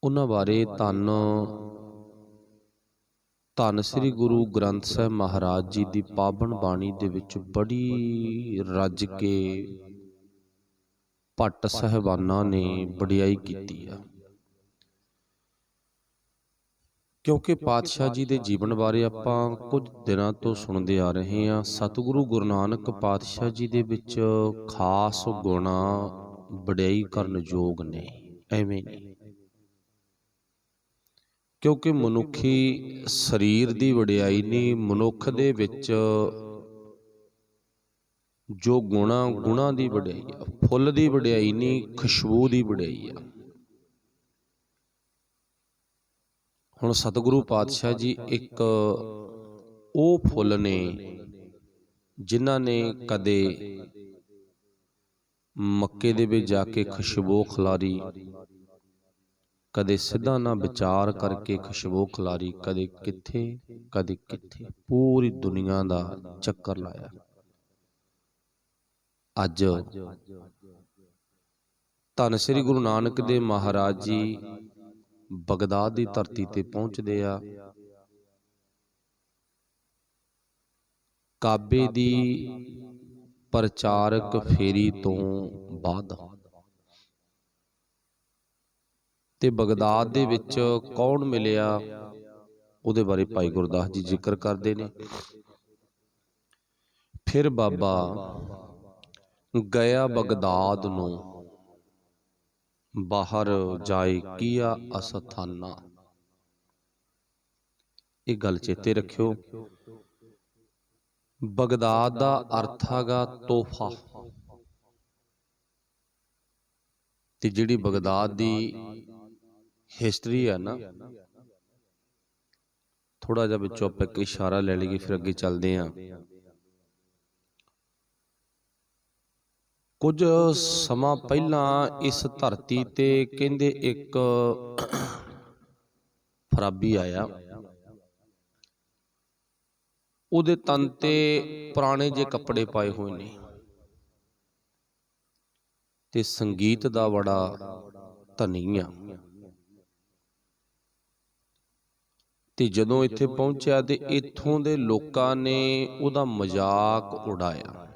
ਉਹਨਾਂ ਬਾਰੇ ਧੰਨ ਸ੍ਰੀ ਗੁਰੂ ਗ੍ਰੰਥ ਸਾਹਿਬ ਮਹਾਰਾਜ ਜੀ ਦੀ ਪਾਵਨ ਬਾਣੀ ਦੇ ਵਿੱਚ ਬੜੀ ਰੱਜ ਕੇ ਭੱਟ ਸਾਹਿਬਾਨਾਂ ਨੇ ਵਡਿਆਈ ਕੀਤੀ ਆ। ਕਿਉਂਕਿ ਪਾਤਸ਼ਾਹ ਜੀ ਦੇ ਜੀਵਨ ਬਾਰੇ ਆਪਾਂ ਕੁਝ ਦਿਨਾਂ ਤੋਂ ਸੁਣਦੇ ਆ ਰਹੇ ਹਾਂ। ਸਤਿਗੁਰੂ ਗੁਰੂ ਨਾਨਕ ਪਾਤਸ਼ਾਹ ਜੀ ਦੇ ਵਿੱਚ ਖਾਸ ਗੁਣ ਵਡਿਆਈ ਕਰਨ ਯੋਗ ਨੇ, ਐਵੇਂ ਨਹੀਂ। ਕਿਉਂਕਿ ਮਨੁੱਖੀ ਸਰੀਰ ਦੀ ਵਡਿਆਈ ਨਹੀਂ, ਮਨੁੱਖ ਦੇ ਵਿੱਚ ਜੋ ਗੁਣਾਂ ਦੀ ਵਡਿਆਈ ਆ। ਫੁੱਲ ਦੀ ਵਡਿਆਈ ਨਹੀਂ, ਖੁਸ਼ਬੂ ਦੀ ਵਡਿਆਈ ਆ। ਹੁਣ ਸਤਿਗੁਰੂ ਪਾਤਸ਼ਾਹ ਜੀ ਇੱਕ ਉਹ ਫੁੱਲ ਨੇ ਜਿਨ੍ਹਾਂ ਨੇ ਕਦੇ ਮੱਕੇ ਦੇ ਵਿੱਚ ਜਾ ਕੇ ਖੁਸ਼ਬੂ ਖਿਲਾਰੀ, ਕਦੇ ਸਿੱਧਾ ਨਾ ਵਿਚਾਰ ਕਰਕੇ ਖੁਸ਼ਬੂ ਖਿਲਾਰੀ, ਕਦੇ ਕਿੱਥੇ ਪੂਰੀ ਦੁਨੀਆ ਦਾ ਚੱਕਰ ਲਾਇਆ। ਅੱਜ ਧੰਨ ਸ੍ਰੀ ਗੁਰੂ ਨਾਨਕ ਦੇਵ ਮਹਾਰਾਜ ਜੀ ਬਗਦਾਦ ਦੀ ਧਰਤੀ ਤੇ ਪਹੁੰਚਦੇ ਆ। ਕਾਬੇ ਦੀ ਪ੍ਰਚਾਰਕ ਫੇਰੀ ਤੋਂ ਬਾਅਦ ਤੇ ਬਗਦਾਦ ਦੇ ਵਿੱਚ ਕੌਣ ਮਿਲਿਆ, ਉਹਦੇ ਬਾਰੇ ਭਾਈ ਗੁਰਦਾਸ ਜੀ ਜ਼ਿਕਰ ਕਰਦੇ ਨੇ। ਫਿਰ ਬਾਬਾ ਗਿਆ ਬਗਦਾਦ ਨੂੰ, ਬਾਹਰ ਜਾਏ ਕੀਆ ਅਸਥਾਨਾ। ਇਹ ਗੱਲ ਚੇਤੇ ਰੱਖਿਓ। ਬਗਦਾਦ ਦਾ ਅਰਥ ਹੈਗਾ ਤੋਹਫਾ। ਤੇ ਜਿਹੜੀ ਬਗਦਾਦ ਦੀ ਹਿਸਟਰੀ ਹੈ ਨਾ, ਥੋੜਾ ਜਿਹਾ ਵਿੱਚੋਂ ਆਪਾਂ ਇੱਕ ਇਸ਼ਾਰਾ ਲੈ ਲਈਏ, ਫਿਰ ਅੱਗੇ ਚੱਲਦੇ ਹਾਂ। ਕੁਝ ਸਮਾਂ ਪਹਿਲਾਂ ਇਸ ਧਰਤੀ ਤੇ ਕਹਿੰਦੇ ਇੱਕ ਫਰਾਬੀ ਆਇਆ। ਉਹਦੇ ਤਨ ਤੇ ਪੁਰਾਣੇ ਜਿਹੇ ਕੱਪੜੇ ਪਾਏ ਹੋਏ ਨੇ ਤੇ ਸੰਗੀਤ ਦਾ ਬੜਾ ਧਨੀ ਆ। ਤੇ ਜਦੋਂ ਇੱਥੇ ਪਹੁੰਚਿਆ ਤੇ ਇੱਥੋਂ ਦੇ ਲੋਕਾਂ ਨੇ ਉਹਦਾ ਮਜ਼ਾਕ ਉਡਾਇਆ।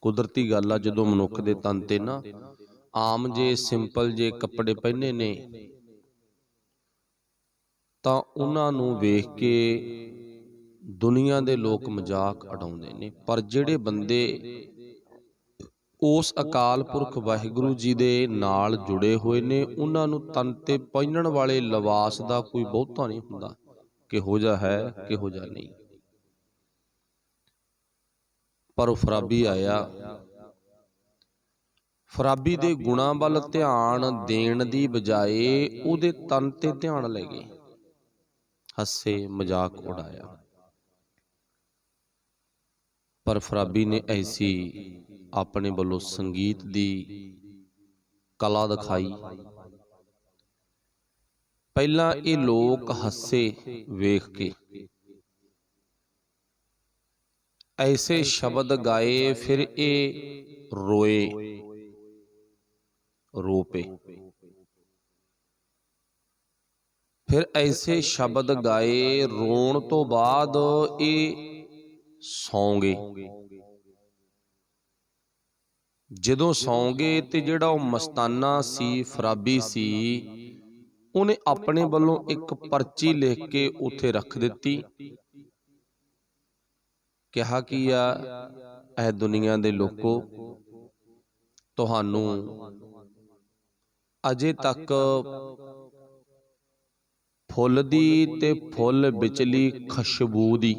ਕੁਦਰਤੀ ਗੱਲ ਆ, ਜਦੋਂ ਮਨੁੱਖ ਦੇ ਤਨ ਤੇ ਨਾ ਆਮ ਜੇ ਸਿੰਪਲ ਜੇ ਕੱਪੜੇ ਪਹਿਨੇ ਨੇ ਤਾਂ ਉਹਨਾਂ ਨੂੰ ਵੇਖ ਕੇ ਦੁਨੀਆ ਦੇ ਲੋਕ ਮਜ਼ਾਕ ਉਡਾਉਂਦੇ ਨੇ। ਪਰ ਜਿਹੜੇ ਬੰਦੇ ਉਸ ਅਕਾਲ ਪੁਰਖ ਵਾਹਿਗੁਰੂ ਜੀ ਦੇ ਨਾਲ ਜੁੜੇ ਹੋਏ ਨੇ, ਉਹਨਾਂ ਨੂੰ ਤਨ ਤੇ ਪਹਿਨਣ ਵਾਲੇ ਲਿਬਾਸ ਦਾ ਕੋਈ ਬਹੁਤਾ ਨਹੀਂ ਹੁੰਦਾ, ਕਿਹੋ ਜਿਹਾ ਹੈ ਕਿਹੋ ਜਿਹਾ ਨਹੀਂ। ਪਰ ਉਹ ਫਰਾਬੀ ਆਇਆ। ਫਰਾਬੀ ਦੇ ਗੁਣਾਂ ਵੱਲ ਧਿਆਨ ਦੇਣ ਦੀ ਬਜਾਏ ਉਹਦੇ ਤਨ ਤੇ ਧਿਆਨ ਲੈ ਗਏ, ਹੱਸੇ, ਮਜ਼ਾਕ ਉਡਾਇਆ। ਪਰ ਫਰਾਬੀ ਨੇ ਐਸੀ ਆਪਣੇ ਵੱਲੋਂ ਸੰਗੀਤ ਦੀ ਕਲਾ ਦਿਖਾਈ। ਪਹਿਲਾਂ ਇਹ ਲੋਕ ਹੱਸੇ ਵੇਖ ਕੇ, ਐਸੇ ਸ਼ਬਦ ਗਾਏ, ਫਿਰ ਇਹ ਰੋਏ, ਰੋ ਪਏ। ਫਿਰ ਐਸੇ ਸ਼ਬਦ ਗਾਏ, ਰੋਣ ਤੋਂ ਬਾਅਦ ਇਹ ਸੌਂ ਗਏ। ਜਦੋਂ ਸੌਂ ਗਏ ਤੇ ਜਿਹੜਾ ਉਹ ਮਸਤਾਨਾ ਸੀ, ਫਰਾਬੀ ਸੀ, ਉਹਨੇ ਆਪਣੇ ਵੱਲੋਂ ਇੱਕ ਪਰਚੀ ਲਿਖ ਕੇ ਉੱਥੇ ਰੱਖ ਦਿੱਤੀ। ਕਿਹਾ ਕੀ ਆ, ਇਹ ਦੁਨੀਆ ਦੇ ਲੋਕੋ, ਤੁਹਾਨੂੰ ਅਜੇ ਤੱਕ ਫੁੱਲ ਦੀ ਤੇ ਫੁੱਲ ਵਿਚਲੀ ਖੁਸ਼ਬੂ ਦੀ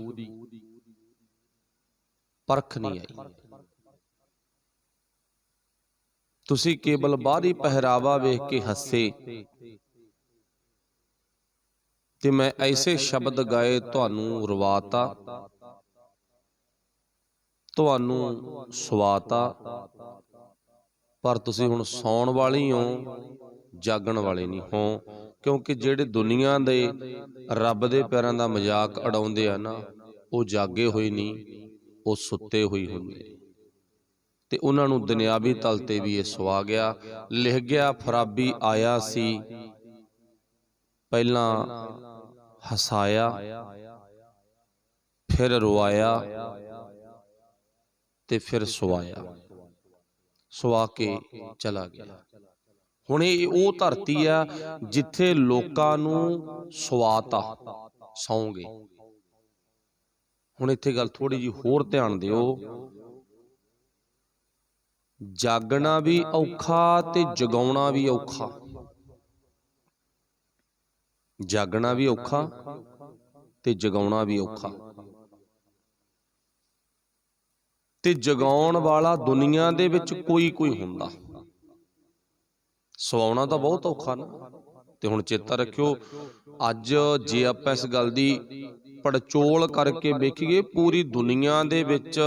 ਪਰਖ ਨਹੀਂ ਆਈ। ਤੁਸੀਂ ਕੇਵਲ ਬਾਹਰੀ ਪਹਿਰਾਵਾ ਵੇਖ ਕੇ ਹੱਸੇ ਤੇ ਮੈਂ ਐਸੇ ਸ਼ਬਦ ਗਾਏ, ਤੁਹਾਨੂੰ ਰਵਾਤਾ, ਤੁਹਾਨੂੰ ਸਵਾਤਾ, ਪਰ ਤੁਸੀਂ ਹੁਣ ਸੌਣ ਵਾਲੀ ਹੋ, ਜਾਗਣ ਵਾਲੇ ਨਹੀਂ ਹੋ। ਕਿਉਂਕਿ ਜਿਹੜੇ ਦੁਨੀਆ ਦੇ ਰੱਬ ਦੇ ਪਿਆਰਿਆਂ ਦਾ ਮਜ਼ਾਕ ਉਡਾਉਂਦੇ ਆ ਨਾ, ਉਹ ਜਾਗੇ ਹੋਏ ਨਹੀਂ, ਉਹ ਸੁੱਤੇ ਹੋਏ ਹੁੰਦੇ। ਤੇ ਉਹਨਾਂ ਨੂੰ ਦੁਨਿਆਵੀ ਤਲ ਤੇ ਵੀ ਇਹ ਸੁਆ ਗਿਆ। ਲਿਖ ਗਿਆ, ਫਰਾਬੀ ਆਇਆ ਸੀ, ਪਹਿਲਾਂ ਹਸਾਇਆ, ਫਿਰ ਰਵਾਇਆ ਤੇ ਫਿਰ ਸੁਆਇਆ, ਸੁਆ ਕੇ ਚਲਾ ਗਿਆ। ਹੁਣ ਇਹ ਉਹ ਧਰਤੀ ਆ ਜਿੱਥੇ ਲੋਕਾਂ ਨੂੰ ਸੁਆਤਾ, ਸੌਂ ਗਏ। ਹੁਣ ਇੱਥੇ ਗੱਲ ਥੋੜੀ ਜਿਹੀ ਹੋਰ ਧਿਆਨ ਦਿਓ, ਜਾਗਣਾ ਵੀ ਔਖਾ ਤੇ ਜਗਾਉਣਾ ਵੀ ਔਖਾ। ਜਾਗਣਾ ਵੀ ਔਖਾ ਤੇ ਜਗਾਉਣਾ ਵੀ ਔਖਾ। ਤੇ ਜਗਾਉਣ ਵਾਲਾ ਦੁਨੀਆ ਦੇ ਵਿੱਚ ਕੋਈ ਹੁੰਦਾ, ਸਵਾਉਣਾ ਤਾਂ ਬਹੁਤ ਔਖਾ ਨਾ। ਤੇ ਹੁਣ ਚੇਤਾ ਰੱਖਿਓ, ਅੱਜ ਜੇ ਆਪਾਂ ਇਸ ਗੱਲ ਦੀ ਪੜਚੋਲ ਕਰਕੇ ਵੇਖੀਏ, ਪੂਰੀ ਦੁਨੀਆ ਦੇ ਵਿੱਚ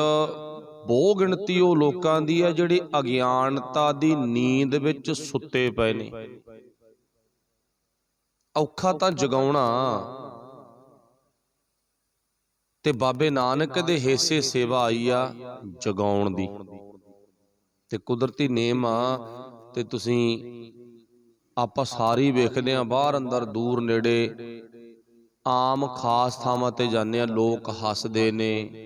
ਬਹੁ ਗਿਣਤੀ ਉਹ ਲੋਕਾਂ ਦੀ ਹੈ ਜਿਹੜੇ ਅਗਿਆਨਤਾ ਦੀ ਨੀਂਦ ਵਿੱਚ ਸੁੱਤੇ ਪਏ ਨੇ। ਔਖਾ ਤਾਂ ਜਗਾਉਣਾ, ਤੇ ਬਾਬੇ ਨਾਨਕ ਦੇ ਹਿੱਸੇ ਸੇਵਾ ਆਈ ਆ ਜਗਾਉਣ ਦੀ। ਤੇ ਕੁਦਰਤੀ ਨੇਮ ਆ, ਤੇ ਤੁਸੀਂ ਆਪਾਂ ਸਾਰੀ ਵੇਖਦੇ ਹਾਂ, ਬਾਹਰ ਅੰਦਰ ਦੂਰ ਨੇੜੇ ਆਮ ਖਾਸ ਥਾਵਾਂ ਤੇ ਜਾਂਦੇ ਆ, ਲੋਕ ਹੱਸਦੇ ਨੇ,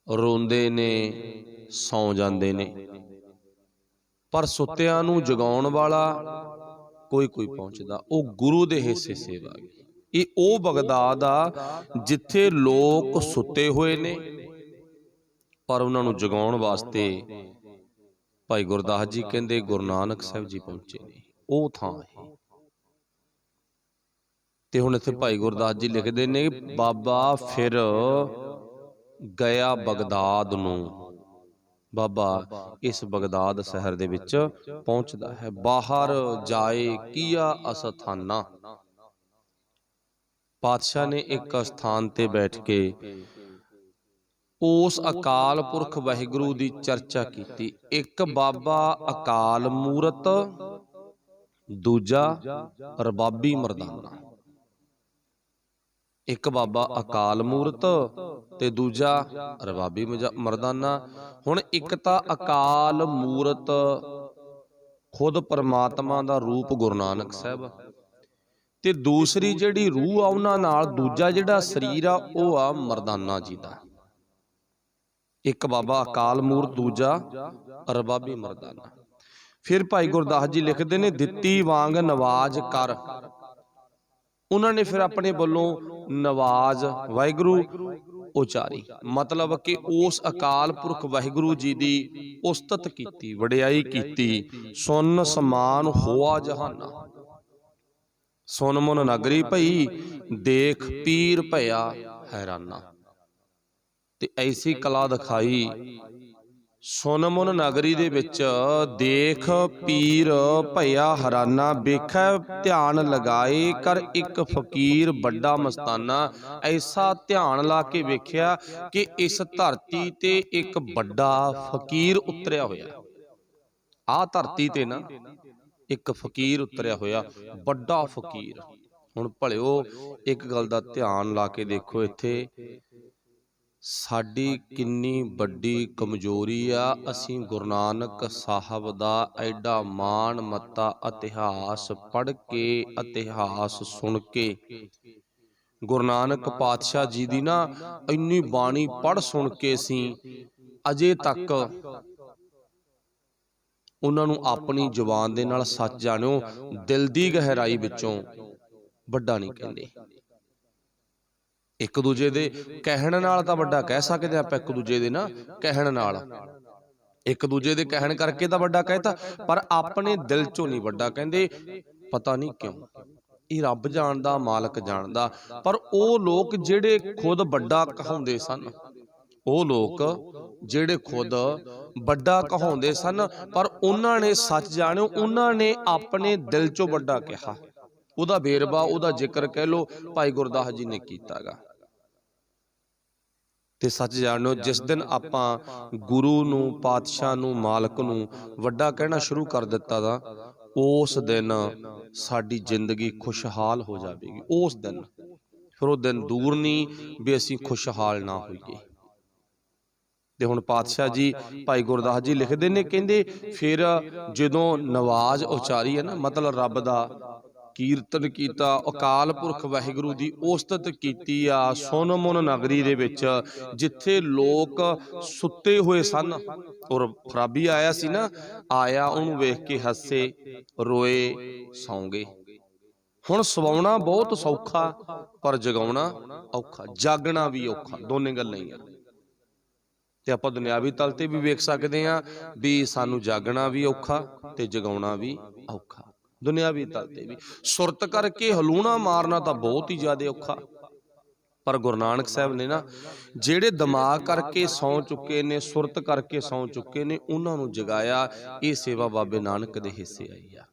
ਰੋਂਦੇ ਨੇ, ਸੌਂ ਜਾਂਦੇ ਨੇ, ਪਰ ਸੁੱਤਿਆਂ ਨੂੰ ਜਗਾਉਣ ਵਾਲਾ ਕੋਈ ਪਹੁੰਚਦਾ। ਉਹ ਗੁਰੂ ਦੇ ਹਿੱਸੇ ਸੇਵਾ ਗਈ। ਇਹ ਉਹ ਬਗਦਾਦ ਆ ਜਿੱਥੇ ਲੋਕ ਸੁੱਤੇ ਹੋਏ ਨੇ, ਪਰ ਉਹਨਾਂ ਨੂੰ ਜਗਾਉਣ ਵਾਸਤੇ ਭਾਈ ਗੁਰਦਾਸ ਜੀ ਕਹਿੰਦੇ ਗੁਰੂ ਨਾਨਕ ਸਾਹਿਬ ਜੀ ਪਹੁੰਚੇ ਨੇ। ਉਹ ਥਾਂ ਹੈ। ਤੇ ਹੁਣ ਇੱਥੇ ਭਾਈ ਗੁਰਦਾਸ ਜੀ ਲਿਖਦੇ ਨੇ, ਬਾਬਾ ਫਿਰ ਗਿਆ ਬਗਦਾਦ ਨੂੰ। ਬਾਬਾ ਇਸ ਬਗਦਾਦ ਸ਼ਹਿਰ ਦੇ ਵਿੱਚ ਪਹੁੰਚਦਾ ਹੈ। ਬਾਹਰ ਜਾਏ ਕੀਆ ਅਸਥਾਨਾ। ਪਾਤਸ਼ਾਹ ਨੇ ਇੱਕ ਸਥਾਨ ਤੇ ਬੈਠ ਕੇ ਉਸ ਅਕਾਲ ਪੁਰਖ ਵਾਹਿਗੁਰੂ ਦੀ ਚਰਚਾ ਕੀਤੀ। ਇੱਕ ਬਾਬਾ ਅਕਾਲ ਮੂਰਤ, ਦੂਜਾ ਰਬਾਬੀ ਮਰਦਾਨਾ। ਇੱਕ ਬਾਬਾ ਅਕਾਲ ਮੂਰਤ ਤੇ ਦੂਜਾ ਰਬਾਬੀ ਮਰਦਾਨਾ। ਹੁਣ ਇੱਕ ਤਾਂ ਅਕਾਲ ਮੂਰਤ ਖੁਦ ਪਰਮਾਤਮਾ ਦਾ ਰੂਪ ਗੁਰੂ ਨਾਨਕ ਸਾਹਿਬ, ਤੇ ਦੂਸਰੀ ਜਿਹੜੀ ਰੂਹ ਆ ਉਹਨਾਂ ਨਾਲ, ਦੂਜਾ ਜਿਹੜਾ ਸਰੀਰ ਆ ਉਹ ਆ ਮਰਦਾਨਾ ਜੀ ਦਾ। ਇੱਕ ਬਾਬਾ ਅਕਾਲ ਮੂਰਤ, ਦੂਜਾ ਰਬਾਬੀ ਮਰਦਾਨਾ। ਫਿਰ ਭਾਈ ਗੁਰਦਾਸ ਜੀ ਲਿਖਦੇ ਨੇ, ਦਿੱਤੀ ਵਾਂਗ ਨਵਾਜ ਕਰ। ਉਹਨਾਂ ਨੇ ਫਿਰ ਆਪਣੇ ਵੱਲੋਂ ਨਵਾਜ਼ ਵਾਹਿਗੁਰੂ ਉਚਾਰੀ, ਮਤਲਬ ਕਿ ਉਸ ਅਕਾਲ ਪੁਰਖ ਵਾਹਿਗੁਰੂ ਜੀ ਦੀ ਉਸਤਤ ਕੀਤੀ, ਵਡਿਆਈ ਕੀਤੀ। ਸੁਨ ਸਮਾਨ ਹੋਆ ਜਹਾਨਾ, ਸੁਨ ਮੁਨ ਨਗਰੀ ਭਈ, ਦੇਖ ਪੀਰ ਭਇਆ ਹੈਰਾਨਾ। ਤੇ ਐਸੀ ਕਲਾ ਦਿਖਾਈ ਸੁਨ ਮੁਨ ਨਗਰੀ ਦੇ ਵਿੱਚ, ਦੇਖ ਪੀਰ ਭਇਆ ਹੈਰਾਨਾ। ਵੇਖੈ ਧਿਆਨ ਲਗਾਏ ਕਰ ਇੱਕ ਫਕੀਰ ਵੱਡਾ ਮਸਤਾਨਾ। ਐਸਾ ਧਿਆਨ ਲਾ ਕੇ ਵੇਖਿਆ ਕਿ ਇਸ ਧਰਤੀ ਤੇ ਇੱਕ ਵੱਡਾ ਫਕੀਰ ਉਤਰਿਆ ਹੋਇਆ। ਆਹ ਧਰਤੀ ਤੇ ਨਾ ਇੱਕ ਫਕੀਰ ਉਤਰਿਆ ਹੋਇਆ, ਵੱਡਾ ਫਕੀਰ। ਹੁਣ ਭਲਿਓ ਇੱਕ ਗੱਲ ਦਾ ਧਿਆਨ ਲਾ ਕੇ ਦੇਖੋ, ਇੱਥੇ ਸਾਡੀ ਕਿੰਨੀ ਵੱਡੀ ਕਮਜ਼ੋਰੀ ਆ। ਅਸੀਂ ਗੁਰੂ ਨਾਨਕ ਸਾਹਿਬ ਦਾ ਐਡਾ ਮਾਣ ਮੱਤਾ ਇਤਿਹਾਸ ਪੜ੍ਹ ਕੇ, ਇਤਿਹਾਸ ਸੁਣ ਕੇ, ਗੁਰੂ ਨਾਨਕ ਪਾਤਸ਼ਾਹ ਜੀ ਦੀ ਨਾ ਇੰਨੀ ਬਾਣੀ ਪੜ੍ਹ ਸੁਣ ਕੇ ਅਸੀਂ ਅਜੇ ਤੱਕ ਉਹਨਾਂ ਨੂੰ ਆਪਣੀ ਜ਼ੁਬਾਨ ਦੇ ਨਾਲ, ਸੱਚ ਜਾਣਿਓ, ਦਿਲ ਦੀ ਗਹਿਰਾਈ ਵਿੱਚੋਂ ਵੱਡਾ ਨਹੀਂ ਕਹਿੰਦੇ। ਇੱਕ ਦੂਜੇ ਦੇ ਕਹਿਣ ਨਾਲ ਤਾਂ ਵੱਡਾ ਕਹਿ ਸਕਦੇ ਆਪਾਂ, ਇੱਕ ਦੂਜੇ ਦੇ ਨਾ ਕਹਿਣ ਨਾਲ, ਇੱਕ ਦੂਜੇ ਦੇ ਕਹਿਣ ਕਰਕੇ ਤਾਂ ਵੱਡਾ ਕਹਿਤਾ, ਪਰ ਆਪਣੇ ਦਿਲ ਚੋਂ ਨਹੀਂ ਵੱਡਾ ਕਹਿੰਦੇ। ਪਤਾ ਨਹੀਂ ਕਿਉਂ, ਇਹ ਰੱਬ ਜਾਣਦਾ, ਮਾਲਕ ਜਾਣਦਾ। ਪਰ ਉਹ ਲੋਕ ਜਿਹੜੇ ਖੁਦ ਵੱਡਾ ਕਹਾਉਂਦੇ ਸਨ, ਉਹ ਲੋਕ ਜਿਹੜੇ ਖੁਦ ਵੱਡਾ ਕਹਾਉਂਦੇ ਸਨ, ਪਰ ਉਹਨਾਂ ਨੇ ਸੱਚ ਜਾਣਿਓ, ਉਹਨਾਂ ਨੇ ਆਪਣੇ ਦਿਲ ਚੋਂ ਵੱਡਾ ਕਿਹਾ। ਉਹਦਾ ਵੇਰਵਾ, ਉਹਦਾ ਜ਼ਿਕਰ ਕਹਿ ਲਓ, ਭਾਈ ਗੁਰਦਾਸ ਜੀ ਨੇ ਕੀਤਾ ਗਾ। ਤੇ ਸੱਚ ਜਾਣਿਓ, ਜਿਸ ਦਿਨ ਆਪਾਂ ਗੁਰੂ ਨੂੰ, ਪਾਤਸ਼ਾਹ ਨੂੰ, ਮਾਲਕ ਨੂੰ ਵੱਡਾ ਕਹਿਣਾ ਸ਼ੁਰੂ ਕਰ ਦਿੱਤਾ ਦਾ, ਉਸ ਦਿਨ ਸਾਡੀ ਜ਼ਿੰਦਗੀ ਖੁਸ਼ਹਾਲ ਹੋ ਜਾਵੇਗੀ। ਉਸ ਦਿਨ, ਫਿਰ ਉਹ ਦਿਨ ਦੂਰ ਨਹੀਂ ਵੀ ਅਸੀਂ ਖੁਸ਼ਹਾਲ ਨਾ ਹੋਈਏ। ਤੇ ਹੁਣ ਪਾਤਸ਼ਾਹ ਜੀ ਭਾਈ ਗੁਰਦਾਸ ਜੀ ਲਿਖਦੇ ਨੇ, ਕਹਿੰਦੇ ਫਿਰ ਜਦੋਂ ਨਵਾਜ਼ ਉਚਾਰੀ ਹੈ ਨਾ, ਮਤਲਬ ਰੱਬ ਦਾ ਕੀਰਤਨ ਕੀਤਾ, ਅਕਾਲ ਪੁਰਖ ਵਾਹਿਗੁਰੂ ਦੀ ਉਸਤਤ ਕੀਤੀ ਆ ਸੋਨਮੁਨ ਨਗਰੀ ਦੇ ਵਿੱਚ, ਜਿੱਥੇ ਲੋਕ ਸੁੱਤੇ ਹੋਏ ਸਨ। ਔਰ ਫਰਾਬੀ ਆਇਆ ਸੀ ਨਾ, ਆਇਆ, ਉਹਨੂੰ ਵੇਖ ਕੇ ਹੱਸੇ, ਰੋਏ, ਸੌਂ ਗਏ। ਹੁਣ ਸਵਾਉਣਾ ਬਹੁਤ ਸੌਖਾ, ਪਰ ਜਗਾਉਣਾ ਔਖਾ, ਜਾਗਣਾ ਵੀ ਔਖਾ, ਦੋਨੇ ਗੱਲਾਂ ਹੀ ਆ। ਤੇ ਆਪਾਂ ਦੁਨਿਆਵੀ ਤਲ ਤੇ ਵੀ ਵੇਖ ਸਕਦੇ ਹਾਂ ਵੀ ਸਾਨੂੰ ਜਾਗਣਾ ਵੀ ਔਖਾ ਤੇ ਜਗਾਉਣਾ ਵੀ ਔਖਾ, ਦੁਨਿਆਵੀ ਤਲ ਤੇ ਵੀ। ਸੁਰਤ ਕਰਕੇ ਹਲੂਣਾ ਮਾਰਨਾ ਤਾਂ ਬਹੁਤ ਹੀ ਜ਼ਿਆਦਾ ਔਖਾ, ਪਰ ਗੁਰੂ ਨਾਨਕ ਸਾਹਿਬ ਨੇ ਨਾ, ਜਿਹੜੇ ਦਿਮਾਗ ਕਰਕੇ ਸੌਂ ਚੁੱਕੇ ਨੇ, ਸੁਰਤ ਕਰਕੇ ਸੌਂ ਚੁੱਕੇ ਨੇ, ਉਹਨਾਂ ਨੂੰ ਜਗਾਇਆ। ਇਹ ਸੇਵਾ ਬਾਬੇ ਨਾਨਕ ਦੇ ਹਿੱਸੇ ਆਈ ਆ।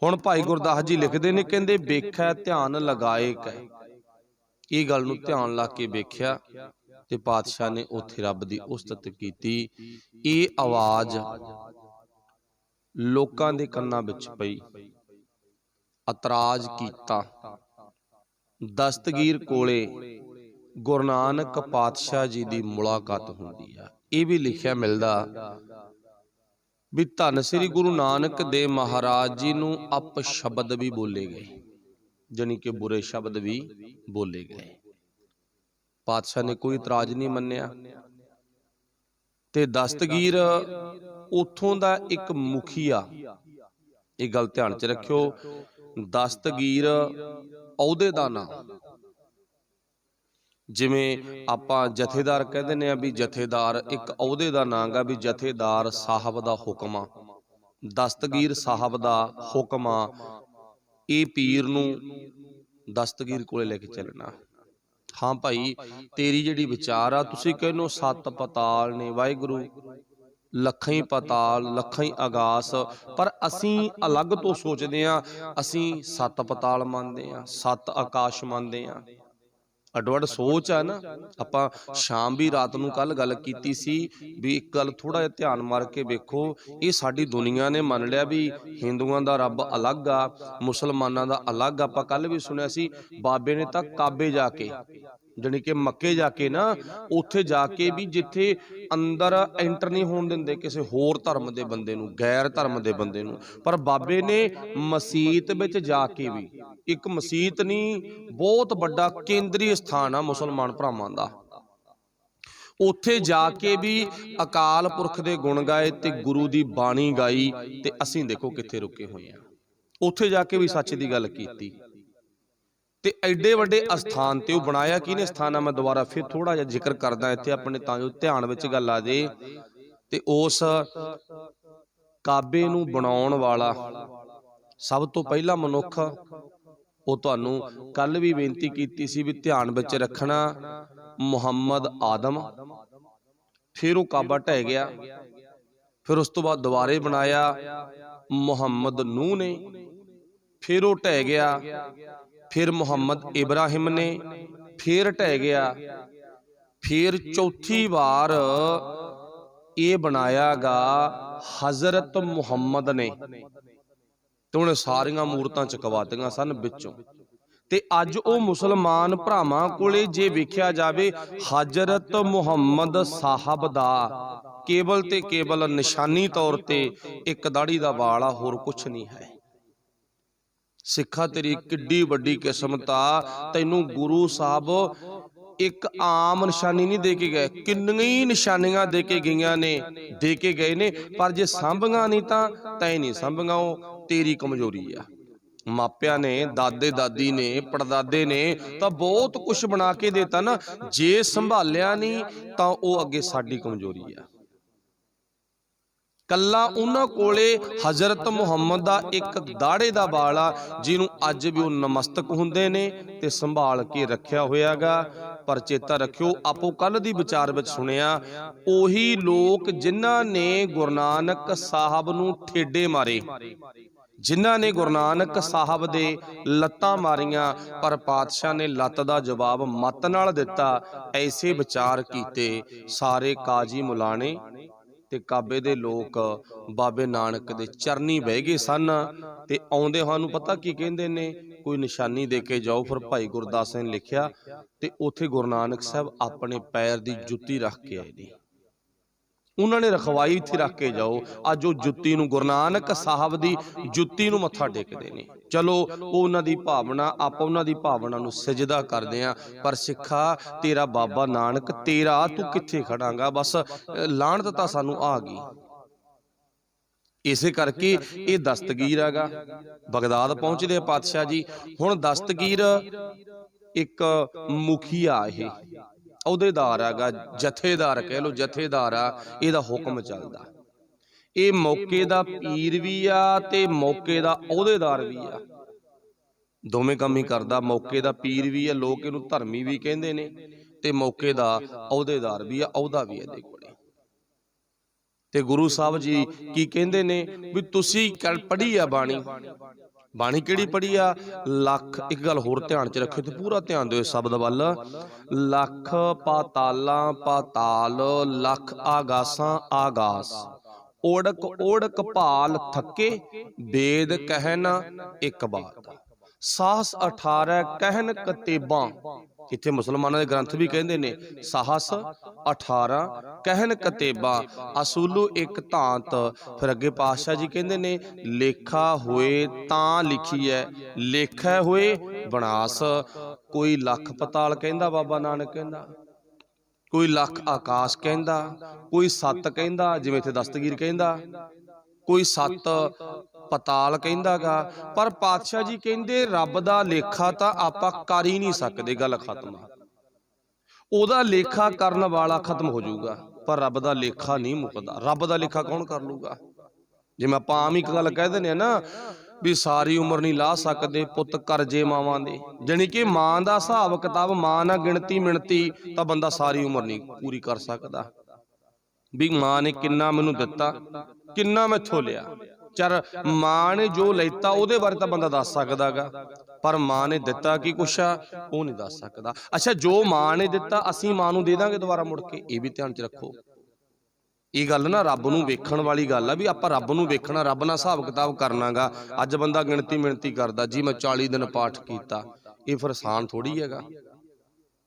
ਹੁਣ ਭਾਈ ਗੁਰਦਾਸ ਜੀ ਲਿਖਦੇ ਨੇ, ਕਹਿੰਦੇ ਵੇਖਿਆ ਧਿਆਨ ਲਗਾਏ ਕੈ, ਇਹ ਗੱਲ ਨੂੰ ਧਿਆਨ ਲਾ ਕੇ ਵੇਖਿਆ ਤੇ ਪਾਤਸ਼ਾਹ ਨੇ ਉੱਥੇ ਰੱਬ ਦੀ ਉਸਤਤ ਕੀਤੀ। ਇਹ ਆਵਾਜ਼ ਲੋਕਾਂ ਦੇ ਕੰਨਾਂ ਵਿੱਚ ਪਈ, ਇਤਰਾਜ਼ ਕੀਤਾ। ਦਸਤਗੀਰ ਕੋਲੇ ਗੁਰੂ ਨਾਨਕ ਪਾਤਸ਼ਾਹ ਜੀ ਦੀ ਮੁਲਾਕਾਤ ਹੁੰਦੀ ਆ। ਇਹ ਵੀ ਲਿਖਿਆ ਮਿਲਦਾ ਵੀ ਧੰਨ ਸ੍ਰੀ ਗੁਰੂ ਨਾਨਕ ਦੇਵ ਮਹਾਰਾਜ ਜੀ ਨੂੰ ਅਪਸ਼ਬਦ ਵੀ ਬੋਲੇ ਗਏ, ਜਾਣੀ ਕਿ ਬੁਰੇ ਸ਼ਬਦ ਵੀ ਬੋਲੇ ਗਏ। ਪਾਤਸ਼ਾਹ ਨੇ ਕੋਈ ਇਤਰਾਜ਼ ਨਹੀਂ ਮੰਨਿਆ। ਤੇ ਦਸਤਗੀਰ ਉਥੋਂ ਦਾ ਇੱਕ ਮੁਖੀਆ, ਇਹ ਗੱਲ ਧਿਆਨ ਚ ਰੱਖਿਓ, ਦਸਤਗੀਰ ਅਹੁਦੇ ਦਾ ਨਾਂ, ਜਿਵੇਂ ਆਪਾਂ ਜਥੇਦਾਰ ਕਹਿੰਦੇ ਨੇ ਆ ਵੀ ਜਥੇਦਾਰ ਇੱਕ ਅਹੁਦੇ ਦਾ ਨਾਂ ਗਾ, ਵੀ ਜਥੇਦਾਰ ਸਾਹਿਬ ਦਾ ਹੁਕਮ ਆ, ਦਸਤਗੀਰ ਸਾਹਿਬ ਦਾ ਹੁਕਮ ਆ, ਇਹ ਪੀਰ ਨੂੰ ਦਸਤਗੀਰ ਕੋਲੇ ਲੈ ਕੇ ਚੱਲਣਾ। ਹਾਂ ਭਾਈ, ਤੇਰੀ ਜਿਹੜੀ ਵਿਚਾਰ ਆ, ਤੁਸੀਂ ਕਹਿੰਦੇ ਹੋ 7 ਪਤਾਲ ਨੇ ਵਾਹਿਗੁਰੂ, ਲੱਖਾਂ ਹੀ ਪਤਾਲ, ਲੱਖਾਂ ਹੀ ਆਗਾਸ, ਪਰ ਅਸੀਂ ਅਲੱਗ ਤੋਂ ਸੋਚਦੇ ਹਾਂ। ਅਸੀਂ 7 ਪਤਾਲ ਮੰਨਦੇ ਹਾਂ, 7 ਆਕਾਸ਼ ਮੰਨਦੇ ਹਾਂ। ਅੱਡੋ ਅੱਡ ਸੋਚ ਆ ਨਾ। ਆਪਾਂ ਸ਼ਾਮ ਵੀ ਰਾਤ ਨੂੰ ਕੱਲ ਗੱਲ ਕੀਤੀ ਸੀ ਵੀ ਇੱਕ ਗੱਲ ਥੋੜਾ ਜਿਹਾ ਧਿਆਨ ਮਾਰ ਕੇ ਵੇਖੋ, ਇਹ ਸਾਡੀ ਦੁਨੀਆ ਨੇ ਮੰਨ ਲਿਆ ਵੀ ਹਿੰਦੂਆਂ ਦਾ ਰੱਬ ਅਲੱਗ ਆ, ਮੁਸਲਮਾਨਾਂ ਦਾ ਅਲੱਗ। ਆਪਾਂ ਕੱਲ ਵੀ ਸੁਣਿਆ ਸੀ, ਬਾਬੇ ਨੇ ਤਾਂ ਕਾਬੇ ਜਾ ਕੇ, ਜਾਣੀ ਕਿ ਮੱਕੇ ਜਾ ਕੇ ਨਾ, ਉੱਥੇ ਜਾ ਕੇ ਵੀ ਜਿੱਥੇ ਅੰਦਰ ਐਂਟਰ ਨਹੀਂ ਹੋਣ ਦਿੰਦੇ ਕਿਸੇ ਹੋਰ ਧਰਮ ਦੇ ਬੰਦੇ ਨੂੰ, ਗੈਰ ਧਰਮ ਦੇ ਬੰਦੇ ਨੂੰ, ਪਰ ਬਾਬੇ ਨੇ ਮਸੀਤ ਵਿੱਚ ਜਾ ਕੇ ਵੀ, ਇੱਕ ਮਸੀਤ ਨਹੀਂ, ਬਹੁਤ ਵੱਡਾ ਕੇਂਦਰੀ ਸਥਾਨ ਆ ਮੁਸਲਮਾਨ ਭਰਾਵਾਂ ਦਾ, ਉੱਥੇ ਜਾ ਕੇ ਵੀ ਅਕਾਲ ਪੁਰਖ ਦੇ ਗੁਣ ਗਾਏ ਤੇ ਗੁਰੂ ਦੀ ਬਾਣੀ ਗਾਈ। ਤੇ ਅਸੀਂ ਦੇਖੋ ਕਿੱਥੇ ਰੁਕੇ ਹੋਏ ਆ, ਉੱਥੇ ਜਾ ਕੇ ਵੀ ਸੱਚ ਦੀ ਗੱਲ ਕੀਤੀ। ਤੇ ਐਡੇ ਵੱਡੇ ਅਸਥਾਨ ਤੇ ਉਹ ਬਣਾਇਆ ਕਿਹਨੇ ਸਥਾਨ ਆ, ਮੈਂ ਦੁਬਾਰਾ ਫਿਰ ਥੋੜਾ ਜਿਹਾ ਜ਼ਿਕਰ ਕਰਦਾ ਇੱਥੇ ਆਪਣੇ, ਤਾਂ ਜੋ ਧਿਆਨ ਵਿੱਚ ਗੱਲ ਆ ਜੇ। ਤੇ ਉਸ ਕਾਬੇ ਨੂੰ ਬਣਾਉਣ ਵਾਲਾ ਸਭ ਤੋਂ ਪਹਿਲਾ ਮਨੁੱਖ, ਉਹ ਤੁਹਾਨੂੰ ਕੱਲ ਵੀ ਬੇਨਤੀ ਕੀਤੀ ਸੀ ਵੀ ਧਿਆਨ ਵਿੱਚ ਰੱਖਣਾ, ਮੁਹੰਮਦ ਆਦਮ। ਫਿਰ ਉਹ ਕਾਬਾ ਢਹਿ ਗਿਆ, ਫਿਰ ਉਸ ਤੋਂ ਬਾਅਦ ਦੁਬਾਰੇ ਬਣਾਇਆ ਮੁਹੰਮਦ ਨੂਹ ਨੇ, ਫਿਰ ਉਹ ਢਹਿ ਗਿਆ, ਫਿਰ ਮੁਹੰਮਦ ਇਬਰਾਹਿਮ ਨੇ, ਫਿਰ ਢਹਿ ਗਿਆ, ਫਿਰ ਚੌਥੀ ਵਾਰ ਇਹ ਬਣਾਇਆ ਗਾ ਹਜ਼ਰਤ ਮੁਹੰਮਦ ਨੇ। ਤੇ ਉਹਨੇ ਸਾਰੀਆਂ ਮੂਰਤਾਂ ਚਕਵਾਤੀਆਂ ਸਨ ਵਿੱਚੋਂ। ਤੇ ਅੱਜ ਉਹ ਮੁਸਲਮਾਨ ਭਰਾਵਾਂ ਕੋਲੇ ਜੇ ਵੇਖਿਆ ਜਾਵੇ, ਹਜ਼ਰਤ ਮੁਹੰਮਦ ਸਾਹਿਬ ਦਾ ਕੇਵਲ ਤੇ ਕੇਵਲ ਨਿਸ਼ਾਨੀ ਤੌਰ ਤੇ ਇੱਕ ਦਾੜੀ ਦਾ ਵਾਲ ਆ, ਹੋਰ ਕੁਛ ਨਹੀਂ ਹੈ। ਸਿੱਖਾ ਤੇਰੀ ਕਿੱਡੀ ਵੱਡੀ ਕਿਸਮਤ ਆ, ਤੈਨੂੰ ਗੁਰੂ ਸਾਹਿਬ ਇੱਕ ਆਮ ਨਿਸ਼ਾਨੀ ਨਹੀਂ ਦੇ ਕੇ ਗਏ, ਕਿੰਨੀਆਂ ਨਿਸ਼ਾਨੀਆਂ ਦੇ ਕੇ ਗਈਆਂ ਨੇ, ਦੇ ਕੇ ਗਏ ਨੇ, ਪਰ ਜੇ ਸਾਂਭੀਆਂ ਨਹੀਂ ਤਾਂ ਤੈਂ ਨਹੀਂ ਸਾਂਭੀਆਂ, ਉਹ ਤੇਰੀ ਕਮਜ਼ੋਰੀ ਆ। ਮਾਪਿਆਂ ਨੇ, ਦਾਦੇ ਦਾਦੀ ਨੇ, ਪੜਦਾਦੇ ਨੇ ਤਾਂ ਬਹੁਤ ਕੁਝ ਬਣਾ ਕੇ ਦੇਤਾ ਨਾ, ਜੇ ਸੰਭਾਲਿਆ ਨਹੀਂ ਤਾਂ ਉਹ ਅੱਗੇ ਸਾਡੀ ਕਮਜ਼ੋਰੀ ਆ। ਕੱਲਾ ਉਹਨਾਂ ਕੋਲੇ ਹਜ਼ਰਤ ਮੁਹੰਮਦ ਦਾ ਇੱਕ ਦਾੜੇ ਦਾ ਵਾਲ ਆ, ਜਿਹਨੂੰ ਅੱਜ ਵੀ ਉਹ ਨਮਸਤਕ ਹੁੰਦੇ ਨੇ ਤੇ ਸੰਭਾਲ ਕੇ ਰੱਖਿਆ ਹੋਇਆਗਾ। ਪਰ ਚੇਤਾ ਰੱਖਿਓ, ਆਪੋ ਕੱਲ ਦੀ ਵਿਚਾਰ ਵਿੱਚ ਸੁਣਿਆ, ਉਹੀ ਲੋਕ ਜਿਨ੍ਹਾਂ ਨੇ ਗੁਰੂ ਨਾਨਕ ਸਾਹਿਬ ਨੂੰ ਠੇਡੇ ਮਾਰੇ, ਜਿਨ੍ਹਾਂ ਨੇ ਗੁਰੂ ਨਾਨਕ ਸਾਹਿਬ ਦੇ ਲੱਤਾਂ ਮਾਰੀਆਂ, ਪਰ ਪਾਤਸ਼ਾਹ ਨੇ ਲੱਤ ਦਾ ਜਵਾਬ ਮੱਤ ਨਾਲ ਦਿੱਤਾ। ਐਸੇ ਵਿਚਾਰ ਕੀਤੇ ਸਾਰੇ ਕਾਜੀ ਮੁਲਾਣੇ ਤੇ ਕਾਬੇ ਦੇ ਲੋਕ ਬਾਬੇ ਨਾਨਕ ਦੇ ਚਰਨੀ ਬਹਿ ਗਏ ਸਨ। ਤੇ ਆਉਂਦੇ ਸਾਨੂੰ ਪਤਾ ਕੀ ਕਹਿੰਦੇ ਨੇ, ਕੋਈ ਨਿਸ਼ਾਨੀ ਦੇ ਕੇ ਜਾਓ। ਫਿਰ ਭਾਈ ਗੁਰਦਾਸ ਨੇ ਲਿਖਿਆ, ਤੇ ਉੱਥੇ ਗੁਰੂ ਨਾਨਕ ਸਾਹਿਬ ਆਪਣੇ ਪੈਰ ਦੀ ਜੁੱਤੀ ਰੱਖ ਕੇ ਆਏ ਨੇ। ਉਹਨਾਂ ਨੇ ਰਖਵਾਈ ਇੱਥੇ ਰੱਖ ਕੇ ਜਾਓ। ਅੱਜ ਉਹ ਜੁੱਤੀ ਨੂੰ, ਗੁਰੂ ਨਾਨਕ ਸਾਹਿਬ ਦੀ ਜੁੱਤੀ ਨੂੰ ਮੱਥਾ ਟੇਕਦੇ ਨੇ। ਚਲੋ ਉਹ ਉਹਨਾਂ ਦੀ ਭਾਵਨਾ, ਆਪਾਂ ਉਹਨਾਂ ਦੀ ਭਾਵਨਾ ਨੂੰ ਸਜਦਾ ਕਰਦੇ ਹਾਂ। ਪਰ ਸਿੱਖਾ, ਤੇਰਾ ਬਾਬਾ ਨਾਨਕ, ਤੇਰਾ ਤੂੰ ਕਿੱਥੇ ਖੜਾਂਗਾ? ਬਸ ਲਾਹਨਤ ਤਾਂ ਸਾਨੂੰ ਆ ਗਈ। ਇਸੇ ਕਰਕੇ ਇਹ ਦਸਤਗੀਰ ਹੈਗਾ। ਬਗਦਾਦ ਪਹੁੰਚਦੇ ਆ ਪਾਤਸ਼ਾਹ ਜੀ। ਹੁਣ ਦਸਤਗੀਰ ਇੱਕ ਮੁਖੀਆ, ਇਹ ਅਹੁਦੇਦਾਰ ਹੈਗਾ, ਜਥੇਦਾਰ ਕਹਿ ਲਓ, ਜਥੇਦਾਰ ਆ, ਇਹਦਾ ਹੁਕਮ ਚੱਲਦਾ। ਇਹ ਮੌਕੇ ਦਾ ਪੀਰ ਵੀ ਆ ਤੇ ਮੌਕੇ ਦਾ ਅਹੁਦੇਦਾਰ ਵੀ ਆ, ਦੋਵੇਂ ਕੰਮ ਹੀ ਕਰਦਾ। ਮੌਕੇ ਦਾ ਪੀਰ ਵੀ ਆ, ਲੋਕ ਇਹਨੂੰ ਧਰਮੀ ਵੀ ਕਹਿੰਦੇ ਨੇ, ਤੇ ਮੌਕੇ ਦਾ ਅਹੁਦੇਦਾਰ ਵੀ ਆ, ਅਹੁਦਾ ਵੀ ਇਹਦੇ ਕੋਲੇ। ਤੇ ਗੁਰੂ ਸਾਹਿਬ ਜੀ ਕੀ ਕਹਿੰਦੇ ਨੇ ਵੀ ਤੁਸੀਂ ਪੜ੍ਹੀ ਆ ਬਾਣੀ। ਬਾਣੀ ਕਿਹੜੀ ਪੜ੍ਹੀ ਆ? ਲੱਖ। ਇੱਕ ਗੱਲ ਹੋਰ ਧਿਆਨ ਚ ਰੱਖਿਓ ਤੇ ਪੂਰਾ ਧਿਆਨ ਦਿਓ ਇਸ ਸ਼ਬਦ ਵੱਲ। ਲੱਖ ਪਾਤਾਲਾਂ ਪਾਤਾਲ, ਲੱਖ ਆਗਾਸਾਂ ਆਗਾਸ, ਓੜਕ ਓੜਕ ਭਾਲ ਥੱਕੇ, ਵੇਦ ਕਹਿਨ ਇੱਕ ਬਾਤ, ਸਾਹਸ 18 ਕਹਿਨ ਕਤੇਬਾਂ। ਇੱਥੇ ਮੁਸਲਮਾਨਾਂ ਦੇ ਗ੍ਰੰਥ ਵੀ ਕਹਿੰਦੇ ਨੇ ਸਾਹਸ 18 ਕਹਿਨ ਕਤੇਬਾਂ, ਅਸੂਲੂ ਇੱਕ ਧਾਂਤ। ਫਿਰ ਅੱਗੇ ਪਾਤਸ਼ਾਹ ਜੀ ਕਹਿੰਦੇ ਨੇ ਲੇਖਾ ਹੋਏ ਤਾਂ ਲਿਖੀ ਹੈ, ਲੇਖਾ ਹੋਏ ਵਿਨਾਸ਼। ਕੋਈ ਲੱਖ ਪਤਾਲ ਕਹਿੰਦਾ, ਬਾਬਾ ਨਾਨਕ ਕਹਿੰਦਾ, ਕੋਈ ਲੱਖ ਆਕਾਸ਼ ਕਹਿੰਦਾ, ਕੋਈ ਸੱਤ ਕਹਿੰਦਾ, ਜਿਵੇਂ ਇੱਥੇ ਦਸਤਗੀਰ ਕਹਿੰਦਾ, ਕੋਈ ਸੱਤ ਪਤਾਲ ਕਹਿੰਦਾ ਗਾ। ਪਰ ਪਾਤਸ਼ਾਹ ਜੀ ਕਹਿੰਦੇ ਰੱਬ ਦਾ ਲੇਖਾ ਤਾਂ ਆਪਾਂ ਕਰ ਹੀ ਨਹੀਂ ਸਕਦੇ, ਗੱਲ ਖਤਮ ਆ। ਉਹਦਾ ਲੇਖਾ ਕਰਨ ਵਾਲਾ ਖਤਮ ਹੋ ਜਾਊਗਾ, ਪਰ ਰੱਬ ਦਾ ਲੇਖਾ ਨਹੀਂ ਮੁੱਕਦਾ। ਰੱਬ ਦਾ ਲੇਖਾ ਕੌਣ ਕਰ ਲੂਗਾ? ਜਿਵੇਂ ਆਪਾਂ ਆਮ ਇੱਕ ਗੱਲ ਕਹਿ ਦਿੰਦੇ ਆ ਨਾ ਵੀ ਸਾਰੀ ਉਮਰ ਨਹੀਂ ਲਾ ਸਕਦੇ ਪੁੱਤ ਕਰਜੇ ਮਾਵਾਂ ਦੇ, ਜਾਣੀ ਕਿ ਮਾਂ ਦਾ ਹਿਸਾਬ ਕਿਤਾਬ, ਮਾਂ ਨਾਲ ਗਿਣਤੀ ਮਿਣਤੀ ਤਾਂ ਬੰਦਾ ਸਾਰੀ ਉਮਰ ਨਹੀਂ ਪੂਰੀ ਕਰ ਸਕਦਾ। ਵੀ ਮਾਂ ਨੇ ਕਿੰਨਾ ਮੈਨੂੰ ਦਿੱਤਾ, ਕਿੰਨਾ ਮੈਥੋਂ ਲਿਆ। ਚਰ ਮਾਂ ਨੇ ਜੋ ਲੈਤਾ ਉਹਦੇ ਬਾਰੇ ਤਾਂ ਬੰਦਾ ਦੱਸ ਸਕਦਾ ਗਾ, ਪਰ ਮਾਂ ਨੇ ਦਿੱਤਾ ਕੀ ਕੁਛ ਆ ਉਹ ਨਹੀਂ ਦੱਸ ਸਕਦਾ। ਅੱਛਾ, ਜੋ ਮਾਂ ਨੇ ਦਿੱਤਾ ਅਸੀਂ ਮਾਂ ਨੂੰ ਦੇ ਦਾਂਗੇ ਦੁਬਾਰਾ ਮੁੜ ਕੇ? ਇਹ ਵੀ ਧਿਆਨ ਚ ਰੱਖੋ। ਇਹ ਗੱਲ ਨਾ ਰੱਬ ਨੂੰ ਵੇਖਣ ਵਾਲੀ ਗੱਲ ਆ, ਵੀ ਆਪਾਂ ਰੱਬ ਨੂੰ ਵੇਖਣਾ, ਰੱਬ ਨਾਲ ਹਿਸਾਬ ਕਿਤਾਬ ਕਰਨਾਗਾ। ਅੱਜ ਬੰਦਾ ਗਿਣਤੀ ਮਿਣਤੀ ਕਰਦਾ, ਜੀ ਮੈਂ 40 ਦਿਨ ਪਾਠ ਕੀਤਾ, ਇਹ ਫਿਰ ਆਸਾਨ ਥੋੜੀ ਹੈਗਾ।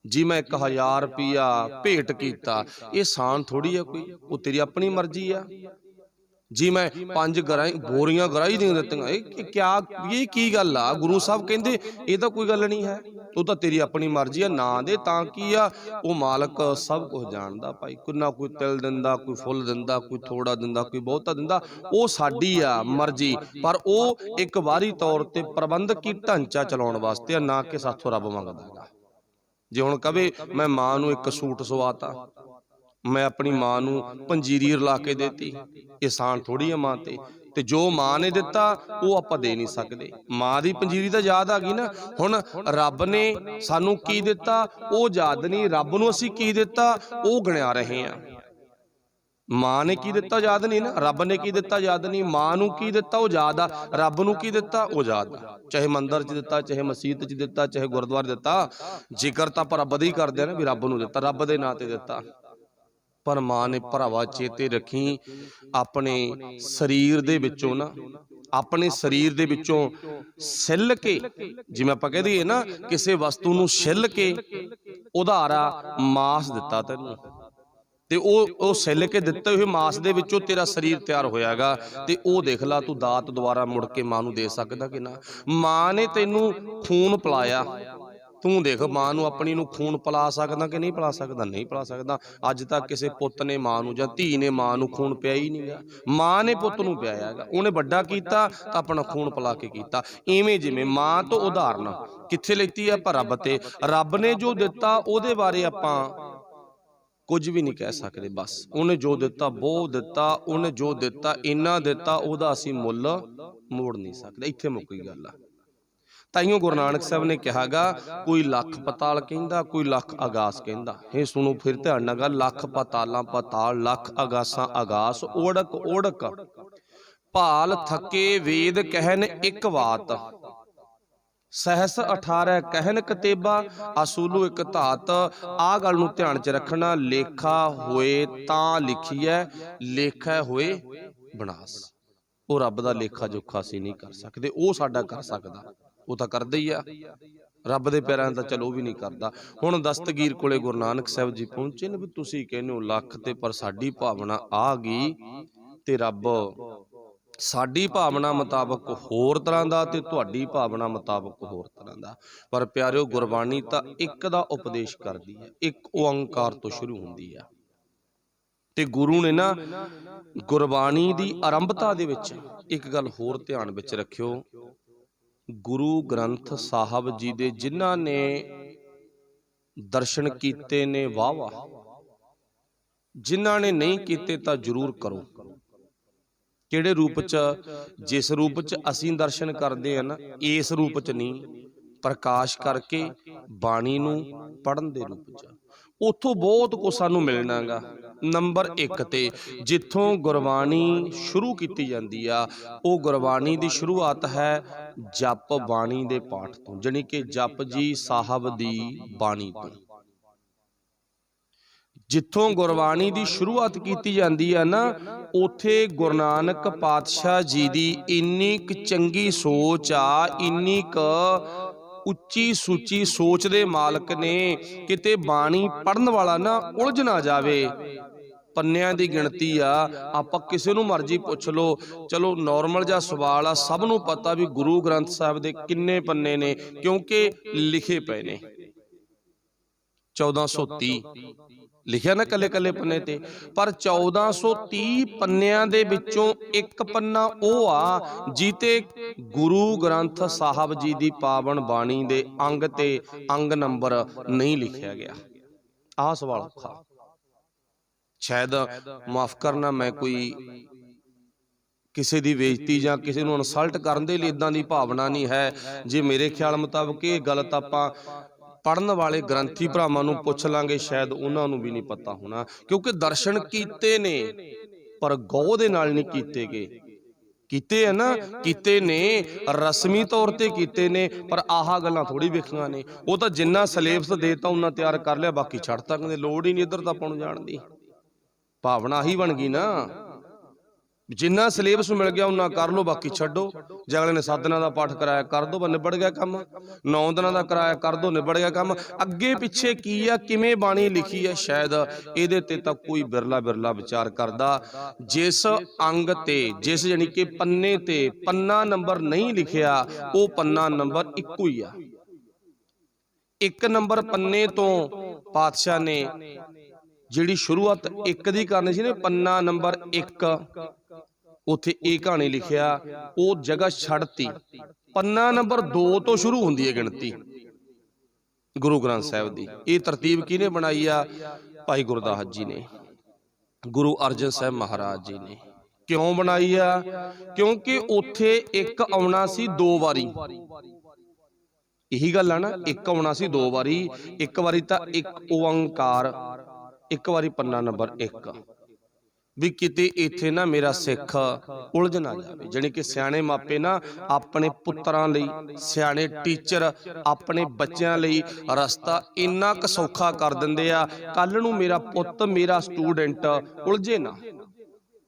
ਜੀ ਮੈਂ 1000 ਰੁਪਿਆ ਭੇਟ ਕੀਤਾ, ਇਹ ਆਸਾਨ ਥੋੜੀ ਹੈ ਕੋਈ, ਉਹ ਤੇਰੀ ਆਪਣੀ ਮਰਜ਼ੀ ਆ। ਜੀ ਮੈਂ 5 ਬੋਰੀਆਂ ਗਰਾਈ ਦੀਆਂ ਦਿੱਤੀਆਂ, ਇਹ ਕੀ ਗੱਲ ਆ? ਗੁਰੂ ਸਾਹਿਬ ਕਹਿੰਦੇ ਇਹ ਤਾਂ ਕੋਈ ਗੱਲ ਨਹੀਂ ਹੈ, ਉਹ ਤਾਂ ਤੇਰੀ ਆਪਣੀ ਮਰਜ਼ੀ ਆ, ਨਾ ਦੇ ਤਾਂ ਕੀ ਆ, ਉਹ ਮਾਲਕ ਸਭ ਕੁਝ ਜਾਣਦਾ ਭਾਈ। ਕੋਈ ਨਾ ਕੋਈ ਤਿਲ ਦਿੰਦਾ, ਕੋਈ ਫੁੱਲ ਦਿੰਦਾ, ਕੋਈ ਥੋੜਾ ਦਿੰਦਾ, ਕੋਈ ਬਹੁਤਾ ਦਿੰਦਾ, ਉਹ ਸਾਡੀ ਆ ਮਰਜ਼ੀ। ਪਰ ਉਹ ਇੱਕ ਵਾਰੀ ਤੌਰ ਤੇ ਪ੍ਰਬੰਧਕੀ ਢਾਂਚਾ ਚਲਾਉਣ ਵਾਸਤੇ ਆ, ਨਾ ਕਿ ਸਾਥੋਂ ਰੱਬ ਮੰਗਦਾ ਹੈਗਾ। ਜੇ ਹੁਣ ਕਵੇ ਮੈਂ ਮਾਂ ਨੂੰ ਇੱਕ ਸੂਟ ਸਵਾਤਾ, ਮੈਂ ਆਪਣੀ ਮਾਂ ਨੂੰ ਪੰਜੀਰੀ ਰਲਾ ਕੇ ਦੇਤੀ, ਇਹਸਾਨ ਥੋੜੀ ਆ ਮਾਂ ਤੇ ਜੋ ਮਾਂ ਨੇ ਦਿੱਤਾ ਉਹ ਆਪਾਂ ਦੇ ਨਹੀਂ ਸਕਦੇ। ਮਾਂ ਦੀ ਪੰਜੀਰੀ ਤਾਂ ਯਾਦ ਆ ਗਈ ਨਾ। ਹੁਣ ਰੱਬ ਨੇ ਸਾਨੂੰ ਕੀ ਦਿੱਤਾ ਉਹ ਯਾਦ ਨਹੀਂ, ਰੱਬ ਨੂੰ ਅਸੀਂ ਕੀ ਦਿੱਤਾ ਉਹ ਗਿਣਿਆ ਰਹੇ ਆ। ਮਾਂ ਨੇ ਕੀ ਦਿੱਤਾ ਯਾਦ ਨਹੀਂ ਨਾ, ਰੱਬ ਨੇ ਕੀ ਦਿੱਤਾ ਯਾਦ ਨਹੀਂ। ਮਾਂ ਨੂੰ ਕੀ ਦਿੱਤਾ ਉਹ ਯਾਦ ਆ, ਰੱਬ ਨੂੰ ਕੀ ਦਿੱਤਾ ਉਹ ਯਾਦ ਆ। ਚਾਹੇ ਮੰਦਿਰ 'ਚ ਦਿੱਤਾ, ਚਾਹੇ ਮਸਜਿਦ 'ਚ ਦਿੱਤਾ, ਚਾਹੇ ਗੁਰਦੁਆਰੇ ਦਿੱਤਾ, ਜ਼ਿਕਰ ਤਾਂ ਆਪਾਂ ਰੱਬ ਦਾ ਹੀ ਕਰਦੇ ਆ ਨਾ, ਵੀ ਰੱਬ ਨੂੰ ਦਿੱਤਾ, ਰੱਬ ਦੇ ਨਾਂ ਤੇ ਦਿੱਤਾ। ਪਰ ਮਾਂ ਨੇ ਭਰਾਵਾ ਚੇਤੇ ਰੱਖੀ, ਆਪਣੇ ਸਰੀਰ ਦੇ ਵਿੱਚੋਂ ਨਾ, ਆਪਣੇ ਸਰੀਰ ਦੇ ਵਿੱਚੋਂ ਛਿੱਲ ਕੇ, ਜਿਵੇਂ ਆਪਾਂ ਕਹਿ ਦਈਏ ਨਾ ਕਿਸੇ ਵਸਤੂ ਨੂੰ ਛਿੱਲ ਕੇ ਉਧਾਰਾ ਮਾਸ ਦਿੱਤਾ ਤੈਨੂੰ, ਤੇ ਉਹ ਛਿੱਲ ਕੇ ਦਿੱਤੇ ਹੋਏ ਮਾਸ ਦੇ ਵਿੱਚੋਂ ਤੇਰਾ ਸਰੀਰ ਤਿਆਰ ਹੋਇਆਗਾ। ਤੇ ਉਹ ਦੇਖ ਲਾ ਤੂੰ ਦਾਤ ਦੁਬਾਰਾ ਮੁੜ ਕੇ ਮਾਂ ਨੂੰ ਦੇ ਸਕਦਾ ਕਿ ਨਾ? ਮਾਂ ਨੇ ਤੈਨੂੰ ਖੂਨ ਪਿਲਾਇਆ, ਤੂੰ ਦੇਖ ਮਾਂ ਨੂੰ ਆਪਣੀ ਨੂੰ ਖੂਨ ਪਿਲਾ ਸਕਦਾ ਕਿ ਨਹੀਂ ਪਿਲਾ ਸਕਦਾ? ਨਹੀਂ ਪਿਲਾ ਸਕਦਾ। ਅੱਜ ਤੱਕ ਕਿਸੇ ਪੁੱਤ ਨੇ ਮਾਂ ਨੂੰ ਜਾਂ ਧੀ ਨੇ ਮਾਂ ਨੂੰ ਖੂਨ ਪਿਆ ਹੀ ਨਹੀਂਗਾ। ਮਾਂ ਨੇ ਪੁੱਤ ਨੂੰ ਪਿਆਇਆ ਹੈਗਾ, ਉਹਨੇ ਵੱਡਾ ਕੀਤਾ ਤਾਂ ਆਪਣਾ ਖੂਨ ਪਿਲਾ ਕੇ ਕੀਤਾ। ਇਵੇਂ ਜਿਵੇਂ ਮਾਂ ਤੋਂ ਉਦਾਹਰਨ ਕਿੱਥੇ ਲੈਤੀ ਆ? ਪਰ ਰੱਬ ਤੇ। ਰੱਬ ਨੇ ਜੋ ਦਿੱਤਾ ਉਹਦੇ ਬਾਰੇ ਆਪਾਂ ਕੁਝ ਵੀ ਨਹੀਂ ਕਹਿ ਸਕਦੇ। ਬਸ ਉਹਨੇ ਜੋ ਦਿੱਤਾ ਬਹੁਤ ਦਿੱਤਾ, ਉਹਨੇ ਜੋ ਦਿੱਤਾ ਇੰਨਾ ਦਿੱਤਾ, ਉਹਦਾ ਅਸੀਂ ਮੁੱਲ ਮੋੜ ਨਹੀਂ ਸਕਦੇ। ਇੱਥੇ ਮੁੱਕ ਗਈ ਗੱਲ ਆ। ਤਾਈਓ ਗੁਰੂ ਨਾਨਕ ਸਾਹਿਬ ਨੇ ਕਿਹਾਗਾ ਕੋਈ ਲੱਖ ਪਤਾਲ ਕਹਿੰਦਾ, ਕੋਈ ਲੱਖ ਆਗਾਸ ਕਹਿੰਦਾ। ਇਹ ਸੁਣੋ ਫਿਰ ਧਿਆਨ ਨਾਲ ਗੱਲ। ਲੱਖ ਪਤਾਲਾਂ ਪਤਾਲ, ਲੱਖ ਆਗਾਸਾਂ ਆਗਾਸ, ਓੜਕ ਓੜਕ ਭਾਲ ਥੱਕੇ, ਵੇਦ ਕਹਿਨ ਇੱਕ ਬਾਤ, ਸਹਿਸ 18 ਕਹਿਨ ਕਤੇਬਾ, ਅਸੂਲੂ ਇੱਕ ਧਾਤ। ਆਹ ਗੱਲ ਨੂੰ ਧਿਆਨ ਚ ਰੱਖਣਾ। ਲੇਖਾ ਹੋਏ ਤਾਂ ਲਿਖੀਐ, ਲੇਖਾ ਹੋਏ ਵਿਨਾਸ਼। ਉਹ ਰੱਬ ਦਾ ਲੇਖਾ ਜੋਖਾ ਅਸੀਂ ਨਹੀਂ ਕਰ ਸਕਦੇ, ਉਹ ਸਾਡਾ ਕਰ ਸਕਦਾ, ਉਹ ਤਾਂ ਕਰਦਾ ਹੀ ਆ। ਰੱਬ ਦੇ ਪਿਆਰਿਆਂ ਤਾਂ ਚਲੋ ਉਹ ਵੀ ਨਹੀਂ ਕਰਦਾ। ਹੁਣ ਦਸਤਗੀਰ ਕੋਲੇ ਗੁਰੂ ਨਾਨਕ ਸਾਹਿਬ ਜੀ ਪਹੁੰਚੇ ਨੇ ਵੀ ਤੁਸੀਂ ਕਹਿੰਦੇ ਹੋ ਲੱਖ ਤੇ, ਪਰ ਸਾਡੀ ਭਾਵਨਾ ਆ ਗਈ ਤੇ ਰੱਬ ਸਾਡੀ ਭਾਵਨਾ ਮੁਤਾਬਕ ਹੋਰ ਤਰ੍ਹਾਂ ਦਾ ਤੇ ਤੁਹਾਡੀ ਭਾਵਨਾ ਮੁਤਾਬਕ ਹੋਰ ਤਰ੍ਹਾਂ ਦਾ। ਪਰ ਪਿਆਰਿਓ, ਗੁਰਬਾਣੀ ਤਾਂ ਇੱਕ ਦਾ ਉਪਦੇਸ਼ ਕਰਦੀ ਹੈ, ਇੱਕ ਓੰਕਾਰ ਤੋਂ ਸ਼ੁਰੂ ਹੁੰਦੀ ਆ। ਤੇ ਗੁਰੂ ਨੇ ਨਾ ਗੁਰਬਾਣੀ ਦੀ ਆਰੰਭਤਾ ਦੇ ਵਿੱਚ ਇੱਕ ਗੱਲ ਹੋਰ ਧਿਆਨ ਵਿੱਚ ਰੱਖਿਓ, ਗੁਰੂ ਗ੍ਰੰਥ ਸਾਹਿਬ ਜੀ ਦੇ ਜਿਨ੍ਹਾਂ ਨੇ ਦਰਸ਼ਨ ਕੀਤੇ ਨੇ ਵਾਹ ਵਾਹ, ਜਿਨ੍ਹਾਂ ਨੇ ਨਹੀਂ ਕੀਤੇ ਤਾਂ ਜ਼ਰੂਰ ਕਰੋ। ਕਿਹੜੇ ਰੂਪ ਚ? ਜਿਸ ਰੂਪ ਚ ਅਸੀਂ ਦਰਸ਼ਨ ਕਰਦੇ ਹਾਂ ਨਾ, ਇਸ ਰੂਪ ਚ ਨਹੀਂ, ਪ੍ਰਕਾਸ਼ ਕਰਕੇ ਬਾਣੀ ਨੂੰ ਪੜ੍ਹਨ ਦੇ ਰੂਪ ਚ। ਉੱਥੋਂ ਬਹੁਤ ਕੁਝ ਸਾਨੂੰ ਮਿਲਣਾ ਗਾ। ਨੰਬਰ 1 ਤੇ ਜਿੱਥੋਂ ਗੁਰਬਾਣੀ ਸ਼ੁਰੂ ਕੀਤੀ ਜਾਂਦੀ ਆ, ਉਹ ਗੁਰਬਾਣੀ ਦੀ ਸ਼ੁਰੂਆਤ ਹੈ ਜਪ ਬਾਣੀ ਦੇ ਪਾਠ ਤੋਂ, ਜਾਣੀ ਕਿ ਜਪਜੀ ਸਾਹਿਬ ਦੀ ਬਾਣੀ ਤੋਂ। ਜਿੱਥੋਂ ਗੁਰਬਾਣੀ ਦੀ ਸ਼ੁਰੂਆਤ ਕੀਤੀ ਜਾਂਦੀ ਆ ਨਾ, ਉਥੇ ਗੁਰੂ ਨਾਨਕ ਪਾਤਸ਼ਾਹ ਜੀ ਦੀ ਇੰਨੀ ਕੁ ਚੰਗੀ ਸੋਚ ਆ, ਇੰਨੀ ਕੁ ਉੱਚੀ ਸੁੱਚੀ ਸੋਚ ਦੇ ਮਾਲਕ ਨੇ, ਕਿਤੇ ਬਾਣੀ ਪੜ੍ਹਨ ਵਾਲਾ ਨਾ ਉਲਝ ਨਾ ਜਾਵੇ। ਪੰਨਿਆਂ ਦੀ ਗਿਣਤੀ ਆ, ਆਪਾਂ ਕਿਸੇ ਨੂੰ ਮਰਜ਼ੀ ਪੁੱਛ ਲਓ, ਚਲੋ ਨੋਰਮਲ ਜਿਹਾ ਸਵਾਲ ਆ, ਸਭ ਨੂੰ ਪਤਾ ਵੀ ਗੁਰੂ ਗ੍ਰੰਥ ਸਾਹਿਬ ਦੇ ਕਿੰਨੇ ਪੰਨੇ ਨੇ, ਕਿਉਂਕਿ ਲਿਖੇ ਪਏ ਨੇ 1430 ਲਿਖਿਆ ਨਾ ਕੱਲੇ ਕੱਲੇ ਪੰਨੇ ਤੇ। ਪਰ 1430 ਪੰਨਿਆਂ ਦੇ ਵਿੱਚੋਂ ਇੱਕ ਪੰਨਾ ਉਹ ਆ ਜਿਤੇ ਗੁਰੂ ਗ੍ਰੰਥ ਸਾਹਿਬ ਜੀ ਦੀ ਪਾਵਨ ਬਾਣੀ ਦੇ ਅੰਗ ਤੇ ਅੰਗ ਨੰਬਰ ਨਹੀਂ ਲਿਖਿਆ ਗਿਆ। ਆਹ ਸਵਾਲ ਔਖਾ। ਸ਼ਾਇਦ ਮਾਫ ਕਰਨਾ, ਮੈਂ ਕੋਈ ਕਿਸੇ ਦੀ ਬੇਇੱਜ਼ਤੀ ਜਾਂ ਕਿਸੇ ਨੂੰ ਇਨਸਲਟ ਕਰਨ ਦੇ ਲਈ ਇਦਾਂ ਦੀ ਭਾਵਨਾ ਨਹੀਂ ਹੈ। ਜੇ ਮੇਰੇ ਖਿਆਲ ਮੁਤਾਬਕ ਇਹ ਗਲਤ ਆਪਾਂ ਪੜ੍ਹਨ ਵਾਲੇ ਗ੍ਰੰਥੀ ਭਰਾਵਾਂ ਨੂੰ ਪੁੱਛ ਲਾਂਗੇ, ਸ਼ਾਇਦ ਉਹਨਾਂ ਨੂੰ ਵੀ ਨਹੀਂ ਪਤਾ ਹੋਣਾ, ਕਿਉਂਕਿ ਦਰਸ਼ਨ ਕੀਤੇ ਨੇ ਪਰ ਗੌਹ ਦੇ ਨਾਲ ਨਹੀਂ ਕੀਤੇ ਗਏ। ਕੀਤੇ ਆ ਨਾ, ਕੀਤੇ ਨੇ, ਰਸਮੀ ਤੌਰ ਤੇ ਕੀਤੇ ਨੇ, ਪਰ ਆਹ ਗੱਲਾਂ ਥੋੜੀ ਵੇਖੀਆਂ ਨੇ। ਉਹ ਤਾਂ ਜਿੰਨਾ ਸਿਲੇਬਸ ਦੇਤਾ ਉਹਨਾਂ ਤਿਆਰ ਕਰ ਲਿਆ, ਬਾਕੀ ਛੱਡਤਾ, ਕਹਿੰਦੇ ਲੋੜ ਹੀ ਨਹੀਂ ਇੱਧਰ ਤਾਂ ਆਪਾਂ ਨੂੰ ਜਾਣ ਦੀ। ਭਾਵਨਾ ਹੀ ਬਣ ਗਈ ਨਾ, ਜਿੰਨਾ ਸਿਲੇਬਸ ਮਿਲ ਗਿਆ ਉਹਨਾਂ ਕਰ ਲਓ, ਬਾਕੀ ਛੱਡੋ। ਜੇ ਅਗਲੇ ਨੇ 7 ਦਿਨਾਂ ਦਾ ਪਾਠ ਕਰਾਇਆ ਕਰ ਦੋ, ਨਿਬੜ ਗਿਆ ਕੰਮ। 9 ਦਿਨਾਂ ਦਾ ਕਰਾਇਆ ਕਰ ਦੋ, ਨਿਬੜ ਗਿਆ ਕੰਮ। ਅੱਗੇ ਪਿੱਛੇ ਕੀ ਆ, ਕਿਵੇਂ ਬਾਣੀ ਲਿਖੀ ਹੈ, ਸ਼ਾਇਦ ਇਹਦੇ ਤੇ ਤਾਂ ਕੋਈ ਬਿਰਲਾ ਬਿਰਲਾ ਵਿਚਾਰ ਕਰਦਾ। ਜਿਸ ਅੰਗ ਤੇ, ਜਿਸ ਜਾਣੀ ਕਿ ਪੰਨੇ ਤੇ ਪੰਨਾ ਨੰਬਰ ਨਹੀਂ ਲਿਖਿਆ, ਉਹ ਪੰਨਾ ਨੰਬਰ ਇੱਕੋ ਹੀ ਆ। 1 ਨੰਬਰ ਪੰਨੇ ਤੋਂ ਪਾਤਸ਼ਾਹ ਨੇ ਜਿਹੜੀ ਸ਼ੁਰੂਆਤ 1 ਦੀ ਕਰਨੀ ਸੀ ਨਾ, ਪੰਨਾ ਨੰਬਰ 1 ਉੱਥੇ ਇਹ ਕਹਾਣੀ ਲਿਖਿਆ, ਉਹ ਜਗ੍ਹਾ ਛੱਡਤੀ। ਪੰਨਾ ਨੰਬਰ 2 ਤੋਂ ਸ਼ੁਰੂ ਹੁੰਦੀ ਹੈ ਗਿਣਤੀ ਗੁਰੂ ਗ੍ਰੰਥ ਸਾਹਿਬ ਦੀ। ਇਹ ਤਰਤੀਬ ਕਿਹਨੇ ਬਣਾਈ ਆ? ਭਾਈ ਗੁਰਦਾਸ ਜੀ ਨੇ, ਗੁਰੂ ਅਰਜਨ ਸਾਹਿਬ ਮਹਾਰਾਜ ਜੀ ਨੇ। ਕਿਉਂ ਬਣਾਈ ਆ? ਕਿਉਂਕਿ ਉੱਥੇ 1 ਆਉਣਾ ਸੀ 2 ਵਾਰੀ। ਇਹੀ ਗੱਲ ਆ ਨਾ, 1 ਆਉਣਾ ਸੀ 2 ਵਾਰੀ। 1 ਵਾਰੀ ਤਾਂ 1 ਓੰਕਾਰ, 1 ਵਾਰੀ ਪੰਨਾ ਨੰਬਰ 1। ਵੀ ਕਿਤੇ ਇੱਥੇ ਨਾ ਮੇਰਾ ਸਿੱਖ ਉਲਝ ਨਾ ਜਾਵੇ। ਜਾਣੀ ਕਿ ਸਿਆਣੇ ਮਾਪੇ ਨਾ ਆਪਣੇ ਪੁੱਤਰਾਂ ਲਈ, ਸਿਆਣੇ ਟੀਚਰ ਆਪਣੇ ਬੱਚਿਆਂ ਲਈ ਰਸਤਾ ਇੰਨਾ ਕੁ ਸੌਖਾ ਕਰ ਦਿੰਦੇ ਆ, ਕੱਲ ਨੂੰ ਮੇਰਾ ਪੁੱਤ, ਮੇਰਾ ਸਟੂਡੈਂਟ ਉਲਝੇ ਨਾ।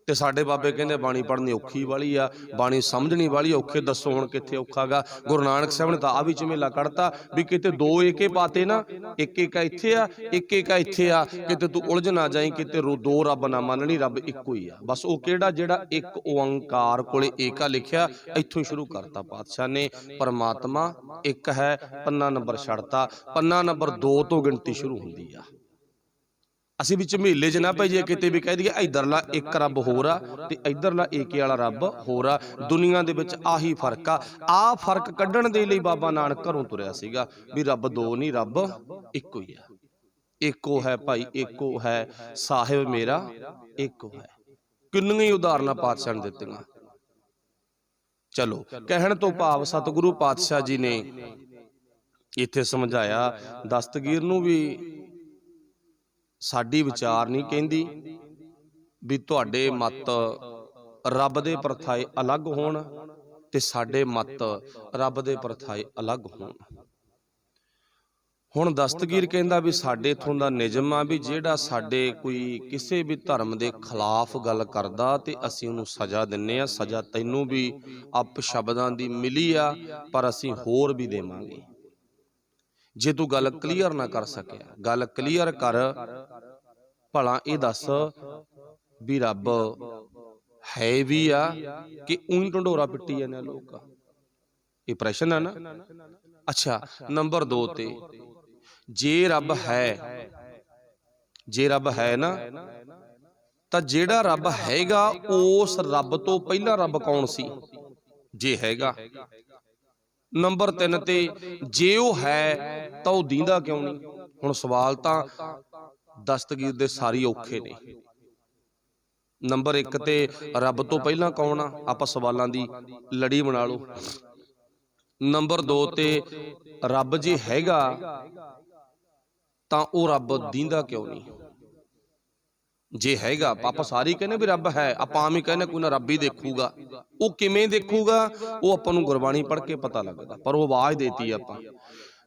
ਤੇ ਸਾਡੇ ਬਾਬੇ ਕਹਿੰਦੇ ਬਾਣੀ ਪੜ੍ਹਨੀ ਔਖੀ ਵਾਲੀ ਆ, ਬਾਣੀ ਸਮਝਣੀ ਵਾਲੀ ਔਖੇ। ਦੱਸੋ ਹੁਣ ਕਿੱਥੇ ਔਖਾ ਗਾ? ਗੁਰੂ ਨਾਨਕ ਸਾਹਿਬ ਨੇ ਤਾਂ ਆ ਵੀ ਝਮੇਲਾ ਕੱਢਤਾ ਵੀ ਕਿਤੇ 2 ਏਕੇ ਪਾਤੇ ਨਾ, 1 ਏਕਾ ਇੱਥੇ ਆ, 1 ਏਕਾ ਇੱਥੇ ਆ, ਕਿਤੇ ਤੂੰ ਉਲਝ ਨਾ ਜਾਈ, ਕਿਤੇ 2 ਰੱਬ ਨਾ ਮੰਨ ਲਈ, ਰੱਬ ਇੱਕੋ ਹੀ ਆ। ਬਸ ਉਹ ਕਿਹੜਾ? ਜਿਹੜਾ 1 ਓੰਕਾਰ ਕੋਲੇ ਏਕਾ ਲਿਖਿਆ, ਇੱਥੋਂ ਸ਼ੁਰੂ ਕਰਤਾ ਪਾਤਸ਼ਾਹ ਨੇ। ਪਰਮਾਤਮਾ ਇੱਕ ਹੈ, ਪੰਨਾ ਨੰਬਰ ਛੱਡਤਾ। ਪੰਨਾ ਨੰਬਰ 2 ਤੋਂ ਗਿਣਤੀ ਸ਼ੁਰੂ ਹੁੰਦੀ ਆ। ਅਸੀਂ ਵੀ ਝਮੇਲੇ 'ਚ ਨਾ ਪੈ ਜਾਈਏ, ਕਿਤੇ ਵੀ ਕਹਿ ਦਈਏ ਇੱਧਰਲਾ ਇੱਕ ਰੱਬ ਹੋਰ ਆ ਤੇ ਇੱਧਰਲਾ ਏਕੇ ਵਾਲਾ ਰੱਬ ਹੋਰ ਆ। ਦੁਨੀਆ ਦੇ ਵਿੱਚ ਆਹੀ ਫਰਕ ਆ। ਆਹ ਫਰਕ ਕੱਢਣ ਦੇ ਲਈ ਬਾਬਾ ਨਾਨਕ ਘਰੋਂ ਤੁਰਿਆ ਸੀਗਾ ਵੀ ਰੱਬ 2 ਨਹੀਂ, ਰੱਬ ਇੱਕੋ ਹੀ ਆ। ਏਕੋ ਹੈ ਭਾਈ, ਏਕੋ ਹੈ ਸਾਹਿਬ ਮੇਰਾ, ਏਕੋ ਹੈ। ਕਿੰਨੀਆਂ ਉਦਾਹਰਨਾਂ ਪਾਤਸ਼ਾਹ ਨੇ ਦਿੱਤੀਆਂ। ਚਲੋ, ਕਹਿਣ ਤੋਂ ਭਾਵ ਸਤਿਗੁਰੂ ਪਾਤਸ਼ਾਹ ਜੀ ਨੇ ਇੱਥੇ ਸਮਝਾਇਆ ਦਸਤਗੀਰ ਨੂੰ ਵੀ ਸਾਡੀ ਵਿਚਾਰ ਨਹੀਂ ਕਹਿੰਦੀ ਵੀ ਤੁਹਾਡੇ ਮਤ ਰੱਬ ਦੇ ਪਰਥਾਏ ਅਲੱਗ ਹੋਣ ਤੇ ਸਾਡੇ ਮਤ ਰੱਬ ਦੇ ਪਰਥਾਏ ਅਲੱਗ ਹੋਣ। ਹੁਣ ਦਸਤਗੀਰ ਕਹਿੰਦਾ ਵੀ ਸਾਡੇ ਇਥੋਂ ਦਾ ਨਿਯਮ ਆ ਵੀ ਜਿਹੜਾ ਸਾਡੇ ਕੋਈ ਕਿਸੇ ਵੀ ਧਰਮ ਦੇ ਖਿਲਾਫ ਗੱਲ ਕਰਦਾ ਤੇ ਅਸੀਂ ਉਹਨੂੰ ਸਜ਼ਾ ਦਿੰਨੇ ਆ। ਸਜ਼ਾ ਤੈਨੂੰ ਵੀ ਅਪ ਸ਼ਬਦਾਂ ਦੀ ਮਿਲੀ ਆ, ਪਰ ਅਸੀਂ ਹੋਰ ਵੀ ਦੇਵਾਂਗੇ। जे तू गल क्लीयर ना कर सकिया, गल क्लीयर कर, भला ये दस भी रब है भी आ कि ऊई ढंडोरा पिट्टी जाने लोग, ये प्रश्न है ना। अच्छा, नंबर 2 ते जे रब है, जे रब है ना, ਤਾਂ ਜਿਹੜਾ ਰੱਬ ਹੈਗਾ ਉਸ ਰੱਬ ਤੋਂ ਪਹਿਲਾਂ ਰੱਬ ਕੌਣ ਸੀ ਜੇ ਹੈਗਾ। ਨੰਬਰ 3 ਤੇ ਜੇ ਉਹ ਹੈ ਤਾਂ ਉਹ ਦੀਂਦਾ ਕਿਉਂ ਨਹੀਂ। ਹੁਣ ਸਵਾਲ ਤਾਂ ਦਸਤਗੀਰ ਦੇ ਸਾਰੀ ਔਖੇ ਨੇ। ਨੰਬਰ 1 ਤੇ ਰੱਬ ਤੋਂ ਪਹਿਲਾਂ ਕੌਣ ਆ, ਆਪਾਂ ਸਵਾਲਾਂ ਦੀ ਲੜੀ ਬਣਾ ਲਓ। ਨੰਬਰ 2 ਤੇ ਰੱਬ ਜੇ ਹੈਗਾ ਤਾਂ ਉਹ ਰੱਬ ਦੀਂਦਾ ਕਿਉਂ ਨਹੀਂ। ਜੇ ਹੈਗਾ ਆਪਾਂ ਸਾਰੇ ਕਹਿੰਦੇ ਵੀ ਰੱਬ ਹੈ, ਆਪਾਂ ਆਮ ਹੀ ਕਹਿੰਦੇ ਕੋਈ ਨਾ ਰੱਬ ਹੀ ਦੇਖੂਗਾ। ਉਹ ਕਿਵੇਂ ਦੇਖੂਗਾ, ਉਹ ਆਪਾਂ ਨੂੰ ਗੁਰਬਾਣੀ ਪੜ੍ਹ ਕੇ ਪਤਾ ਲੱਗਦਾ, ਪਰ ਉਹ ਆਵਾਜ਼ ਦੇਤੀ ਆਪਾਂ।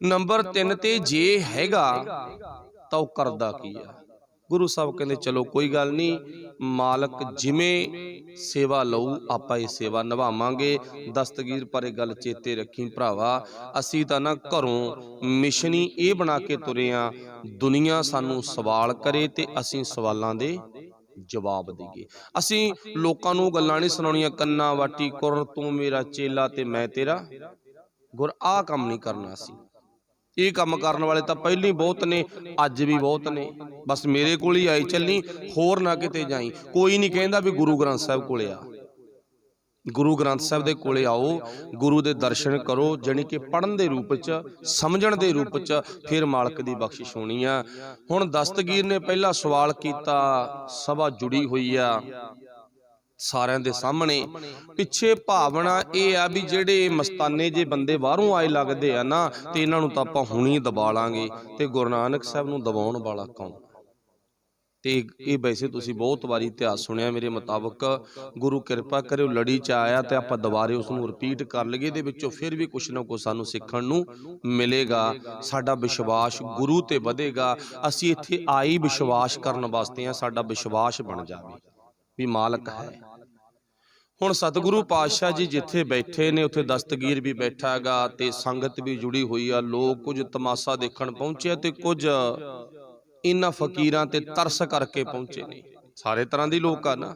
ਨੰਬਰ 3 ਤੇ ਜੇ ਹੈਗਾ ਤਾਂ ਉਹ ਕਰਦਾ ਕੀ ਆ। ਗੁਰੂ ਸਾਹਿਬ ਕਹਿੰਦੇ ਚਲੋ ਕੋਈ ਗੱਲ ਨਹੀਂ, ਮਾਲਕ ਜਿਵੇਂ ਸੇਵਾ ਲਊ ਆਪਾਂ ਇਹ ਸੇਵਾ ਨਿਭਾਵਾਂਗੇ। ਦਸਤਗੀਰ ਪਰ ਇਹ ਗੱਲ ਚੇਤੇ ਰੱਖੀ ਭਰਾਵਾ, ਅਸੀਂ ਤਾਂ ਨਾ ਘਰੋਂ ਮਿਸ਼ਨ ਹੀ ਇਹ ਬਣਾ ਕੇ ਤੁਰੇ ਆ, ਦੁਨੀਆ ਸਾਨੂੰ ਸਵਾਲ ਕਰੇ ਤੇ ਅਸੀਂ ਸਵਾਲਾਂ ਦੇ ਜਵਾਬ ਦੇਈਏ। ਅਸੀਂ ਲੋਕਾਂ ਨੂੰ ਗੱਲਾਂ ਨਹੀਂ ਸੁਣਾਉਣੀਆਂ, ਕੰਨਾ ਵਾਟੀ ਕੁਰ ਤੂੰ ਮੇਰਾ ਚੇਲਾ ਤੇ ਮੈਂ ਤੇਰਾ ਗੁਰ। ਆਹ ਕੰਮ ਨਹੀਂ ਕਰਨਾ ਅਸੀਂ। ਇਹ ਕੰਮ ਕਰਨ ਵਾਲੇ ਤਾਂ ਪਹਿਲਾਂ ਹੀ ਬਹੁਤ ਨੇ, ਅੱਜ ਵੀ ਬਹੁਤ ਨੇ। ਬਸ ਮੇਰੇ ਕੋਲ ਹੀ ਆਈ ਚੱਲੀ, ਹੋਰ ਨਾ ਕਿਤੇ ਜਾਈ। ਕੋਈ ਨਹੀਂ ਕਹਿੰਦਾ ਵੀ ਗੁਰੂ ਗ੍ਰੰਥ ਸਾਹਿਬ ਕੋਲੇ ਆ। ਗੁਰੂ ਗ੍ਰੰਥ ਸਾਹਿਬ ਦੇ ਕੋਲੇ ਆਓ, ਗੁਰੂ ਦੇ ਦਰਸ਼ਨ ਕਰੋ, ਜਾਣੀ ਕਿ ਪੜ੍ਹਨ ਦੇ ਰੂਪ 'ਚ, ਸਮਝਣ ਦੇ ਰੂਪ 'ਚ, ਫਿਰ ਮਾਲਕ ਦੀ ਬਖਸ਼ਿਸ਼ ਹੋਣੀ ਆ। ਹੁਣ ਦਸਤਗੀਰ ਨੇ ਪਹਿਲਾ ਸਵਾਲ ਕੀਤਾ, ਸਭਾ ਜੁੜੀ ਹੋਈ ਆ ਸਾਰਿਆਂ ਦੇ ਸਾਹਮਣੇ। ਪਿੱਛੇ ਭਾਵਨਾ ਇਹ ਆ ਵੀ ਜਿਹੜੇ ਮਸਤਾਨੇ ਜੇ ਬੰਦੇ ਬਾਹਰੋਂ ਆਏ ਲੱਗਦੇ ਆ ਨਾ, ਤੇ ਇਹਨਾਂ ਨੂੰ ਤਾਂ ਆਪਾਂ ਹੁਣੀ ਦਬਾ ਲਾਂਗੇ, ਤੇ ਗੁਰੂ ਨਾਨਕ ਸਾਹਿਬ ਨੂੰ ਦਬਾਉਣ ਵਾਲਾ ਕੌਣ। ਤੇ ਇਹ ਵੈਸੇ ਤੁਸੀਂ ਬਹੁਤ ਵਾਰੀ ਇਤਿਹਾਸ ਸੁਣਿਆ ਮੇਰੇ ਮੁਤਾਬਕ। ਗੁਰੂ ਕਿਰਪਾ ਕਰੇ ਉਹ ਲੜੀ 'ਚ ਆਇਆ ਤੇ ਆਪਾਂ ਦੁਬਾਰੇ ਉਸ ਨੂੰ ਰਿਪੀਟ ਕਰ ਲਈਏ, ਇਹਦੇ ਵਿੱਚੋਂ ਫਿਰ ਵੀ ਕੁਛ ਨਾ ਕੁਛ ਸਾਨੂੰ ਸਿੱਖਣ ਨੂੰ ਮਿਲੇਗਾ। ਸਾਡਾ ਵਿਸ਼ਵਾਸ ਗੁਰੂ ਤੇ ਵਧੇਗਾ। ਅਸੀਂ ਇੱਥੇ ਆਈ ਵਿਸ਼ਵਾਸ ਕਰਨ ਵਾਸਤੇ ਆ, ਸਾਡਾ ਵਿਸ਼ਵਾਸ ਬਣ ਜਾਵੇ ਵੀ ਮਾਲਕ ਹੈ। ਹੁਣ ਸਤਿਗੁਰੂ ਪਾਤਸ਼ਾਹ ਜੀ ਜਿੱਥੇ ਬੈਠੇ ਨੇ ਉੱਥੇ ਦਸਤਗੀਰ ਵੀ ਬੈਠਾ ਹੈਗਾ ਤੇ ਸੰਗਤ ਵੀ ਜੁੜੀ ਹੋਈ ਆ। ਲੋਕ ਕੁਝ ਤਮਾਸ਼ਾ ਦੇਖਣ ਪਹੁੰਚੇ ਤੇ ਕੁਝ ਇਹਨਾਂ ਫਕੀਰਾਂ ਤੇ ਤਰਸ ਕਰਕੇ ਪਹੁੰਚੇ ਨੇ। ਸਾਰੇ ਤਰ੍ਹਾਂ ਦੀ ਲੋਕ ਆ ਨਾ,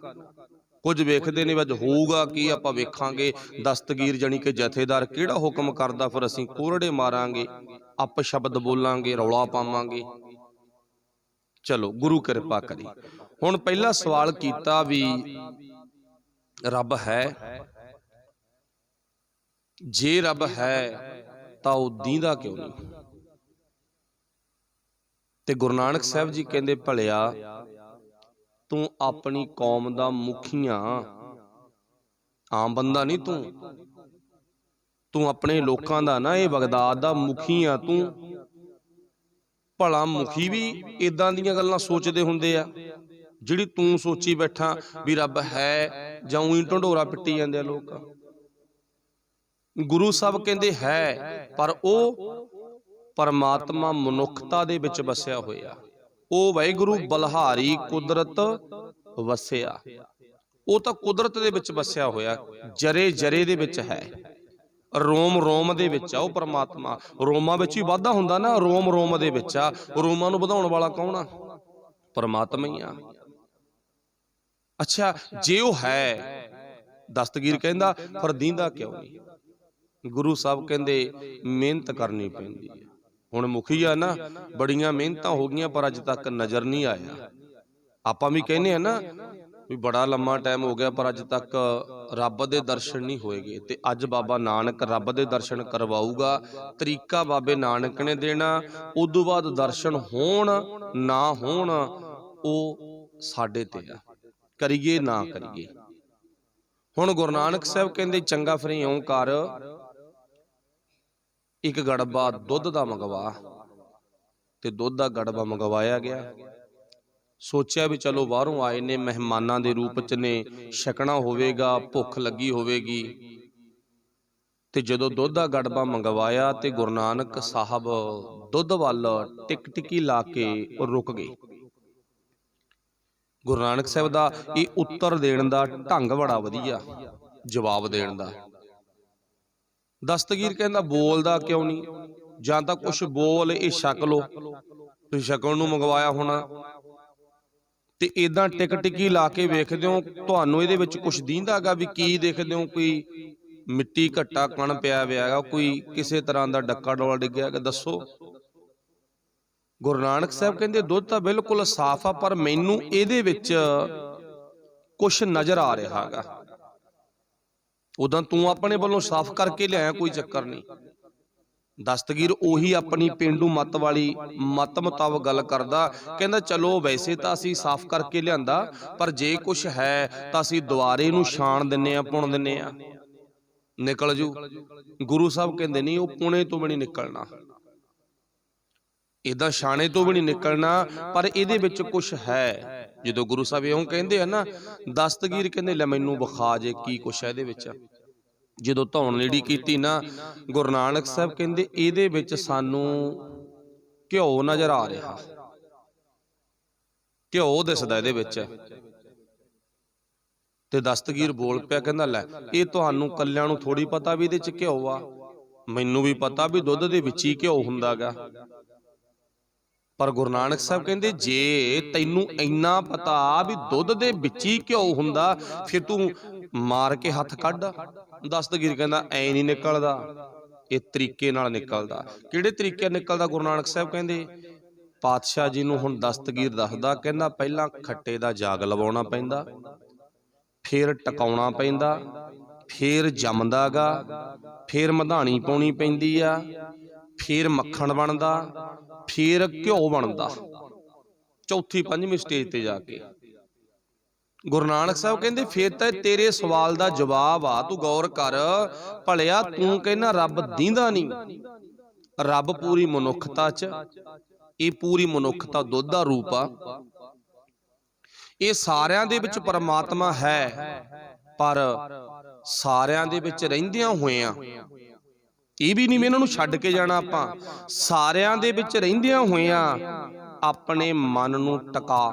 ਕੁਝ ਵੇਖਦੇ ਨੇ ਅੱਜ ਹੋਊਗਾ ਕੀ, ਆਪਾਂ ਵੇਖਾਂਗੇ ਦਸਤਗੀਰ ਜਾਣੀ ਕਿ ਜਥੇਦਾਰ ਕਿਹੜਾ ਹੁਕਮ ਕਰਦਾ, ਫਿਰ ਅਸੀਂ ਕੋਰੜੇ ਮਾਰਾਂਗੇ, ਅਪ ਸ਼ਬਦ ਬੋਲਾਂਗੇ, ਰੌਲਾ ਪਾਵਾਂਗੇ। ਚਲੋ ਗੁਰੂ ਕਿਰਪਾ ਕਰੀ। ਹੁਣ ਪਹਿਲਾ ਸਵਾਲ ਕੀਤਾ ਵੀ ਰੱਬ ਹੈ, ਜੇ ਰੱਬ ਹੈ ਤਾਂ ਉਹ ਦੀਂਦਾ ਕਿਉਂ ਨਹੀਂ। ਤੇ ਗੁਰੂ ਨਾਨਕ ਸਾਹਿਬ ਜੀ ਕਹਿੰਦੇ ਭਲਿਆ ਤੂੰ ਆਪਣੀ ਕੌਮ ਦਾ ਮੁਖੀਆ, ਆਮ ਬੰਦਾ ਨਹੀਂ ਤੂੰ ਆਪਣੇ ਲੋਕਾਂ ਦਾ ਨਾ, ਇਹ ਬਗਦਾਦ ਦਾ ਮੁਖੀ ਆ ਤੂੰ। ਭਲਾ ਮੁਖੀ ਵੀ ਇਦਾਂ ਦੀਆਂ ਗੱਲਾਂ ਸੋਚਦੇ ਹੁੰਦੇ ਆ ਜਿਹੜੀ ਤੂੰ ਸੋਚੀ ਬੈਠਾ ਵੀ ਰੱਬ ਹੈ, ਜਾਂ ਊਂ ਢੰਡੋਰਾ ਪਿੱਟੀ ਜਾਂਦੇ ਆ ਲੋਕ। ਗੁਰੂ ਸਾਹਿਬ ਕਹਿੰਦੇ ਹੈ, ਪਰ ਉਹ ਪਰਮਾਤਮਾ ਮਨੁੱਖਤਾ ਦੇ ਵਿੱਚ ਵਸਿਆ ਹੋਇਆ। ਉਹ ਵਾਹਿਗੁਰੂ ਬਲਹਾਰੀ ਕੁਦਰਤ ਵਸਿਆ, ਉਹ ਤਾਂ ਕੁਦਰਤ ਦੇ ਵਿੱਚ ਵਸਿਆ ਹੋਇਆ, ਜਰੇ ਜਰੇ ਦੇ ਵਿੱਚ ਹੈ, ਰੋਮ ਰੋਮ ਦੇ ਵਿੱਚ ਆ ਉਹ ਪਰਮਾਤਮਾ। ਰੋਮਾਂ ਵਿੱਚ ਹੀ ਵਾਧਾ ਹੁੰਦਾ ਨਾ, ਰੋਮ ਰੋਮ ਦੇ ਵਿੱਚ ਆ। ਰੋਮਾਂ ਨੂੰ ਵਧਾਉਣ ਵਾਲਾ ਕੌਣ ਆ? ਪਰਮਾਤਮਾ ਹੀ ਆ। ਅੱਛਾ, ਜੇ ਉਹ ਹੈ, ਦਸਤਗੀਰ ਕਹਿੰਦਾ ਫਿਰ ਦੀਂਦਾ ਕਿਉਂ ਨਹੀਂ। ਗੁਰੂ ਸਾਹਿਬ ਕਹਿੰਦੇ ਮਿਹਨਤ ਕਰਨੀ ਪੈਂਦੀ ਹੈ। ਹੁਣ ਮੁਖੀ ਆ ਨਾ, ਬੜੀਆਂ ਮਿਹਨਤਾਂ ਹੋ ਗਈਆਂ ਪਰ ਅੱਜ ਤੱਕ ਨਜ਼ਰ ਨਹੀਂ ਆਇਆ। ਆਪਾਂ ਵੀ ਕਹਿੰਦੇ ਆ ਨਾ ਵੀ ਬੜਾ ਲੰਮਾ ਟਾਈਮ ਹੋ ਗਿਆ ਪਰ ਅੱਜ ਤੱਕ ਰੱਬ ਦੇ ਦਰਸ਼ਨ ਨਹੀਂ ਹੋਏਗੇ। ਤੇ ਅੱਜ ਬਾਬਾ ਨਾਨਕ ਰੱਬ ਦੇ ਦਰਸ਼ਨ ਕਰਵਾਊਗਾ। ਤਰੀਕਾ ਬਾਬੇ ਨਾਨਕ ਨੇ ਦੇਣਾ, ਉਦੋਂ ਬਾਅਦ ਦਰਸ਼ਨ ਹੋਣ ਨਾ ਹੋਣ ਉਹ ਸਾਡੇ ਤੇ ਆ, ਕਰੀਏ ਨਾ ਕਰੀਏ। ਹੁਣ ਗੁਰੂ ਨਾਨਕ ਸਾਹਿਬ ਕਹਿੰਦੇ ਚੰਗਾ ਫਿਰ ਇਉਂ ਕਰ, ਇੱਕ ਗੜਬਾ ਦੁੱਧ ਦਾ ਮੰਗਵਾ। ਤੇ ਦੁੱਧ ਦਾ ਗੜਬਾ ਮੰਗਵਾਇਆ ਗਿਆ। ਸੋਚਿਆ ਵੀ ਚਲੋ ਬਾਹਰੋਂ ਆਏ ਨੇ, ਮਹਿਮਾਨਾਂ ਦੇ ਰੂਪ ਚ ਨੇ, ਛਕਣਾ ਹੋਵੇਗਾ, ਭੁੱਖ ਲੱਗੀ ਹੋਵੇਗੀ। ਤੇ ਜਦੋਂ ਦੁੱਧ ਦਾ ਗੜਬਾ ਮੰਗਵਾਇਆ ਤੇ ਗੁਰੂ ਨਾਨਕ ਸਾਹਿਬ ਦੁੱਧ ਵੱਲ ਟਿਕ ਟਿਕੀ ਲਾ ਕੇ ਰੁਕ ਗਏ। ਗੁਰੂ ਨਾਨਕ ਸਾਹਿਬ ਦਾ ਇਹ ਉੱਤਰ ਦੇਣ ਦਾ ਢੰਗ ਬੜਾ ਵਧੀਆ, ਜਵਾਬ ਦੇਣ ਦਾ। ਦਸਤਗੀਰ ਕਹਿੰਦਾ ਬੋਲਦਾ ਕਿਉਂ ਨਹੀਂ। ਜਾਂ ਤਾਂ ਕੁਛ ਬੋਲ ਇਹ ਛਕ ਲੋ, ਤੁਸੀਂ ਛਕਣ ਨੂੰ ਮੰਗਵਾਇਆ ਹੋਣਾ। ਤੇ ਇਦਾਂ ਟਿਕ ਟਿਕੀ ਲਾ ਕੇ ਵੇਖਦੇ ਹੋ, ਤੁਹਾਨੂੰ ਇਹਦੇ ਵਿੱਚ ਕੁਛ ਦੀਂਦਾ ਗਾ ਵੀ ਕੀ ਦੇਖਦੇ ਹੋ? ਕੋਈ ਮਿੱਟੀ ਘੱਟਾ ਕਣ ਪਿਆ ਹੋਇਆ ਹੈਗਾ, ਕੋਈ ਕਿਸੇ ਤਰ੍ਹਾਂ ਦਾ ਡੱਕਾ ਡੋਲਾ ਡਿੱਗਿਆ ਹੈਗਾ, ਦੱਸੋ। ਗੁਰੂ ਨਾਨਕ ਸਾਹਿਬ ਕਹਿੰਦੇ ਦੁੱਧ ਤਾਂ ਬਿਲਕੁਲ ਸਾਫ਼ ਆ, ਪਰ ਮੈਨੂੰ ਇਹਦੇ ਵਿੱਚ ਕੁਛ ਨਜ਼ਰ ਆ ਰਿਹਾ ਹੈਗਾ। ਉਦਾਂ ਤੂੰ ਆਪਣੇ ਵੱਲੋਂ ਸਾਫ਼ ਕਰਕੇ ਲਿਆਇਆ, ਕੋਈ ਚੱਕਰ ਨਹੀਂ। ਦਸਤਗੀਰ ਉਹੀ ਆਪਣੀ ਪੇਂਡੂ ਮੱਤ ਵਾਲੀ ਮੱਤ ਮੁਤਾਬਕ ਗੱਲ ਕਰਦਾ, ਕਹਿੰਦਾ ਚਲੋ ਵੈਸੇ ਤਾਂ ਅਸੀਂ ਸਾਫ਼ ਕਰਕੇ ਲਿਆਂਦਾ, ਪਰ ਜੇ ਕੁਛ ਹੈ ਤਾਂ ਅਸੀਂ ਦੁਆਰੇ ਨੂੰ ਛਾਣ ਦਿੰਨੇ ਆ, ਪੁਣ ਦਿੰਨੇ ਆ, ਨਿਕਲ ਜੂ। ਗੁਰੂ ਸਾਹਿਬ ਕਹਿੰਦੇ ਨਹੀਂ, ਉਹ ਪੁਣੇ ਤੋਂ ਵੀ ਨਹੀਂ ਨਿਕਲਣਾ, ਏਦਾਂ ਛਾਣੇ ਤੋਂ ਵੀ ਨਹੀਂ ਨਿਕਲਣਾ, ਪਰ ਇਹਦੇ ਵਿੱਚ ਕੁਛ ਹੈ। ਜਦੋਂ ਗੁਰੂ ਸਾਹਿਬ ਇਉਂ ਕਹਿੰਦੇ ਆ ਨਾ, ਦਸਤਗੀਰ ਕਹਿੰਦੇ ਲੈ ਮੈਨੂੰ ਵਿਖਾ ਜੇ ਕੀ ਕੁਛ ਹੈ ਇਹਦੇ ਵਿੱਚ। ਜਦੋਂ ਧੌਣ ਨੇੜੀ ਕੀਤੀ ਨਾ, ਗੁਰੂ ਨਾਨਕ ਸਾਹਿਬ ਕਹਿੰਦੇ ਇਹਦੇ ਵਿੱਚ ਸਾਨੂੰ ਘਿਓ ਨਜ਼ਰ ਆ ਰਿਹਾ, ਘਿਓ ਦਿਸਦਾ ਇਹਦੇ ਵਿੱਚ। ਤੇ ਦਸਤਗੀਰ ਬੋਲ ਪਿਆ, ਕਹਿੰਦਾ ਲੈ ਇਹ ਤੁਹਾਨੂੰ ਕੱਲਿਆਂ ਨੂੰ ਥੋੜੀ ਪਤਾ ਵੀ ਇਹਦੇ ਚ ਘਿਓ ਆ, ਮੈਨੂੰ ਵੀ ਪਤਾ ਵੀ ਦੁੱਧ ਦੇ ਵਿੱਚ ਹੀ ਘਿਓ ਹੁੰਦਾ ਗਾ। ਪਰ ਗੁਰੂ ਨਾਨਕ ਸਾਹਿਬ ਕਹਿੰਦੇ ਜੇ ਤੈਨੂੰ ਇੰਨਾ ਪਤਾ ਵੀ ਦੁੱਧ ਦੇ ਵਿੱਚ ਹੀ ਘਿਓ ਹੁੰਦਾ, ਫਿਰ ਤੂੰ ਮਾਰ ਕੇ ਹੱਥ ਕੱਢ। ਦਸਤਗੀਰ ਕਹਿੰਦਾ ਐ ਨਹੀਂ ਨਿਕਲਦਾ, ਇਹ ਤਰੀਕੇ ਨਾਲ ਨਿਕਲਦਾ। ਕਿਹੜੇ ਤਰੀਕੇ ਨਾਲ ਨਿਕਲਦਾ? ਗੁਰੂ ਨਾਨਕ ਸਾਹਿਬ ਕਹਿੰਦੇ ਪਾਤਸ਼ਾਹ ਜੀ ਨੂੰ ਹੁਣ ਦਸਤਗੀਰ ਦੱਸਦਾ, ਕਹਿੰਦਾ ਪਹਿਲਾਂ ਖੱਟੇ ਦਾ ਜਾਗ ਲਵਾਉਣਾ ਪੈਂਦਾ, ਫਿਰ ਟਿਕਾਉਣਾ ਪੈਂਦਾ, ਫਿਰ ਜੰਮਦਾ ਗਾ, ਫਿਰ ਮਧਾਣੀ ਪਾਉਣੀ ਪੈਂਦੀ ਆ, ਫਿਰ ਮੱਖਣ ਬਣਦਾ, ਫਿਰ ਘਿਓ ਬਣਦਾ, ਚੌਥੀ ਪੰਜਵੀਂ ਸਟੇਜ ਤੇ ਜਾ ਕੇ। ਗੁਰੂ ਨਾਨਕ ਸਾਹਿਬ ਕਹਿੰਦੇ ਫਿਰ ਤਾਂ ਤੇਰੇ ਸਵਾਲ ਦਾ ਜਵਾਬ ਆ, ਤੂੰ ਗੌਰ ਕਰ ਭਲਿਆ। ਤੂੰ ਕਹਿੰਦਾ ਰੱਬ ਦੀਂਦਾ ਨਹੀਂ, ਰੱਬ ਪੂਰੀ ਮਨੁੱਖਤਾ ਚ, ਇਹ ਪੂਰੀ ਮਨੁੱਖਤਾ ਦੁੱਧ ਦਾ ਰੂਪ ਆ। ਇਹ ਸਾਰਿਆਂ ਦੇ ਵਿੱਚ ਪਰਮਾਤਮਾ ਹੈ, ਪਰ ਸਾਰਿਆਂ ਦੇ ਵਿੱਚ ਰਹਿੰਦਿਆਂ ਹੋਇਆਂ ਇਹ ਵੀ ਨਹੀਂ ਵੀ ਇਹਨਾਂ ਨੂੰ ਛੱਡ ਕੇ ਜਾਣਾ ਆਪਾਂ। ਸਾਰਿਆਂ ਦੇ ਵਿੱਚ ਰਹਿੰਦਿਆਂ ਹੋਇਆਂ ਆਪਣੇ ਮਨ ਨੂੰ ਟਿਕਾ।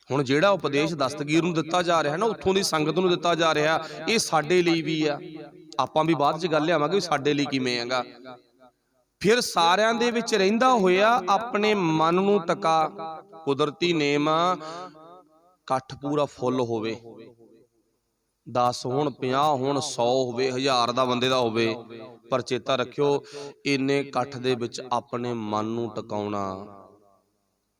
ਹੁਣ ਜਿਹੜਾ ਉਪਦੇਸ਼ ਦਸਤਗੀਰ ਨੂੰ ਦਿੱਤਾ ਜਾ ਰਿਹਾ ਨਾ, ਉੱਥੋਂ ਦੀ ਸੰਗਤ ਨੂੰ ਦਿੱਤਾ ਜਾ ਰਿਹਾ, ਇਹ ਸਾਡੇ ਲਈ ਵੀ ਆ। ਆਪਾਂ ਵੀ ਬਾਅਦ ਚ ਗੱਲ ਲਿਆਵਾਂਗੇ ਵੀ ਸਾਡੇ ਲਈ ਕਿਵੇਂ ਹੈਗਾ। ਫਿਰ ਸਾਰਿਆਂ ਦੇ ਵਿੱਚ ਰਹਿੰਦਾ ਹੋਇਆ ਆਪਣੇ ਮਨ ਨੂੰ ਟਿਕਾ। ਕੁਦਰਤੀ ਨੇਮ ਇਕੱਠ ਪੂਰਾ ਫੁੱਲ ਹੋਵੇ, 10 ਹੋਣ, 50 ਹੋਣ, 100 ਹੋਵੇ, 1000 ਦਾ ਬੰਦੇ ਦਾ ਹੋਵੇ, ਪਰ ਚੇਤਾ ਰੱਖਿਓ ਇੰਨੇ ਇਕੱਠ ਦੇ ਵਿੱਚ ਆਪਣੇ ਮਨ ਨੂੰ ਟਿਕਾਉਣਾ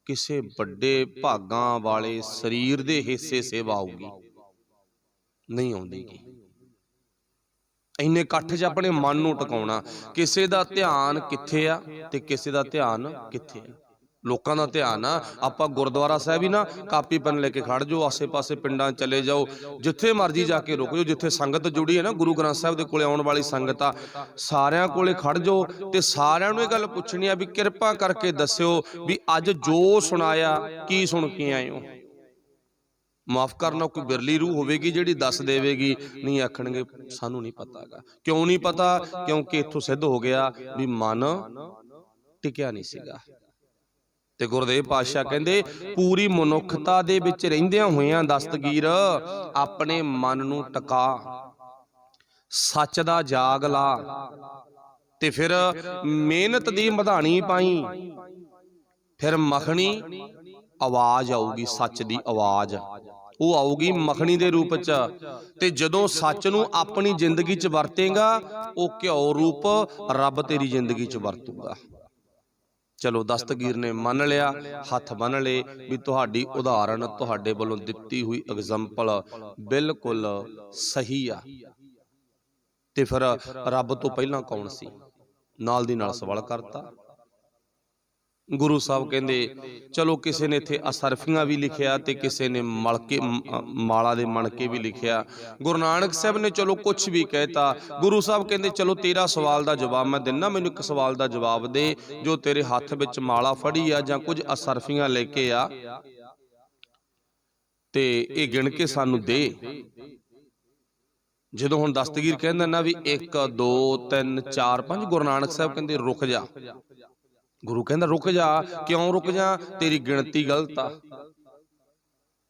ਕਿਸੇ ਵੱਡੇ ਭਾਗਾਂ ਵਾਲੇ ਸਰੀਰ ਦੇ ਹਿੱਸੇ ਸੇਵਾ ਆਊਗੀ, ਨਹੀਂ ਆਉਂਦੀ ਗੀ। ਇੰਨੇ ਇਕੱਠ 'ਚ ਆਪਣੇ ਮਨ ਨੂੰ ਟਿਕਾਉਣਾ, ਕਿਸੇ ਦਾ ਧਿਆਨ ਕਿੱਥੇ ਆ ਤੇ ਕਿਸੇ ਦਾ ਧਿਆਨ ਕਿੱਥੇ ਆ। ਲੋਕਾਂ ਦਾ ਧਿਆਨ ਆ, ਆਪਾਂ ਗੁਰਦੁਆਰਾ ਸਾਹਿਬ ਹੀ ਨਾ ਕਾਪੀ ਪੈਨ ਲੈ ਕੇ ਖੜ ਜਾਓ, ਆਸੇ ਪਾਸੇ ਪਿੰਡਾਂ ਚਲੇ ਜਾਓ, ਜਿੱਥੇ ਮਰਜੀ ਜਾ ਕੇ ਰੁਕ ਜਾਓ, ਜਿੱਥੇ ਸੰਗਤ ਜੁੜੀ ਹੈ ਨਾ ਗੁਰੂ ਗ੍ਰੰਥ ਸਾਹਿਬ ਦੇ ਕੋਲੇ ਆਉਣ ਵਾਲੀ ਸੰਗਤ ਆ, ਸਾਰਿਆਂ ਕੋਲੇ ਖੜ ਜਾਓ ਤੇ ਸਾਰਿਆਂ ਨੂੰ ਇਹ ਗੱਲ ਪੁੱਛਣੀ ਆ ਵੀ ਕਿਰਪਾ ਕਰਕੇ ਦੱਸਿਓ ਵੀ ਅੱਜ ਜੋ ਸੁਣਾਇਆ ਕੀ ਸੁਣ ਕੇ ਆਏ ਹੋ। ਮਾਫ ਕਰਨਾ, ਕੋਈ ਬਿਰਲੀ ਰੂਹ ਹੋਵੇਗੀ ਜਿਹੜੀ ਦੱਸ ਦੇਵੇਗੀ, ਨਹੀਂ ਆਖਣਗੇ ਸਾਨੂੰ ਨਹੀਂ ਪਤਾਗਾ। ਕਿਉਂ ਨਹੀਂ ਪਤਾ? ਕਿਉਂਕਿ ਇੱਥੋਂ ਸਿੱਧ ਹੋ ਗਿਆ ਵੀ ਮਨ ਟਿਕਿਆ ਨਹੀਂ ਸੀਗਾ। ਤੇ ਗੁਰਦੇਵ ਪਾਤਸ਼ਾਹ ਕਹਿੰਦੇ ਪੂਰੀ ਮਨੁੱਖਤਾ ਦੇ ਵਿੱਚ ਰਹਿੰਦਿਆਂ ਹੋਇਆਂ ਦਸਤਗੀਰ ਆਪਣੇ ਮਨ ਨੂੰ ਟਿਕਾ, ਸੱਚ ਦਾ ਜਾਗ ਲਾ, ਤੇ ਫਿਰ ਮਿਹਨਤ ਦੀ ਮਧਾਣੀ ਪਾਈ, ਫਿਰ ਮੱਖਣੀ ਆਵਾਜ਼ ਆਊਗੀ, ਸੱਚ ਦੀ ਆਵਾਜ਼ ਉਹ ਆਊਗੀ ਮੱਖਣੀ ਦੇ ਰੂਪ ਚ। ਤੇ ਜਦੋਂ ਸੱਚ ਨੂੰ ਆਪਣੀ ਜ਼ਿੰਦਗੀ ਚ ਵਰਤੇਗਾ, ਉਹ ਘਿਓ ਰੂਪ ਰੱਬ ਤੇਰੀ ਜ਼ਿੰਦਗੀ ਚ ਵਰਤੂਗਾ। ਚਲੋ ਦਸਤਗੀਰ ਨੇ ਮੰਨ ਲਿਆ, ਹੱਥ ਬੰਨ ਲਏ ਵੀ ਤੁਹਾਡੀ ਉਦਾਹਰਣ, ਤੁਹਾਡੇ ਵੱਲੋਂ ਦਿੱਤੀ ਹੋਈ ਐਗਜ਼ਾਮਪਲ ਬਿਲਕੁਲ ਸਹੀ ਆ। ਤੇ ਫਿਰ ਰੱਬ ਤੋਂ ਪਹਿਲਾਂ ਕੌਣ ਸੀ? ਨਾਲ ਦੀ ਨਾਲ ਸਵਾਲ ਕਰਤਾ। ਗੁਰੂ ਸਾਹਿਬ ਕਹਿੰਦੇ ਚਲੋ ਕਿਸੇ ਨੇ ਇੱਥੇ ਅਸਰਫੀਆਂ ਵੀ ਲਿਖਿਆ ਤੇ ਕਿਸੇ ਨੇ ਮਲਕੇ ਮਾਲਾ ਦੇ ਮਣਕੇ ਵੀ ਲਿਖਿਆ। ਗੁਰੂ ਨਾਨਕ ਸਾਹਿਬ ਨੇ ਚਲੋ ਕੁਛ ਵੀ ਕਹਿਤਾ। ਗੁਰੂ ਸਾਹਿਬ ਕਹਿੰਦੇ ਚਲੋ ਤੇਰਾ ਸਵਾਲ ਦਾ ਜਵਾਬ ਮੈਂ ਦਿੰਦਾ, ਮੈਨੂੰ ਇੱਕ ਸਵਾਲ ਦਾ ਜਵਾਬ ਦੇ, ਜੋ ਤੇਰੇ ਹੱਥ ਵਿੱਚ ਮਾਲਾ ਫੜੀ ਆ ਜਾਂ ਕੁਝ ਅਸਰਫੀਆਂ ਲੈ ਕੇ ਆ ਤੇ ਇਹ ਗਿਣ ਕੇ ਸਾਨੂੰ ਦੇ। ਜਦੋਂ ਹੁਣ ਦਸਤਗੀਰ ਕਹਿੰਦਾ ਨਾ ਵੀ 1 2 3 4 5, ਗੁਰੂ ਨਾਨਕ ਸਾਹਿਬ ਕਹਿੰਦੇ ਰੁਕ ਜਾ। ਗੁਰੂ ਕਹਿੰਦਾ ਰੁਕ ਜਾ। ਕਿਉਂ ਰੁਕ ਜਾ? ਤੇਰੀ ਗਿਣਤੀ ਗਲਤ ਆ।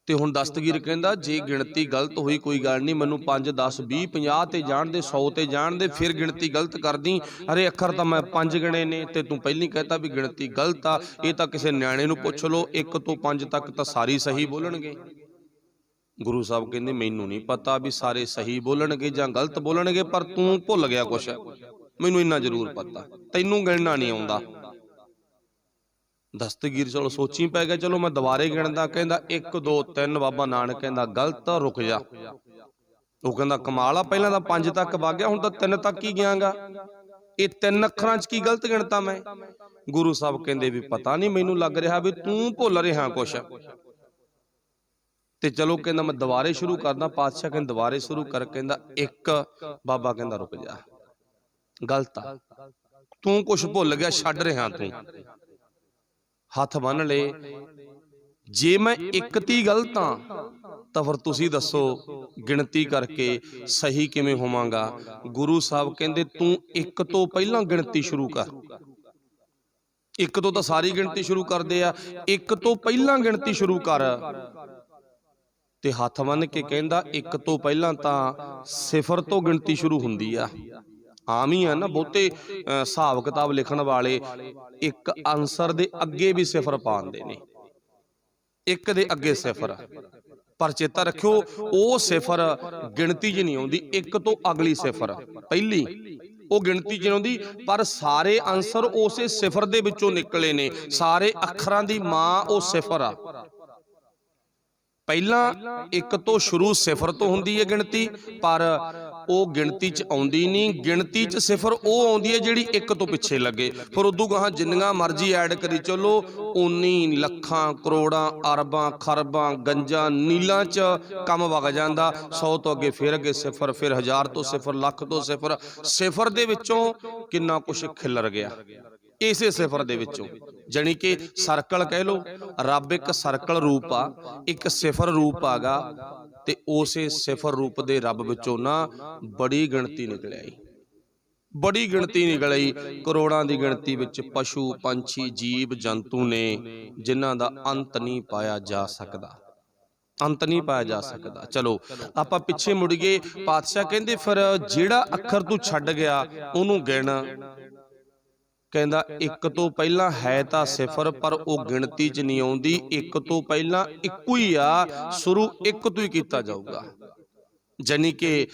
ਤੇ ਹੁਣ ਦਸਤਗੀਰ ਕਹਿੰਦਾ ਜੇ ਗਿਣਤੀ ਗਲਤ ਹੋਈ ਕੋਈ ਗੱਲ ਨਹੀਂ, ਮੈਨੂੰ 5 10 20 50 ਤੇ ਜਾਣ ਦੇ, 100 ਤੇ ਜਾਣ ਦੇ, ਫਿਰ ਗਿਣਤੀ ਗਲਤ ਕਰਦੀ। ਅਰੇ ਅੱਖਰ ਤਾਂ ਮੈਂ 5 ਗਿਣੇ ਨੇ ਤੇ ਤੂੰ ਪਹਿਲੀ ਕਹਿਤਾ ਵੀ ਗਿਣਤੀ ਗਲਤ ਆ। ਇਹ ਤਾਂ ਕਿਸੇ ਨਿਆਣੇ ਨੂੰ ਪੁੱਛ ਲਓ, 1 ਤੋਂ 5 ਤੱਕ ਤਾਂ ਸਾਰੀ ਸਹੀ ਬੋਲਣਗੇ। ਗੁਰੂ ਸਾਹਿਬ ਕਹਿੰਦੇ ਮੈਨੂੰ ਨਹੀਂ ਪਤਾ ਵੀ ਸਾਰੇ ਸਹੀ ਬੋਲਣਗੇ ਜਾਂ ਗਲਤ ਬੋਲਣਗੇ, ਪਰ ਤੂੰ ਭੁੱਲ ਗਿਆ ਕੁਛ, ਮੈਨੂੰ ਇੰਨਾ ਜ਼ਰੂਰ ਪਤਾ, ਤੈਨੂੰ ਗਿਣਨਾ ਨਹੀਂ ਆਉਂਦਾ। ਦਸਤਗੀਰ ਚਲੋ ਸੋਚੀ ਪੈ ਗਿਆ, ਚਲੋ ਮੈਂ ਦੁਬਾਰੇ ਗਿਣਦਾ। ਕਹਿੰਦਾ 1 2 3। ਬਾਬਾ ਨਾਨਕ ਕਹਿੰਦਾ ਗਲਤ, ਰੁਕ ਜਾ। ਉਹ ਕਹਿੰਦਾ ਕਮਾਲ ਆ, ਪਹਿਲਾਂ ਤਾਂ 5 ਤੱਕ ਵਗ ਗਿਆ, ਹੁਣ ਤਾਂ 3 ਤੱਕ ਹੀ ਗਿਆਗਾ। ਇਹ 3 ਅੱਖਰਾਂ 'ਚ ਕੀ ਗਲਤ ਗਿਣਤਾ ਮੈਂ? ਗੁਰੂ ਸਾਹਿਬ ਕਹਿੰਦੇ ਵੀ ਪਤਾ ਨਹੀਂ, ਮੈਨੂੰ ਲੱਗ ਰਿਹਾ ਵੀ ਤੂੰ ਭੁੱਲ ਰਿਹਾ ਕੁਛ। ਤੇ ਚਲੋ ਕਹਿੰਦਾ ਮੈਂ ਦੁਬਾਰੇ ਸ਼ੁਰੂ ਕਰਦਾ। ਪਾਤਸ਼ਾਹ ਕਹਿੰਦੇ ਦੁਬਾਰੇ ਸ਼ੁਰੂ ਕਰ। ਕਹਿੰਦਾ 1। ਬਾਬਾ ਕਹਿੰਦਾ ਰੁਕ ਜਾ, ਗਲਤ ਆ, ਤੂੰ ਕੁਛ ਭੁੱਲ ਗਿਆ, ਛੱਡ ਰਿਹਾ ਤੂੰ। ਹੱਥ ਬੰਨ ਲਏ। ਜੇ ਮੈਂ 1 ਤੀ ਗਲਤ ਆ ਤਾਂ ਫਿਰ ਤੁਸੀਂ ਦੱਸੋ ਗਿਣਤੀ ਕਰਕੇ ਸਹੀ ਕਿਵੇਂ ਹੋਵਾਂਗਾ? ਗੁਰੂ ਸਾਹਿਬ ਕਹਿੰਦੇ ਤੂੰ 1 ਤੋਂ ਪਹਿਲਾਂ ਗਿਣਤੀ ਸ਼ੁਰੂ ਕਰ। 1 ਤੋਂ ਤਾਂ ਸਾਰੀ ਗਿਣਤੀ ਸ਼ੁਰੂ ਕਰਦੇ ਆ, 1 ਤੋਂ ਪਹਿਲਾਂ ਗਿਣਤੀ ਸ਼ੁਰੂ ਕਰ। ਤੇ ਹੱਥ ਬੰਨ ਕੇ ਕਹਿੰਦਾ 1 ਤੋਂ ਪਹਿਲਾਂ ਤਾਂ 0 ਤੋਂ ਗਿਣਤੀ ਸ਼ੁਰੂ ਹੁੰਦੀ ਆ। ਆਮ ਹੀ ਆ ਨਾ, ਬਹੁਤੇ ਹਿਸਾਬ ਕਿਤਾਬ ਲਿਖਣ ਵਾਲੇ ਇੱਕ ਆਨਸਰ ਦੇ ਅੱਗੇ ਵੀ 0 ਪਾਉਂਦੇ ਨੇ, 1 ਦੇ ਅੱਗੇ 0। ਪਰ ਚੇਤਾ ਰੱਖਿਓ ਉਹ 0 ਗਿਣਤੀ 'ਚ ਨਹੀਂ ਆਉਂਦੀ, 1 ਤੋਂ ਅਗਲੀ 0 ਪਹਿਲੀ ਉਹ ਗਿਣਤੀ 'ਚ ਨਹੀਂ ਆਉਂਦੀ। ਪਰ ਸਾਰੇ ਆਨਸਰ ਉਸੇ 0 ਦੇ ਵਿੱਚੋਂ ਨਿਕਲੇ ਨੇ, ਸਾਰੇ ਅੱਖਰਾਂ ਦੀ ਮਾਂ ਉਹ 0 ਆ। ਪਹਿਲਾਂ 1 ਤੋਂ ਸ਼ੁਰੂ 0 ਤੋਂ ਹੁੰਦੀ ਹੈ ਗਿਣਤੀ, ਪਰ ਉਹ ਗਿਣਤੀ 'ਚ ਆਉਂਦੀ ਨਹੀਂ। ਗਿਣਤੀ 'ਚ 0 ਉਹ ਆਉਂਦੀ ਹੈ ਜਿਹੜੀ 1 ਤੋਂ ਪਿੱਛੇ ਲੱਗੇ। ਫਿਰ ਉਦੋਂ ਗਾਹਾਂ ਜਿੰਨੀਆਂ ਮਰਜ਼ੀ ਐਡ ਕਰੀ ਚਲੋ, ਉਨੀ ਲੱਖਾਂ ਕਰੋੜਾਂ ਅਰਬਾਂ ਖਰਬਾਂ ਗੰਜਾਂ ਨੀਲਾਂ 'ਚ ਕੰਮ ਵਗ ਜਾਂਦਾ। 100 ਤੋਂ ਅੱਗੇ ਫਿਰ 0, ਫਿਰ 1000 ਤੋਂ 0, ਲੱਖ ਤੋਂ 0। 0 ਦੇ ਵਿੱਚੋਂ ਕਿੰਨਾ ਕੁਛ ਖਿਲਰ ਗਿਆ ਇਸੇ 0 ਦੇ ਵਿੱਚੋਂ। ਜਾਣੀ ਕਿ ਸਰਕਲ ਕਹਿ ਲਓ, ਰੱਬ ਇੱਕ ਸਰਕਲ ਰੂਪ ਆ, ਇੱਕ 0 ਰੂਪ ਆਗਾ। ਤੇ ਉਸੇ 0 ਰੂਪ ਦੇ ਰੱਬ ਵਿੱਚੋਂ ਨਾ ਬੜੀ ਗਿਣਤੀ ਨਿਕਲ ਆਈ, ਬੜੀ ਗਿਣਤੀ ਨਿਕਲ ਆਈ। ਕਰੋੜਾਂ ਦੀ ਗਿਣਤੀ ਵਿੱਚ ਪਸ਼ੂ ਪੰਛੀ ਜੀਵ ਜੰਤੂ ਨੇ ਜਿਨ੍ਹਾਂ ਦਾ ਅੰਤ ਨਹੀਂ ਪਾਇਆ ਜਾ ਸਕਦਾ, ਅੰਤ ਨਹੀਂ ਪਾਇਆ ਜਾ ਸਕਦਾ। ਚਲੋ ਆਪਾਂ ਪਿੱਛੇ ਮੁੜ ਗਏ। ਪਾਤਸ਼ਾਹ ਕਹਿੰਦੇ ਫਿਰ ਜਿਹੜਾ ਅੱਖਰ ਤੂੰ ਛੱਡ ਗਿਆ ਉਹਨੂੰ ਗਿਣ। ਕਹਿੰਦਾ 1 ਤੋਂ ਪਹਿਲਾਂ ਹੈ ਤਾਂ 0, ਪਰ ਉਹ ਗਿਣਤੀ 'ਚ ਨਹੀਂ ਆਉਂਦੀ। 1 ਤੋਂ ਪਹਿਲਾਂ ਇੱਕੋ ਹੀ ਆ, ਸ਼ੁਰੂ 1 ਤੋਂ ਹੀ ਕੀਤਾ ਜਾਊਗਾ। ਜਾਨੀ ਕਿ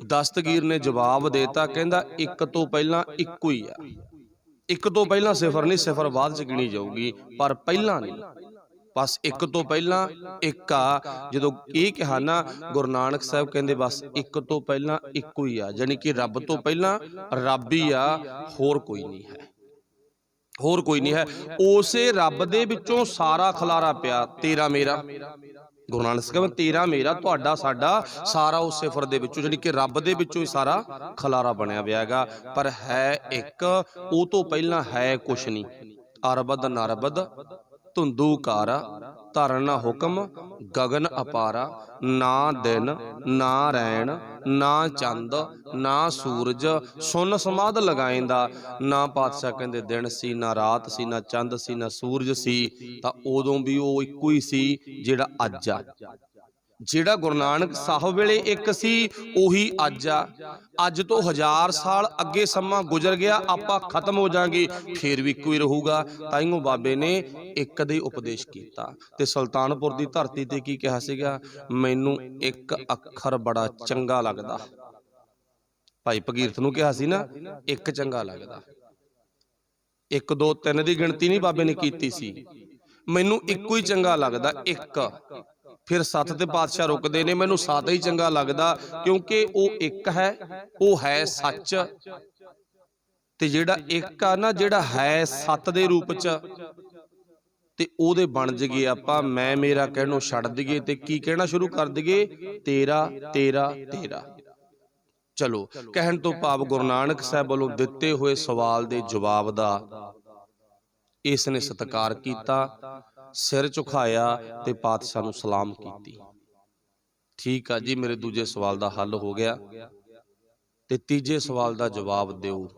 ਦਸਤਗੀਰ ਨੇ ਜਵਾਬ ਦੇਤਾ, ਕਹਿੰਦਾ 1 ਤੋਂ ਪਹਿਲਾਂ ਇੱਕੋ ਹੀ ਆ। 1 ਤੋਂ ਪਹਿਲਾਂ 0 ਨਹੀਂ, 0 ਬਾਅਦ 'ਚ ਗਿਣੀ ਜਾਊਗੀ, ਪਰ ਪਹਿਲਾਂ ਨਹੀਂ। ਬਸ 1 ਤੋਂ ਪਹਿਲਾਂ 1 ਆ। ਜਦੋਂ ਇਹ ਕਿਹਾ ਨਾ ਗੁਰੂ ਨਾਨਕ ਸਾਹਿਬ ਕਹਿੰਦੇ ਬਸ 1 ਤੋਂ ਪਹਿਲਾਂ ਇੱਕੋ ਹੀ ਆ, ਜਾਣੀ ਕਿ ਰੱਬ ਤੋਂ ਪਹਿਲਾਂ ਰੱਬ ਹੀ ਆ, ਹੋਰ ਕੋਈ ਨਹੀਂ ਹੈ, ਹੋਰ ਕੋਈ ਨਹੀਂ ਹੈ। ਉਸੇ ਰੱਬ ਦੇ ਵਿੱਚੋਂ ਸਾਰਾ ਖਲਾਰਾ ਪਿਆ, ਤੇਰਾ ਮੇਰਾ। ਗੁਰੂ ਨਾਨਕ ਸਾਹਿਬ ਕਹਿੰਦੇ ਤੇਰਾ ਮੇਰਾ, ਤੁਹਾਡਾ ਸਾਡਾ, ਸਾਰਾ ਉਸ 0 ਦੇ ਵਿੱਚੋਂ, ਜਾਣੀ ਕਿ ਰੱਬ ਦੇ ਵਿੱਚੋਂ ਹੀ ਸਾਰਾ ਖਲਾਰਾ ਬਣਿਆ ਪਿਆ ਹੈਗਾ। ਪਰ ਹੈ ਇੱਕ, ਉਹ ਤੋਂ ਪਹਿਲਾਂ ਹੈ ਕੁਛ ਨਹੀਂ। ਅਰਬਦ ਨਰਬਦ ਧੁੰਦੂਕਾਰਾ ਧਰਨ ਹੁਕਮ ਗਗਨ ਅਪਾਰਾ। ਨਾ ਦਿਨ ਨਾ ਰੈਣ ਨਾ ਚੰਦ ਨਾ ਸੂਰਜ ਸੁਨ ਸਮਾਧ ਲਗਾਏਂਦਾ। ਨਾ ਪਾਤਸ਼ਾਹ ਕਹਿੰਦੇ ਦਿਨ ਸੀ, ਨਾ ਰਾਤ ਸੀ, ਨਾ ਚੰਦ ਸੀ, ਨਾ ਸੂਰਜ ਸੀ। ਤਾਂ ਉਦੋਂ ਵੀ ਉਹ ਇੱਕੋ ਹੀ ਸੀ ਜਿਹੜਾ ਅੱਜ ਆ। ਜਿਹੜਾ ਗੁਰੂ ਨਾਨਕ ਸਾਹਿਬ ਵੇਲੇ ਇੱਕ ਸੀ ਉਹੀ ਅੱਜ ਆ। ਅੱਜ ਤੋਂ 1000 ਸਾਲ ਅੱਗੇ ਸਮਾਂ ਗੁਜ਼ਰ ਗਿਆ, ਆਪਾਂ ਖਤਮ ਹੋ ਜਾਾਂਗੇ, ਫੇਰ ਵੀ ਇੱਕੋ ਹੀ ਰਹੂਗਾ। ਤਾਈਓ ਬਾਬੇ ਨੇ ਇੱਕ ਦੇ ਉਪਦੇਸ਼ ਕੀਤਾ। ਤੇ ਸੁਲਤਾਨਪੁਰ ਦੀ ਧਰਤੀ ਤੇ ਕੀ ਕਿਹਾ ਸੀਗਾ? ਮੈਨੂੰ ਇੱਕ ਅੱਖਰ ਬੜਾ ਚੰਗਾ ਲੱਗਦਾ। ਭਾਈ ਭਗੀਰਥ ਨੂੰ ਕਿਹਾ ਸੀ ਨਾ, ਇੱਕ ਚੰਗਾ ਲੱਗਦਾ। 1 2 3 ਦੀ ਗਿਣਤੀ ਨਹੀਂ ਬਾਬੇ ਨੇ ਕੀਤੀ ਸੀ, ਮੈਨੂੰ ਇੱਕੋ ਹੀ ਚੰਗਾ ਲੱਗਦਾ, ਇੱਕ। ਫਿਰ 7 ਤੇ ਪਾਤਸ਼ਾਹ ਰੁਕਦੇ ਨੇ, ਮੈਨੂੰ 7 ਹੀ ਚੰਗਾ ਲੱਗਦਾ, ਕਿਉਂਕਿ ਉਹ ਇੱਕ ਹੈ, ਉਹ ਹੈ ਸੱਚ। ਤੇ ਜਿਹੜਾ ਇੱਕ ਆ ਨਾ, ਜਿਹੜਾ ਹੈ 7 ਦੇ ਰੂਪ ਚ, ਤੇ ਉਹਦੇ ਬਣ ਜਗੇ ਆਪਾਂ ਮੈਂ ਮੇਰਾ ਕਹਿਣੋਂ ਛੱਡ ਦਈਏ ਤੇ ਕੀ ਕਹਿਣਾ ਸ਼ੁਰੂ ਕਰ ਦਈਏ? ਤੇਰਾ ਤੇਰਾ ਤੇਰਾ। ਚਲੋ ਕਹਿਣ ਤੋਂ ਭਾਵ ਗੁਰੂ ਨਾਨਕ ਸਾਹਿਬ ਵੱਲੋਂ ਦਿੱਤੇ ਹੋਏ ਸਵਾਲ ਦੇ ਜਵਾਬ ਦਾ ਇਸ ਨੇ ਸਤਿਕਾਰ ਕੀਤਾ, ਸਿਰ ਝੁਕਾਇਆ ਤੇ ਪਾਤਸ਼ਾਹ ਨੂੰ ਸਲਾਮ ਕੀਤੀ। ਠੀਕ ਆ ਜੀ, ਮੇਰੇ ਦੂਜੇ ਸਵਾਲ ਦਾ ਹੱਲ ਹੋ ਗਿਆ ਤੇ ਤੀਜੇ ਸਵਾਲ ਦਾ ਜਵਾਬ ਦਿਓ।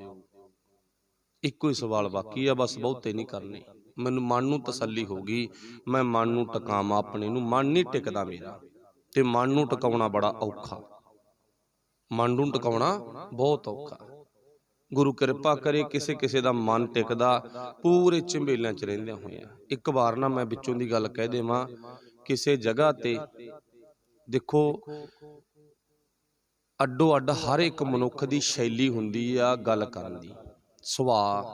ਇੱਕੋ ਹੀ ਸਵਾਲ ਬਾਕੀ ਆ, ਬਸ ਬਹੁਤੇ ਨਹੀਂ ਕਰਨੇ। ਮੈਨੂੰ ਮਨ ਨੂੰ ਤਸੱਲੀ ਹੋ ਗਈ, ਮੈਂ ਮਨ ਨੂੰ ਟਿਕਾਵਾਂ ਆਪਣੇ ਨੂੰ, ਮਨ ਨਹੀਂ ਟਿਕਦਾ ਮੇਰਾ। ਤੇ ਮਨ ਨੂੰ ਟਿਕਾਉਣਾ ਬੜਾ ਔਖਾ, ਮਨ ਨੂੰ ਟਿਕਾਉਣਾ ਬਹੁਤ ਔਖਾ। ਗੁਰੂ ਕਿਰਪਾ ਕਰੇ ਕਿਸੇ ਕਿਸੇ ਦਾ ਮਨ ਟਿਕਦਾ ਪੂਰੇ ਝੰਬੇਲਿਆਂ 'ਚ ਰਹਿੰਦਿਆਂ ਹੋਇਆਂ। ਇੱਕ ਵਾਰ ਨਾ ਮੈਂ ਵਿੱਚੋਂ ਦੀ ਗੱਲ ਕਹਿ ਦੇਵਾਂ, ਕਿਸੇ ਜਗ੍ਹਾ ਤੇ ਦੇਖੋ ਅੱਡੋ ਅੱਡ ਹਰ ਇੱਕ ਮਨੁੱਖ ਦੀ ਸ਼ੈਲੀ ਹੁੰਦੀ ਆ ਗੱਲ ਕਰਨ ਦੀ, ਸੁਭਾਅ।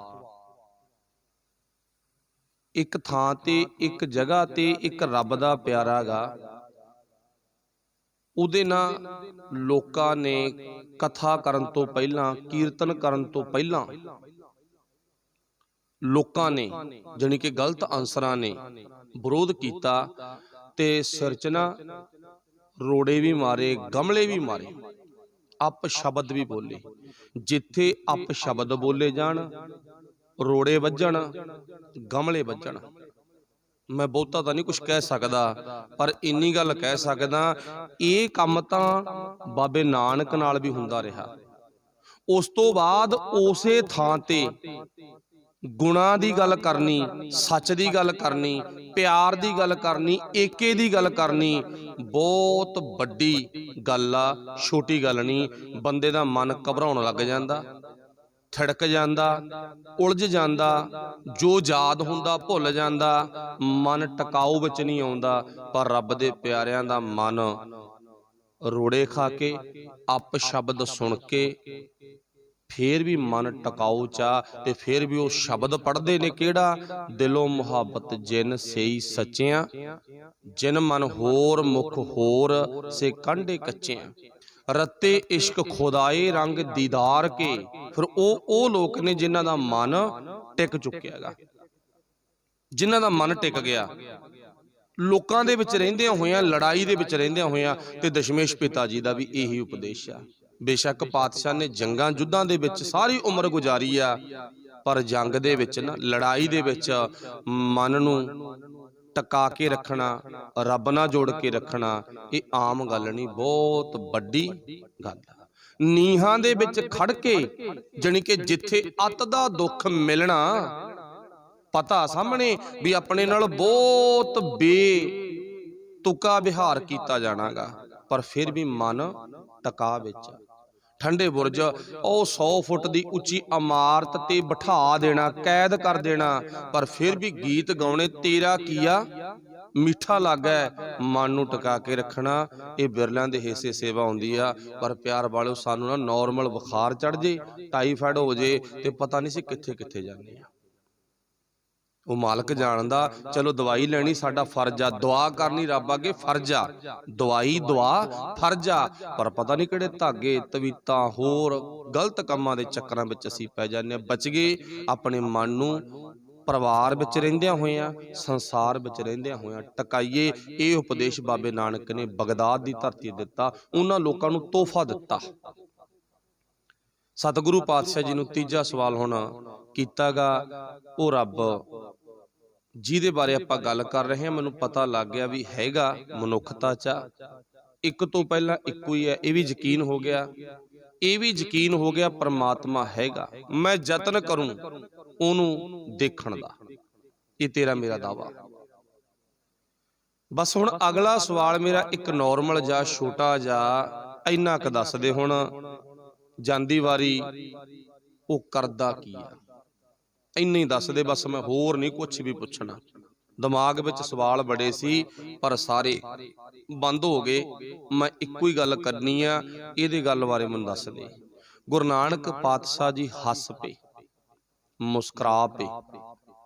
ਇੱਕ ਥਾਂ ਤੇ ਇੱਕ ਜਗ੍ਹਾ ਤੇ ਇੱਕ ਰੱਬ ਦਾ ਪਿਆਰਾ ਗਾ, ਉਹਦੇ ਨਾਲ ਲੋਕਾਂ ਨੇ ਕਥਾ ਕਰਨ ਤੋਂ ਪਹਿਲਾਂ, ਕੀਰਤਨ ਕਰਨ ਤੋਂ ਪਹਿਲਾਂ ਲੋਕਾਂ ਨੇ ਜਾਣੀ ਕਿ ਗਲਤ ਅਨਸਰਾਂ ਨੇ ਵਿਰੋਧ ਕੀਤਾ ਤੇ ਸਿਰ 'ਚ ਨਾ ਰੋੜੇ ਵੀ ਮਾਰੇ, ਗਮਲੇ ਵੀ ਮਾਰੇ, ਅਪ ਸ਼ਬਦ ਵੀ ਬੋਲੇ। ਜਿੱਥੇ ਅਪ ਸ਼ਬਦ ਬੋਲੇ ਜਾਣ, ਰੋੜੇ ਵੱਜਣ, ਗਮਲੇ ਵੱਜਣ, ਮੈਂ ਬਹੁਤਾ ਤਾਂ ਨਹੀਂ ਕੁਛ ਕਹਿ ਸਕਦਾ, ਪਰ ਇੰਨੀ ਗੱਲ ਕਹਿ ਸਕਦਾ, ਇਹ ਕੰਮ ਤਾਂ ਬਾਬੇ ਨਾਨਕ ਨਾਲ ਵੀ ਹੁੰਦਾ ਰਿਹਾ। ਉਸ ਤੋਂ ਬਾਅਦ ਉਸੇ ਥਾਂ ਤੇ ਗੁਣਾਂ ਦੀ ਗੱਲ ਕਰਨੀ, ਸੱਚ ਦੀ ਗੱਲ ਕਰਨੀ, ਪਿਆਰ ਦੀ ਗੱਲ ਕਰਨੀ, ਏਕੇ ਦੀ ਗੱਲ ਕਰਨੀ ਬਹੁਤ ਵੱਡੀ ਗੱਲ ਆ, ਛੋਟੀ ਗੱਲ ਨਹੀਂ। ਬੰਦੇ ਦਾ ਮਨ ਘਬਰਾਉਣ ਲੱਗ ਜਾਂਦਾ, ਥੜਕ ਜਾਂਦਾ, ਉਲਝ ਜਾਂਦਾ, ਜੋ ਯਾਦ ਹੁੰਦਾ ਭੁੱਲ ਜਾਂਦਾ, ਮਨ ਟਿਕਾਊ ਵਿੱਚ ਨਹੀਂ ਆਉਂਦਾ। ਪਰ ਰੱਬ ਦੇ ਪਿਆਰਿਆਂ ਦਾ ਮਨ ਰੋੜੇ ਖਾ ਕੇ, ਅਪ ਸ਼ਬਦ ਸੁਣ ਕੇ ਫੇਰ ਵੀ ਮਨ ਟਿਕਾਊ 'ਚ ਆ, ਤੇ ਫੇਰ ਵੀ ਉਹ ਸ਼ਬਦ ਪੜ੍ਹਦੇ ਨੇ ਕਿਹੜਾ, ਦਿਲੋਂ ਮੁਹੱਬਤ ਜਿਨ ਸਈ ਸੱਚਿਆਂ, ਜਿਨ ਮਨ ਹੋਰ ਮੁਖ ਹੋਰ ਸੇ ਕਾਂਢੇ ਕੱਚਿਆਂ, ਰੱਤੇ ਇਸ਼ਕ ਖੁਦਾਏ ਰੰਗ ਦੀਦਾਰ ਕੇ। ਫਿਰ ਉਹ ਲੋਕ ਨੇ ਜਿਨ੍ਹਾਂ ਦਾ ਮਨ ਟਿਕ ਚੁੱਕਿਆ ਗਾ, ਜਿਨ੍ਹਾਂ ਦਾ ਮਨ ਟਿਕ ਗਿਆ। ਲੋਕਾਂ ਦੇ ਵਿੱਚ ਰਹਿੰਦਿਆਂ ਹੋਇਆਂ, ਲੜਾਈ ਦੇ ਵਿੱਚ ਰਹਿੰਦਿਆਂ ਹੋਇਆਂ। ਤੇ ਦਸ਼ਮੇਸ਼ ਪਿਤਾ ਜੀ ਦਾ ਵੀ ਇਹੀ ਉਪਦੇਸ਼ ਆ। ਬੇਸ਼ੱਕ ਪਾਤਸ਼ਾਹ ਨੇ ਜੰਗਾਂ ਯੁੱਧਾਂ ਦੇ ਵਿੱਚ ਸਾਰੀ ਉਮਰ ਗੁਜ਼ਾਰੀ ਆ, ਪਰ ਜੰਗ ਦੇ ਵਿੱਚ ਨਾ, ਲੜਾਈ ਦੇ ਵਿੱਚ ਮਨ ਨੂੰ ਟਿਕਾ ਕੇ ਰੱਖਣਾ, ਰੱਬ ਨਾਲ ਜੋੜ ਕੇ ਰੱਖਣਾ, ਇਹ ਆਮ ਗੱਲ ਨਹੀਂ, ਬਹੁਤ ਵੱਡੀ ਗੱਲ ਆ। ਨੀਹਾਂ ਦੇ ਵਿੱਚ ਖੜ ਕੇ, ਜਾਣੀ ਕਿ ਜਿੱਥੇ ਅੱਤ ਦਾ ਦੁੱਖ ਮਿਲਣਾ, ਪਤਾ ਸਾਹਮਣੇ ਵੀ ਆਪਣੇ ਨਾਲ ਬਹੁਤ ਬੇਤੁਕਾ ਵਿਹਾਰ ਕੀਤਾ ਜਾਣਾਗਾ, ਪਰ ਫਿਰ ਵੀ ਮਨ ਟਿਕਾ ਵਿੱਚ। ਠੰਡੇ ਬੁਰਜ, ਉਹ 100 ਫੁੱਟ ਦੀ ਉੱਚੀ ਇਮਾਰਤ ਤੇ ਬਿਠਾ ਦੇਣਾ, ਕੈਦ ਕਰ ਦੇਣਾ, ਪਰ ਫਿਰ ਵੀ ਗੀਤ ਗਾਉਣੇ, ਤੇਰਾ ਕੀਆ ਮਿੱਠਾ ਲੱਗਾ, ਮਨ ਨੂੰ ਟਿਕਾ ਕੇ ਰੱਖਣਾ। ਇਹ ਬਿਰਲਿਆਂ ਦੇ ਹਿੱਸੇ ਸੇਵਾ ਹੁੰਦੀ ਆ। ਪਰ ਪਿਆਰ ਵਾਲਿਓ, ਸਾਨੂੰ ਨਾ ਨੋਰਮਲ ਬੁਖਾਰ ਚੜ ਜੇ, ਟਾਈਫਾਇਡ ਹੋ ਜੇ, ਤੇ ਪਤਾ ਨਹੀਂ ਸੀ ਕਿੱਥੇ ਕਿੱਥੇ ਜਾਂਦੇ ਆ। ਉਹ ਮਾਲਕ ਜਾਣਦਾ। ਚਲੋ ਦਵਾਈ ਲੈਣੀ ਸਾਡਾ ਫਰਜ਼ ਆ, ਦੁਆ ਕਰਨੀ ਰੱਬ ਅੱਗੇ ਫਰਜ਼ ਆ, ਦਵਾਈ ਦੁਆ ਫਰਜ਼ ਆ, ਪਰ ਪਤਾ ਨਹੀਂ ਕਿਹੜੇ ਧਾਗੇ ਤਵੀਤਾਂ ਹੋਰ ਗਲਤ ਕੰਮਾਂ ਦੇ ਚੱਕਰਾਂ ਵਿੱਚ ਅਸੀਂ ਪੈ ਜਾਂਦੇ ਹਾਂ। ਬਚ ਗਏ ਆਪਣੇ ਮਨ ਨੂੰ ਪਰਿਵਾਰ ਵਿੱਚ ਰਹਿੰਦਿਆਂ ਹੋਇਆਂ, ਸੰਸਾਰ ਵਿੱਚ ਰਹਿੰਦਿਆਂ ਹੋਇਆਂ ਟਿਕਾਈਏ। ਇਹ ਉਪਦੇਸ਼ ਬਾਬੇ ਨਾਨਕ ਨੇ ਬਗਦਾਦ ਦੀ ਧਰਤੀ ਦਿੱਤਾ, ਉਹਨਾਂ ਲੋਕਾਂ ਨੂੰ ਤੋਹਫਾ ਦਿੱਤਾ। ਸਤਿਗੁਰੂ ਪਾਤਸ਼ਾਹ ਜੀ ਨੂੰ ਤੀਜਾ ਸਵਾਲ ਹੁਣ ਕੀਤਾ ਗਾ, ਉਹ ਰੱਬ ਜਿਹਦੇ ਬਾਰੇ ਆਪਾਂ ਗੱਲ ਕਰ ਰਹੇ ਹਾਂ, ਮੈਨੂੰ ਪਤਾ ਲੱਗ ਗਿਆ ਵੀ ਹੈਗਾ ਮਨੁੱਖਤਾ 'ਚ, ਇੱਕ ਤੋਂ ਪਹਿਲਾਂ ਇੱਕੋ ਹੀ ਹੈ, ਇਹ ਵੀ ਯਕੀਨ ਹੋ ਗਿਆ। ਇਹ ਵੀ ਯਕੀਨ ਹੋ ਗਿਆ ਪਰਮਾਤਮਾ ਹੈਗਾ, ਮੈਂ ਯਤਨ ਕਰੂੰ ਉਹਨੂੰ ਦੇਖਣ ਦਾ। ਇਹ ਤੇਰਾ ਮੇਰਾ ਦਾਵਾ। ਬਸ ਹੁਣ ਅਗਲਾ ਸਵਾਲ ਮੇਰਾ ਇੱਕ ਨੋਰਮਲ ਜਿਹਾ ਛੋਟਾ ਜਿਹਾ ਇੰਨਾ ਕੁ ਦੱਸ ਦੇ, ਹੁਣ ਜਾਂਦੀ ਵਾਰੀ ਉਹ ਕਰਦਾ ਕੀ ਆ, ਇੰਨਾ ਹੀ ਦੱਸ ਦੇ ਬਸ, ਮੈਂ ਹੋਰ ਨਹੀਂ ਕੁਛ ਵੀ ਪੁੱਛਣਾ। ਦਿਮਾਗ ਵਿੱਚ ਸਵਾਲ ਬੜੇ ਸੀ ਪਰ ਸਾਰੇ ਬੰਦ ਹੋ ਗਏ। ਮੈਂ ਇੱਕੋ ਹੀ ਗੱਲ ਕਰਨੀ ਆ, ਇਹਦੇ ਗੱਲ ਬਾਰੇ ਮੈਨੂੰ ਦੱਸ ਦੇ। ਗੁਰੂ ਨਾਨਕ ਪਾਤਸ਼ਾਹ ਜੀ ਹੱਸ ਪਏ, ਮੁਸਕਰਾ ਪਏ।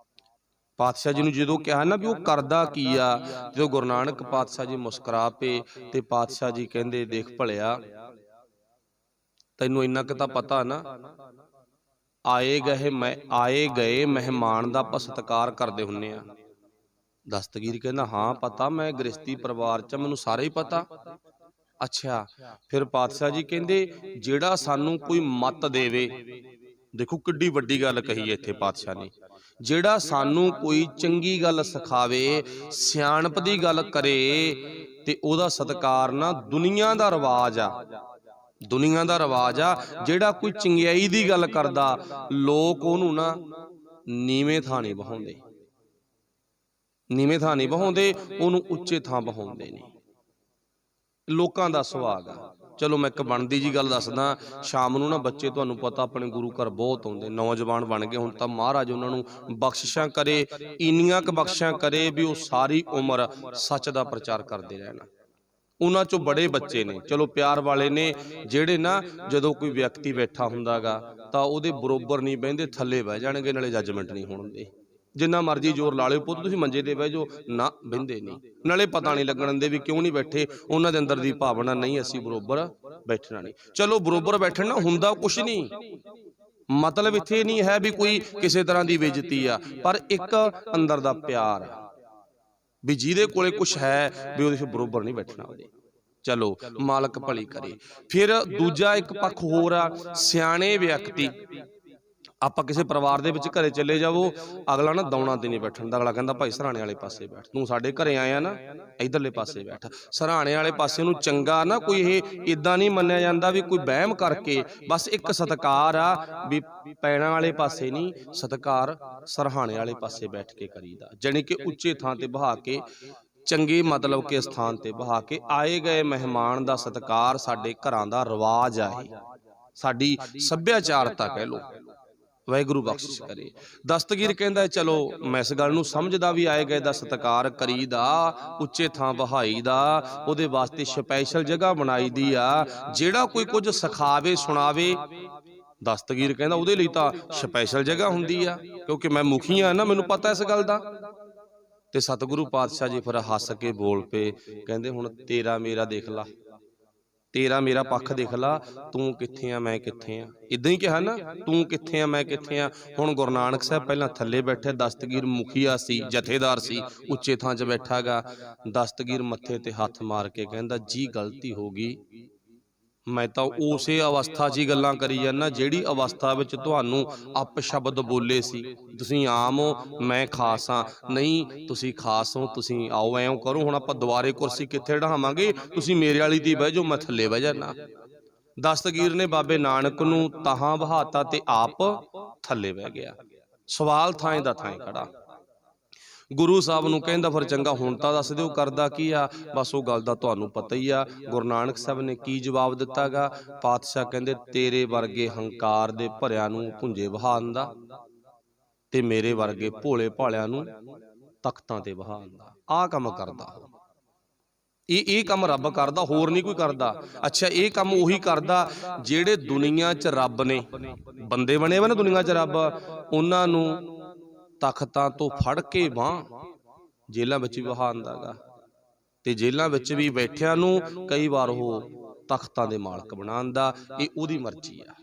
ਪਾਤਸ਼ਾਹ ਜੀ ਨੂੰ ਜਦੋਂ ਕਿਹਾ ਨਾ ਵੀ ਉਹ ਕਰਦਾ ਕੀ ਆ, ਜਦੋਂ ਗੁਰੂ ਨਾਨਕ ਪਾਤਸ਼ਾਹ ਜੀ ਮੁਸਕਰਾ ਪਏ ਤੇ ਪਾਤਸ਼ਾਹ ਜੀ ਕਹਿੰਦੇ, ਦੇਖ ਭਲਿਆ, ਤੈਨੂੰ ਇੰਨਾ ਕੁ ਤਾਂ ਪਤਾ ਨਾ, ਆਏ ਗਏ ਮਹਿਮਾਨ ਦਾ ਆਪਾਂ ਸਤਿਕਾਰ ਕਰਦੇ ਹੁੰਨੇ ਆ। ਦਸਤਗੀਰ ਕਹਿੰਦਾ, ਹਾਂ ਪਤਾ, ਮੈਂ ਗ੍ਰਸਤੀ ਪਰਿਵਾਰ 'ਚ, ਮੈਨੂੰ ਸਾਰਾ ਹੀ ਪਤਾ। ਅੱਛਾ, ਫਿਰ ਪਾਤਸ਼ਾਹ ਜੀ ਕਹਿੰਦੇ, ਜਿਹੜਾ ਸਾਨੂੰ ਕੋਈ ਮੱਤ ਦੇਵੇ, ਦੇਖੋ ਕਿੱਡੀ ਵੱਡੀ ਗੱਲ ਕਹੀ ਹੈ ਇੱਥੇ ਪਾਤਸ਼ਾਹ ਨੇ, ਜਿਹੜਾ ਸਾਨੂੰ ਕੋਈ ਚੰਗੀ ਗੱਲ ਸਿਖਾਵੇ, ਸਿਆਣਪ ਦੀ ਗੱਲ ਕਰੇ, ਤੇ ਉਹਦਾ ਸਤਿਕਾਰ ਨਾ ਦੁਨੀਆ ਦਾ ਰਿਵਾਜ ਆ, ਦੁਨੀਆ ਦਾ ਰਿਵਾਜ ਆ। ਜਿਹੜਾ ਕੋਈ ਚੰਗਿਆਈ ਦੀ ਗੱਲ ਕਰਦਾ, ਲੋਕ ਉਹਨੂੰ ਨਾ ਨੀਵੇਂ ਥਾਂ ਨਹੀਂ ਬਹਾਉਂਦੇ, ਨੀਵੇਂ ਥਾਂ ਨਹੀਂ ਬਹਾਉਂਦੇ, ਉਹਨੂੰ ਉੱਚੇ ਥਾਂ ਬਹਾਉਂਦੇ ਨੇ। ਲੋਕਾਂ ਦਾ ਸੁਭਾਅ ਆ। ਚਲੋ ਮੈਂ ਇੱਕ ਬਣਦੀ ਜੀ ਗੱਲ ਦੱਸਦਾ। ਸ਼ਾਮ ਨੂੰ ਨਾ ਬੱਚੇ, ਤੁਹਾਨੂੰ ਪਤਾ ਆਪਣੇ ਗੁਰੂ ਘਰ ਬਹੁਤ ਆਉਂਦੇ, ਨੌਜਵਾਨ ਬਣ ਗਏ ਹੁਣ ਤਾਂ। ਮਹਾਰਾਜ ਉਹਨਾਂ ਨੂੰ ਬਖਸ਼ਿਸ਼ਾਂ ਕਰੇ, ਇੰਨੀਆਂ ਕੁ ਬਖਸ਼ਿਸ਼ਾਂ ਕਰੇ ਵੀ ਉਹ ਸਾਰੀ ਉਮਰ ਸੱਚ ਦਾ ਪ੍ਰਚਾਰ ਕਰਦੇ ਰਹਿਣ। ਉਹਨਾਂ ਚੋਂ ਬੜੇ ਬੱਚੇ ਨੇ, ਚਲੋ ਪਿਆਰ ਵਾਲੇ ਨੇ, ਜਿਹੜੇ ਨਾ ਜਦੋਂ ਕੋਈ ਵਿਅਕਤੀ ਬੈਠਾ ਹੁੰਦਾ ਗਾ ਤਾਂ ਉਹਦੇ ਬਰੋਬਰ ਨਹੀਂ ਬਹਿੰਦੇ, ਥੱਲੇ ਬਹਿ ਜਾਣਗੇ, ਨਾਲੇ ਜੱਜਮੈਂਟ ਨਹੀਂ ਹੋਣ ਦਿੰਦੇ। ਜਿੰਨਾ ਮਰਜ਼ੀ ਜ਼ੋਰ ਲਾ ਲਿਓ, ਪੁੱਤ ਤੁਸੀਂ ਮੰਜੇ ਤੇ ਬਹਿ ਜਾਓ, ਨਾ ਬਹਿੰਦੇ ਨਹੀਂ, ਨਾਲੇ ਪਤਾ ਨਹੀਂ ਲੱਗਣ ਦਿੰਦੇ ਵੀ ਕਿਉਂ ਨਹੀਂ ਬੈਠੇ। ਉਹਨਾਂ ਦੇ ਅੰਦਰ ਦੀ ਭਾਵਨਾ, ਨਹੀਂ ਅਸੀਂ ਬਰੋਬਰ ਬੈਠਣਾ ਨਹੀਂ। ਚਲੋ ਬਰੋਬਰ ਬੈਠਣ ਨਾ, ਹੁੰਦਾ ਕੁਛ ਨਹੀਂ, ਮਤਲਬ ਇੱਥੇ ਨਹੀਂ ਹੈ ਵੀ ਕੋਈ ਕਿਸੇ ਤਰ੍ਹਾਂ ਦੀ ਬੇਇੱਜ਼ਤੀ ਆ, ਪਰ ਇੱਕ ਅੰਦਰ ਦਾ ਪਿਆਰ ਆ ਵੀ ਜਿਹਦੇ ਕੋਲੇ ਕੁਛ ਹੈ ਵੀ ਉਹਦੇ ਬਰੋਬਰ ਨਹੀਂ ਬੈਠਣਾ ਉਹਦੇ। ਚਲੋ ਮਾਲਕ ਭਲੀ ਕਰੇ। ਫਿਰ ਦੂਜਾ ਇੱਕ ਪੱਖ ਹੋਰ ਆ, ਸਿਆਣੇ ਵਿਅਕਤੀ। ਆਪਾਂ ਕਿਸੇ ਪਰਿਵਾਰ ਦੇ ਵਿੱਚ ਘਰੇ ਚਲੇ ਜਾਵੋ, ਅਗਲਾ ਨਾ ਦੌਣਾ ਤੇ ਨਹੀਂ ਬੈਠਣ ਦਾ, ਅਗਲਾ ਕਹਿੰਦਾ ਭਾਈ ਸਰਾਣੇ ਵਾਲੇ ਪਾਸੇ ਬੈਠ, ਤੂੰ ਸਾਡੇ ਘਰੇ ਆਇਆ ਨਾ ਇਧਰਲੇ ਪਾਸੇ ਬੈਠ। ਸਰਾਣੇ ਵਾਲੇ ਪਾਸੇ ਨੂੰ ਚੰਗਾ ਨਾ ਕੋਈ ਇਹ ਇਦਾਂ ਨਹੀਂ ਮੰਨਿਆ ਜਾਂਦਾ ਵੀ ਕੋਈ ਵਹਿਮ ਕਰਕੇ, ਬਸ ਇੱਕ ਸਤਿਕਾਰ ਆ ਵੀ ਪੈਣਾ ਵਾਲੇ ਪਾਸੇ ਨਹੀਂ, ਸਤਿਕਾਰ ਸਰਾਣੇ ਵਾਲੇ ਪਾਸੇ ਬੈਠ ਕੇ ਕਰੀਦਾ, ਜਾਣੀ ਕਿ ਉੱਚੇ ਥਾਂ ਤੇ ਬਹਾ ਕੇ, ਚੰਗੇ ਮਤਲਬ ਕਿ ਸਥਾਨ ਤੇ ਬਹਾ ਕੇ। ਆਏ ਗਏ ਮਹਿਮਾਨ ਦਾ ਸਤਿਕਾਰ ਸਾਡੇ ਘਰਾਂ ਦਾ ਰਿਵਾਜ ਆ, ਇਹ ਸਾਡੀ ਸੱਭਿਆਚਾਰਤਾ ਕਹਿ ਲਓ। ਵਾਹਿਗੁਰੂ ਬਖਸ਼ਿਸ਼ ਕਰੇ। ਦਸਤਗੀਰ ਕਹਿੰਦਾ ਚਲੋ ਮੈਂ ਇਸ ਗੱਲ ਨੂੰ ਸਮਝਦਾ ਵੀ ਆਏ ਗਏ ਦਾ ਸਤਿਕਾਰ ਕਰੀਦਾ, ਉੱਚੇ ਥਾਂ ਬਹਾਈ ਦਾ, ਉਹਦੇ ਵਾਸਤੇ ਸਪੈਸ਼ਲ ਜਗ੍ਹਾ ਬਣਾਈ ਦੀ ਆ। ਜਿਹੜਾ ਕੋਈ ਕੁਝ ਸਿਖਾਵੇ ਸੁਣਾਵੇ, ਦਸਤਗੀਰ ਕਹਿੰਦਾ ਉਹਦੇ ਲਈ ਤਾਂ ਸਪੈਸ਼ਲ ਜਗ੍ਹਾ ਹੁੰਦੀ ਆ, ਕਿਉਂਕਿ ਮੈਂ ਮੁਖੀ ਆ ਨਾ, ਮੈਨੂੰ ਪਤਾ ਇਸ ਗੱਲ ਦਾ। ਤੇ ਸਤਿਗੁਰੂ ਪਾਤਸ਼ਾਹ ਜੀ ਫਿਰ ਹੱਸ ਕੇ ਬੋਲ ਪਏ, ਕਹਿੰਦੇ ਹੁਣ ਤੇਰਾ ਮੇਰਾ ਦੇਖ ਲਾ, ਤੇਰਾ ਮੇਰਾ ਪੱਖ ਦੇਖ ਲਾ, ਤੂੰ ਕਿੱਥੇ ਆ ਮੈਂ ਕਿੱਥੇ ਆ। ਇਦਾਂ ਹੀ ਕਿਹਾ ਨਾ, ਤੂੰ ਕਿੱਥੇ ਆ ਮੈਂ ਕਿੱਥੇ ਆ। ਹੁਣ ਗੁਰੂ ਨਾਨਕ ਸਾਹਿਬ ਪਹਿਲਾਂ ਥੱਲੇ ਬੈਠੇ, ਦਸਤਗੀਰ ਮੁਖੀਆ ਸੀ, ਜਥੇਦਾਰ ਸੀ, ਉੱਚੇ ਥਾਂ 'ਚ ਬੈਠਾ ਗਾ। ਦਸਤਗੀਰ ਮੱਥੇ ਤੇ ਹੱਥ ਮਾਰ ਕੇ ਕਹਿੰਦਾ ਜੀ ਗਲਤੀ ਹੋ ਗਈ, ਮੈਂ ਤਾਂ ਉਸੇ ਅਵਸਥਾ 'ਚ ਹੀ ਗੱਲਾਂ ਕਰੀ ਜਾਂਦਾ ਜਿਹੜੀ ਅਵਸਥਾ ਵਿੱਚ ਤੁਹਾਨੂੰ ਅਪਸ਼ਬਦ ਬੋਲੇ ਸੀ। ਤੁਸੀਂ ਆਮ ਹੋ, ਮੈਂ ਖਾਸ ਹਾਂ। ਨਹੀਂ, ਤੁਸੀਂ ਖਾਸ ਹੋ, ਤੁਸੀਂ ਆਓ ਐਂ ਕਰੋ, ਹੁਣ ਆਪਾਂ ਦੁਬਾਰੇ ਕੁਰਸੀ ਕਿੱਥੇ ਢਾਵਾਂਗੇ, ਤੁਸੀਂ ਮੇਰੇ ਵਾਲੀ ਤੇ ਬਹਿ ਜਾਓ, ਮੈਂ ਥੱਲੇ ਬਹਿ ਜਾਣਾ। ਦਸਤਗੀਰ ਨੇ ਬਾਬੇ ਨਾਨਕ ਨੂੰ ਤਾਹਾਂ ਬਹਾਤਾ ਤੇ ਆਪ ਥੱਲੇ ਬਹਿ ਗਿਆ। ਸਵਾਲ ਥਾਂ ਦਾ ਥਾਂ ਖੜਾ। ਗੁਰੂ ਸਾਹਿਬ ਨੂੰ ਕਹਿੰਦਾ ਫਿਰ ਚੰਗਾ ਹੁਣ ਤਾਂ ਦੱਸ ਦਿਓ ਕਰਦਾ ਕੀ ਆ। ਬਸ ਉਹ ਗੱਲ ਦਾ ਤੁਹਾਨੂੰ ਪਤਾ ਹੀ ਆ। ਗੁਰੂ ਨਾਨਕ ਸਾਹਿਬ ਨੇ ਕੀ ਜਵਾਬ ਦਿੱਤਾ ਗਾ। ਪਾਤਸ਼ਾਹ ਕਹਿੰਦੇ ਤੇਰੇ ਵਰਗੇ ਹੰਕਾਰ ਦੇ ਭਰਿਆਂ ਨੂੰ ਭੁੰਜੇ ਬਹਾ ਦਿੰਦਾ ਤੇ ਮੇਰੇ ਵਰਗੇ ਭੋਲੇ ਭਾਲਿਆਂ ਨੂੰ ਤਖਤਾਂ ਤੇ ਬਹਾ ਦਿੰਦਾ। ਆਹ ਕੰਮ ਕਰਦਾ ਇਹ ਕੰਮ ਰੱਬ ਕਰਦਾ, ਹੋਰ ਨਹੀਂ ਕੋਈ ਕਰਦਾ। ਅੱਛਾ, ਇਹ ਕੰਮ ਉਹੀ ਕਰਦਾ ਜਿਹੜੇ ਦੁਨੀਆ 'ਚ ਰੱਬ ਨੇ ਬੰਦੇ ਬਣੇ ਵੇ ਨਾ, ਦੁਨੀਆ 'ਚ ਰੱਬ, ਉਹਨਾਂ ਨੂੰ ਤਖਤਾਂ ਤੋਂ ਫੜ ਕੇ ਬਾਂਹ ਜੇਲ੍ਹਾਂ ਵਿੱਚ ਵੀ ਬਹਾ ਦਿੰਦਾ ਗਾ, ਤੇ ਜੇਲ੍ਹਾਂ ਵਿੱਚ ਵੀ ਬੈਠਿਆਂ ਨੂੰ ਕਈ ਵਾਰ ਉਹ ਤਖਤਾਂ ਦੇ ਮਾਲਕ ਬਣਾ ਦਿੰਦਾ। ਇਹ ਉਹਦੀ ਮਰਜ਼ੀ ਆ।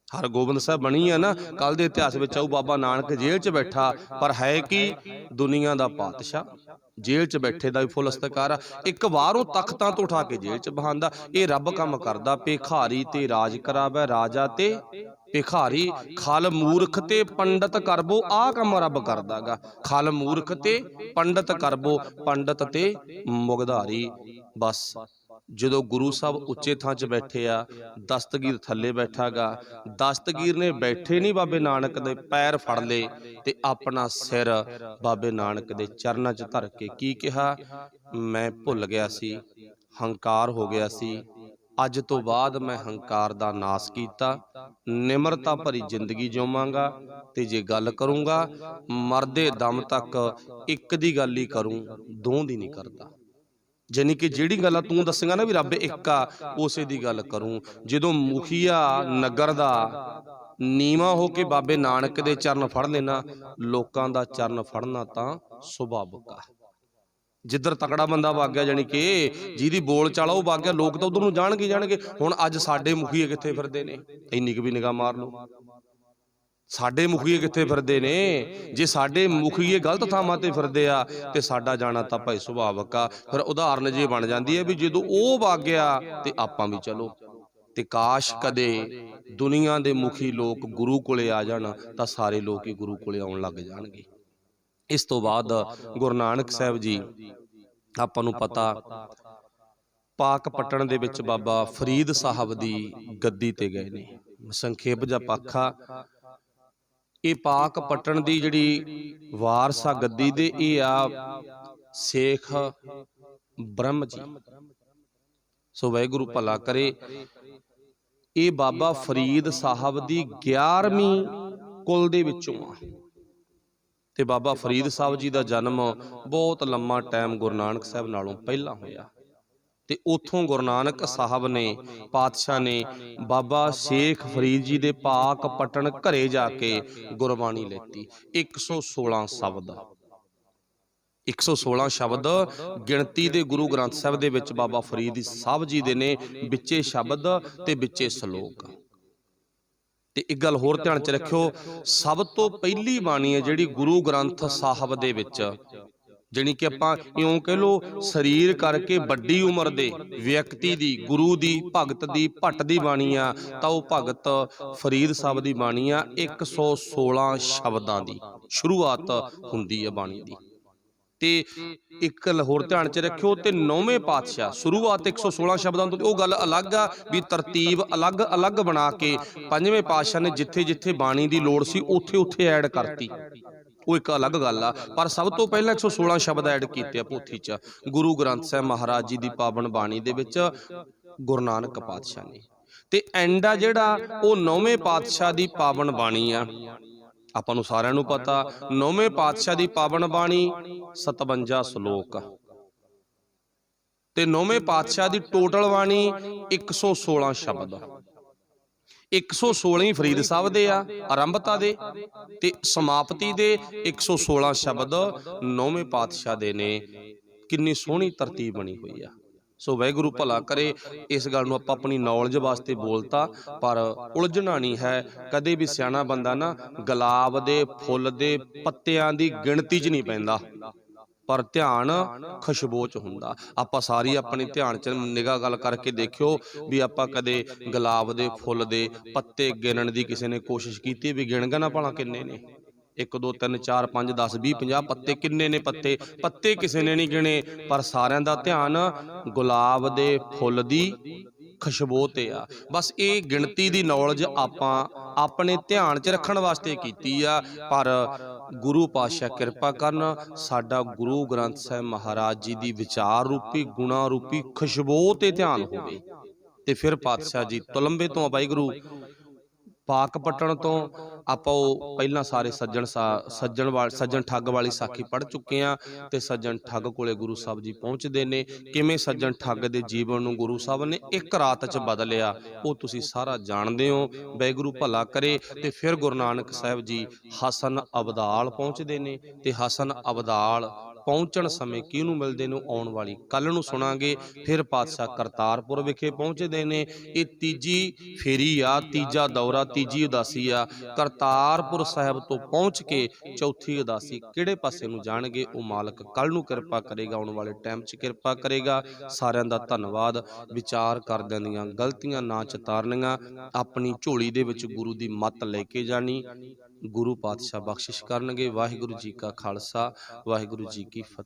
ਹਰਗੋਬਿੰਦ ਸਾਹਿਬ ਬਣੀ ਆ ਨਾ, ਕੱਲ ਦੇ ਇਤਿਹਾਸ ਵਿੱਚ ਆਊ, ਬਾਬਾ ਨਾਨਕ ਜੇਲ੍ਹ 'ਚ ਬੈਠਾ, ਪਰ ਹੈ ਕੀ ਦੁਨੀਆ ਦਾ ਪਾਤਸ਼ਾਹ। ਜੇਲ੍ਹ 'ਚ ਬੈਠੇ ਦਾ ਵੀ ਫੁੱਲ ਸਤਿਕਾਰ ਆ। ਇੱਕ ਵਾਰ ਉਹ ਤਖਤਾਂ ਤੋਂ ਉਠਾ ਕੇ ਜੇਲ੍ਹ 'ਚ ਬਹਾਂਦਾ। ਇਹ ਰੱਬ ਕੰਮ ਕਰਦਾ। ਭਿਖਾਰੀ ਤੇ ਰਾਜ ਕਰਾਵੈ ਰਾਜਾ ਤੇ ਭਿਖਾਰੀ, ਖਲ ਮੂਰਖ ਤੇ ਪੰਡਤ ਕਰਬੋ। ਆਹ ਕੰਮ ਰੱਬ ਕਰਦਾ ਗਾ। ਖਲ ਮੂਰਖ ਤੇ ਪੰਡਤ ਕਰਬੋ, ਪੰਡਤ ਤੇ ਮੁਗਧਾਰੀ। ਬਸ ਜਦੋਂ ਗੁਰੂ ਸਾਹਿਬ ਉੱਚੇ ਥਾਂ 'ਚ ਬੈਠੇ ਆ, ਦਸਤਗੀਰ ਥੱਲੇ ਬੈਠਾ ਗਾ। ਦਸਤਗੀਰ ਨੇ ਬੈਠੇ ਨਹੀਂ ਬਾਬੇ ਨਾਨਕ ਦੇ ਪੈਰ ਫੜ ਲਏ ਤੇ ਆਪਣਾ ਸਿਰ ਬਾਬੇ ਨਾਨਕ ਦੇ ਚਰਨਾਂ 'ਚ ਧਰ ਕੇ ਕੀ ਕਿਹਾ, ਮੈਂ ਭੁੱਲ ਗਿਆ ਸੀ, ਹੰਕਾਰ ਹੋ ਗਿਆ ਸੀ, ਅੱਜ ਤੋਂ ਬਾਅਦ ਮੈਂ ਹੰਕਾਰ ਦਾ ਨਾਸ ਕੀਤਾ, ਨਿਮਰਤਾ ਭਰੀ ਜ਼ਿੰਦਗੀ ਜਿਉਵਾਂਗਾ, ਤੇ ਜੇ ਗੱਲ ਕਰੂੰਗਾ ਮਰਦੇ ਦਮ ਤੱਕ ਇੱਕ ਦੀ ਗੱਲ ਹੀ ਕਰੂੰ, ਦੋ ਦੀ ਨਹੀਂ ਕਰਦਾ। ਜਾਨੀ ਕਿ ਜਿਹੜੀ ਗੱਲ ਤੂੰ ਦੱਸੇਗਾ ਨਾ ਵੀ ਰੱਬ ਇੱਕ ਆ, ਉਸੇ ਦੀ ਗੱਲ ਕਰੂੰ। ਜਦੋਂ ਮੁਖੀਆ ਨਗਰ ਦਾ ਨੀਵਾਂ ਹੋ ਕੇ ਬਾਬੇ ਨਾਨਕ ਦੇ ਚਰਨ ਫੜ ਲੈਣਾ, ਲੋਕਾਂ ਦਾ ਚਰਨ ਫੜਨਾ ਤਾਂ ਸੁਭਾਵਿਕ ਆ। ਜਿੱਧਰ ਤਕੜਾ ਬੰਦਾ ਵਗ ਗਿਆ, ਜਾਨੀ ਕਿ ਜਿਹਦੀ ਬੋਲ ਚਾਲ ਉਹ ਵਗ ਗਿਆ, ਲੋਕ ਤਾਂ ਉਧਰ ਨੂੰ ਜਾਣਗੇ। ਹੁਣ ਅੱਜ ਸਾਡੇ ਮੁਖੀਏ ਕਿੱਥੇ ਫਿਰਦੇ ਨੇ, ਇੰਨੀ ਕੁ ਵੀ ਨਿਗਾਹ ਮਾਰ ਲਓ। ਸਾਡੇ ਮੁਖੀਏ ਕਿੱਥੇ ਫਿਰਦੇ ਨੇ? ਜੇ ਸਾਡੇ ਮੁਖੀਏ ਗਲਤ ਥਾਵਾਂ ਤੇ ਫਿਰਦੇ ਆ ਤੇ ਸਾਡਾ ਜਾਣਾ ਤਾਂ ਭਾਈ ਸੁਭਾਵਿਕ ਆ। ਫਿਰ ਉਦਾਹਰਨ ਜੇ ਬਣ ਜਾਂਦੀ ਹੈ ਵੀ ਜਦੋਂ ਉਹ ਵਗ ਗਿਆ ਤੇ ਆਪਾਂ ਵੀ ਚਲੋ। ਤੇ ਕਾਸ਼ ਕਦੇ ਦੁਨੀਆ ਦੇ ਮੁਖੀ ਲੋਕ ਗੁਰੂ ਕੋਲੇ ਆ ਜਾਣ ਤਾਂ ਸਾਰੇ ਲੋਕ ਹੀ ਗੁਰੂ ਕੋਲੇ ਆਉਣ ਲੱਗ ਜਾਣਗੇ। ਇਸ ਤੋਂ ਬਾਅਦ ਗੁਰੂ ਨਾਨਕ ਸਾਹਿਬ ਜੀ, ਆਪਾਂ ਨੂੰ ਪਤਾ, ਪਾਕਪਟਨ ਦੇ ਵਿੱਚ ਬਾਬਾ ਫਰੀਦ ਸਾਹਿਬ ਦੀ ਗੱਦੀ ਤੇ ਗਏ ਨੇ। ਸੰਖੇਪ ਜਿਹਾ ਪਾਖਾ, ਇਹ ਪਾਕ ਪੱਟਣ ਦੀ ਜਿਹੜੀ ਵਾਰਸ ਆ ਗੱਦੀ ਦੇ, ਇਹ ਆ ਸ਼ੇਖ ਬ੍ਰਹਮ ਜੀ। ਸੋ ਵਾਹਿਗੁਰੂ ਭਲਾ ਕਰੇ। ਇਹ ਬਾਬਾ ਫਰੀਦ ਸਾਹਿਬ ਦੀ 11ਵੀਂ ਕੁਲ ਦੇ ਵਿੱਚੋਂ ਆ। ਤੇ ਬਾਬਾ ਫਰੀਦ ਸਾਹਿਬ ਜੀ ਦਾ ਜਨਮ ਬਹੁਤ ਲੰਮਾ ਟਾਈਮ ਗੁਰੂ ਨਾਨਕ ਸਾਹਿਬ ਨਾਲੋਂ ਪਹਿਲਾਂ ਹੋਇਆ। ਤੇ ਉੱਥੋਂ ਗੁਰੂ ਨਾਨਕ ਸਾਹਿਬ ਨੇ, ਪਾਤਸ਼ਾਹ ਨੇ, ਬਾਬਾ ਸ਼ੇਖ ਫਰੀਦ ਜੀ ਦੇ ਪਾਕ ਪਟਨ ਘਰੇ ਜਾ ਕੇ ਗੁਰਬਾਣੀ ਲੈਤੀ। 116 ਸ਼ਬਦ 116 ਸ਼ਬਦ ਗਿਣਤੀ ਦੇ ਗੁਰੂ ਗ੍ਰੰਥ ਸਾਹਿਬ ਦੇ ਵਿੱਚ ਬਾਬਾ ਫਰੀਦ ਸਾਹਿਬ ਜੀ ਦੇ ਨੇ, ਵਿੱਚੇ ਸ਼ਬਦ ਤੇ ਵਿੱਚੇ ਸ਼ਲੋਕ। ਤੇ ਇੱਕ ਗੱਲ ਹੋਰ ਧਿਆਨ ਚ ਰੱਖਿਓ, ਸਭ ਤੋਂ ਪਹਿਲੀ ਬਾਣੀ ਹੈ ਜਿਹੜੀ ਗੁਰੂ ਗ੍ਰੰਥ ਸਾਹਿਬ ਦੇ ਵਿੱਚ, ਜਾਣੀ ਕਿ ਆਪਾਂ ਇਉਂ ਕਹਿ ਲਓ ਸਰੀਰ ਕਰਕੇ ਵੱਡੀ ਉਮਰ ਦੇ ਵਿਅਕਤੀ ਦੀ, ਗੁਰੂ ਦੀ, ਭਗਤ ਦੀ, ਭੱਟ ਦੀ ਬਾਣੀ ਆ, ਤਾਂ ਉਹ ਭਗਤ ਫਰੀਦ ਸਾਹਿਬ ਦੀ ਬਾਣੀ ਆ। 116 ਸ਼ਬਦਾਂ ਦੀ ਸ਼ੁਰੂਆਤ ਹੁੰਦੀ ਹੈ ਬਾਣੀ ਦੀ। ਤੇ ਇੱਕ ਹੋਰ ਧਿਆਨ ਚ ਰੱਖਿਓ, ਤੇ 9ਵੇਂ ਪਾਤਸ਼ਾਹ ਸ਼ੁਰੂਆਤ 116 ਸ਼ਬਦਾਂ ਤੋਂ, ਉਹ ਗੱਲ ਅਲੱਗ ਆ ਵੀ ਤਰਤੀਬ ਅਲੱਗ ਅਲੱਗ ਬਣਾ ਕੇ 5ਵੇਂ ਪਾਤਸ਼ਾਹ ਨੇ ਜਿੱਥੇ ਜਿੱਥੇ ਬਾਣੀ ਦੀ ਲੋੜ ਸੀ ਉੱਥੇ ਉੱਥੇ ਐਡ ਕਰਤੀ, ਉਹ ਇੱਕ ਅਲੱਗ ਗੱਲ ਆ। ਪਰ ਸਭ ਤੋਂ ਪਹਿਲਾਂ 116 ਸ਼ਬਦ ਐਡ ਕੀਤੇ ਆ ਪੋਥੀ ਚ, ਗੁਰੂ ਗ੍ਰੰਥ ਸਾਹਿਬ ਮਹਾਰਾਜ ਜੀ ਦੀ ਪਾਵਨ ਬਾਣੀ ਦੇ ਵਿੱਚ ਗੁਰੂ ਨਾਨਕ ਪਾਤਸ਼ਾਹ ਨੇ। ਤੇ ਐਂਡ ਆ ਜਿਹੜਾ ਉਹ 9ਵੇਂ ਪਾਤਸ਼ਾਹ ਦੀ ਪਾਵਨ ਬਾਣੀ ਆ। ਆਪਾਂ ਨੂੰ ਸਾਰਿਆਂ ਨੂੰ ਪਤਾ 9ਵੇਂ ਪਾਤਸ਼ਾਹ ਦੀ ਪਾਵਨ ਬਾਣੀ 57 ਸ਼ਲੋਕ, ਤੇ 9ਵੇਂ ਪਾਤਸ਼ਾਹ ਦੀ ਟੋਟਲ ਬਾਣੀ 116 ਸ਼ਬਦ। 116 ਹੀ ਫਰੀਦ ਸਾਹਿਬ ਦੇ ਆ ਆਰੰਭਤਾ ਦੇ, ਤੇ ਸਮਾਪਤੀ ਦੇ 116 ਸ਼ਬਦ 9ਵੇਂ ਪਾਤਸ਼ਾਹ ਦੇ ਨੇ। ਕਿੰਨੀ ਸੋਹਣੀ ਤਰਤੀਬ ਬਣੀ ਹੋਈ ਆ। ਸੋ ਵਾਹਿਗੁਰੂ ਭਲਾ ਕਰੇ। ਇਸ ਗੱਲ ਨੂੰ ਆਪਾਂ ਆਪਣੀ ਨੌਲੇਜ ਵਾਸਤੇ ਬੋਲਤਾ, ਪਰ ਉਲਝਣਾ ਨਹੀਂ ਹੈ। ਕਦੇ ਵੀ ਸਿਆਣਾ ਬੰਦਾ ਨਾ ਗੁਲਾਬ ਦੇ ਫੁੱਲ ਦੇ ਪੱਤਿਆਂ ਦੀ ਗਿਣਤੀ 'ਚ ਨਹੀਂ ਪੈਂਦਾ, ਪਰ ਧਿਆਨ ਖੁਸ਼ਬੂ 'ਚ ਹੁੰਦਾ। ਆਪਾਂ ਸਾਰੀ ਆਪਣੀ ਧਿਆਨ 'ਚ ਨਿਗਾਹ ਗੱਲ ਕਰਕੇ ਦੇਖਿਓ ਵੀ ਆਪਾਂ ਕਦੇ ਗੁਲਾਬ ਦੇ ਫੁੱਲ ਦੇ ਪੱਤੇ ਗਿਣਨ ਦੀ ਕਿਸੇ ਨੇ ਕੋਸ਼ਿਸ਼ ਕੀਤੀ ਵੀ ਗਿਣ ਗਾ ਨਾ ਭਲਾ ਕਿੰਨੇ ਨੇ? 1 2 3 4 5 10 20 50 ਪੱਤੇ ਕਿੰਨੇ ਨੇ? ਪੱਤੇ ਕਿਸੇ ਨੇ ਨਹੀਂ ਗਿਣੇ, ਪਰ ਸਾਰਿਆਂ ਦਾ ਧਿਆਨ ਗੁਲਾਬ ਦੇ ਫੁੱਲ ਦੀ ਖੁਸ਼ਬੂ ਤੇ ਆ। ਬਸ ਇਹ ਗਿਣਤੀ ਦੀ ਨੌਲੇਜ ਆਪਾਂ ਆਪਣੇ ਧਿਆਨ 'ਚ ਰੱਖਣ ਵਾਸਤੇ ਕੀਤੀ ਆ, ਪਰ ਗੁਰੂ ਪਾਤਸ਼ਾਹ ਕਿਰਪਾ ਕਰਨ ਸਾਡਾ ਗੁਰੂ ਗ੍ਰੰਥ ਸਾਹਿਬ ਮਹਾਰਾਜ ਜੀ ਦੀ ਵਿਚਾਰ ਰੂਪੀ, ਗੁਣਾ ਰੂਪੀ ਖੁਸ਼ਬੂ ਤੇ ਧਿਆਨ ਹੋਵੇ। ਤੇ ਫਿਰ ਪਾਤਸ਼ਾਹ ਜੀ ਤੁਲੰਬੇ ਤੋਂ ਵਾਹਿਗੁਰੂ ਪਾਕ ਪੱਟਣ ਤੋਂ ਆਪਾਂ ਉਹ ਪਹਿਲਾਂ ਸਾਰੇ ਸੱਜਣ ਠੱਗ ਵਾਲੀ ਸਾਖੀ ਪੜ੍ਹ ਚੁੱਕੇ ਆ। ਤੇ ਸੱਜਣ ਠੱਗ ਕੋਲੇ ਗੁਰੂ ਸਾਹਿਬ ਜੀ ਪਹੁੰਚਦੇ ਨੇ। ਕਿਵੇਂ ਸੱਜਣ ਠੱਗ ਦੇ ਜੀਵਨ ਨੂੰ ਗੁਰੂ ਸਾਹਿਬ ਨੇ ਇੱਕ ਰਾਤ 'ਚ ਬਦਲਿਆ, ਉਹ ਤੁਸੀਂ ਸਾਰਾ ਜਾਣਦੇ ਹੋ। ਵਾਹਿਗੁਰੂ ਭਲਾ ਕਰੇ। ਤੇ ਫਿਰ ਗੁਰੂ ਨਾਨਕ ਸਾਹਿਬ ਜੀ ਹਸਨ ਅਬਦਾਲ ਪਹੁੰਚਦੇ ਨੇ, ਤੇ ਹਸਨ ਅਬਦਾਲ ਪਹੁੰਚਣ ਸਮੇਂ ਕਿਹਨੂੰ ਮਿਲਦੇ ਨੇ ਆਉਣ ਵਾਲੀ ਕੱਲ ਨੂੰ ਸੁਣਾਂਗੇ। ਫਿਰ ਪਾਤਸ਼ਾਹ ਕਰਤਾਰਪੁਰ ਵਿਖੇ ਪਹੁੰਚਦੇ ਨੇ। ਇਹ ਤੀਜੀ ਫੇਰੀ ਆ, ਤੀਜਾ ਦੌਰਾ, ਤੀਜੀ ਉਦਾਸੀ ਆ। ਕਰਤਾਰਪੁਰ ਸਾਹਿਬ ਤੋਂ ਪਹੁੰਚ ਕੇ ਚੌਥੀ ਉਦਾਸੀ ਕਿਹੜੇ ਪਾਸੇ ਨੂੰ ਜਾਣਗੇ, ਉਹ ਮਾਲਕ ਕੱਲ ਨੂੰ ਕਿਰਪਾ ਕਰੇਗਾ, ਆਉਣ ਵਾਲੇ ਟਾਈਮ 'ਚ ਕਿਰਪਾ ਕਰੇਗਾ। ਸਾਰਿਆਂ ਦਾ ਧੰਨਵਾਦ। ਵਿਚਾਰ ਕਰਦਿਆਂ ਦੀਆਂ ਗਲਤੀਆਂ ਨਾ ਚਿਤਾਰਨੀਆਂ, ਆਪਣੀ ਝੋਲੀ ਦੇ ਵਿੱਚ ਗੁਰੂ ਦੀ ਮੱਤ ਲੈ ਕੇ ਜਾਣੀ। ਗੁਰੂ ਪਾਤਸ਼ਾਹ ਬਖਸ਼ਿਸ਼ ਕਰਨਗੇ। ਵਾਹਿਗੁਰੂ ਜੀ ਕਾ ਖਾਲਸਾ, ਵਾਹਿਗੁਰੂ ਜੀ ਕੀ ਫਤਿਹ।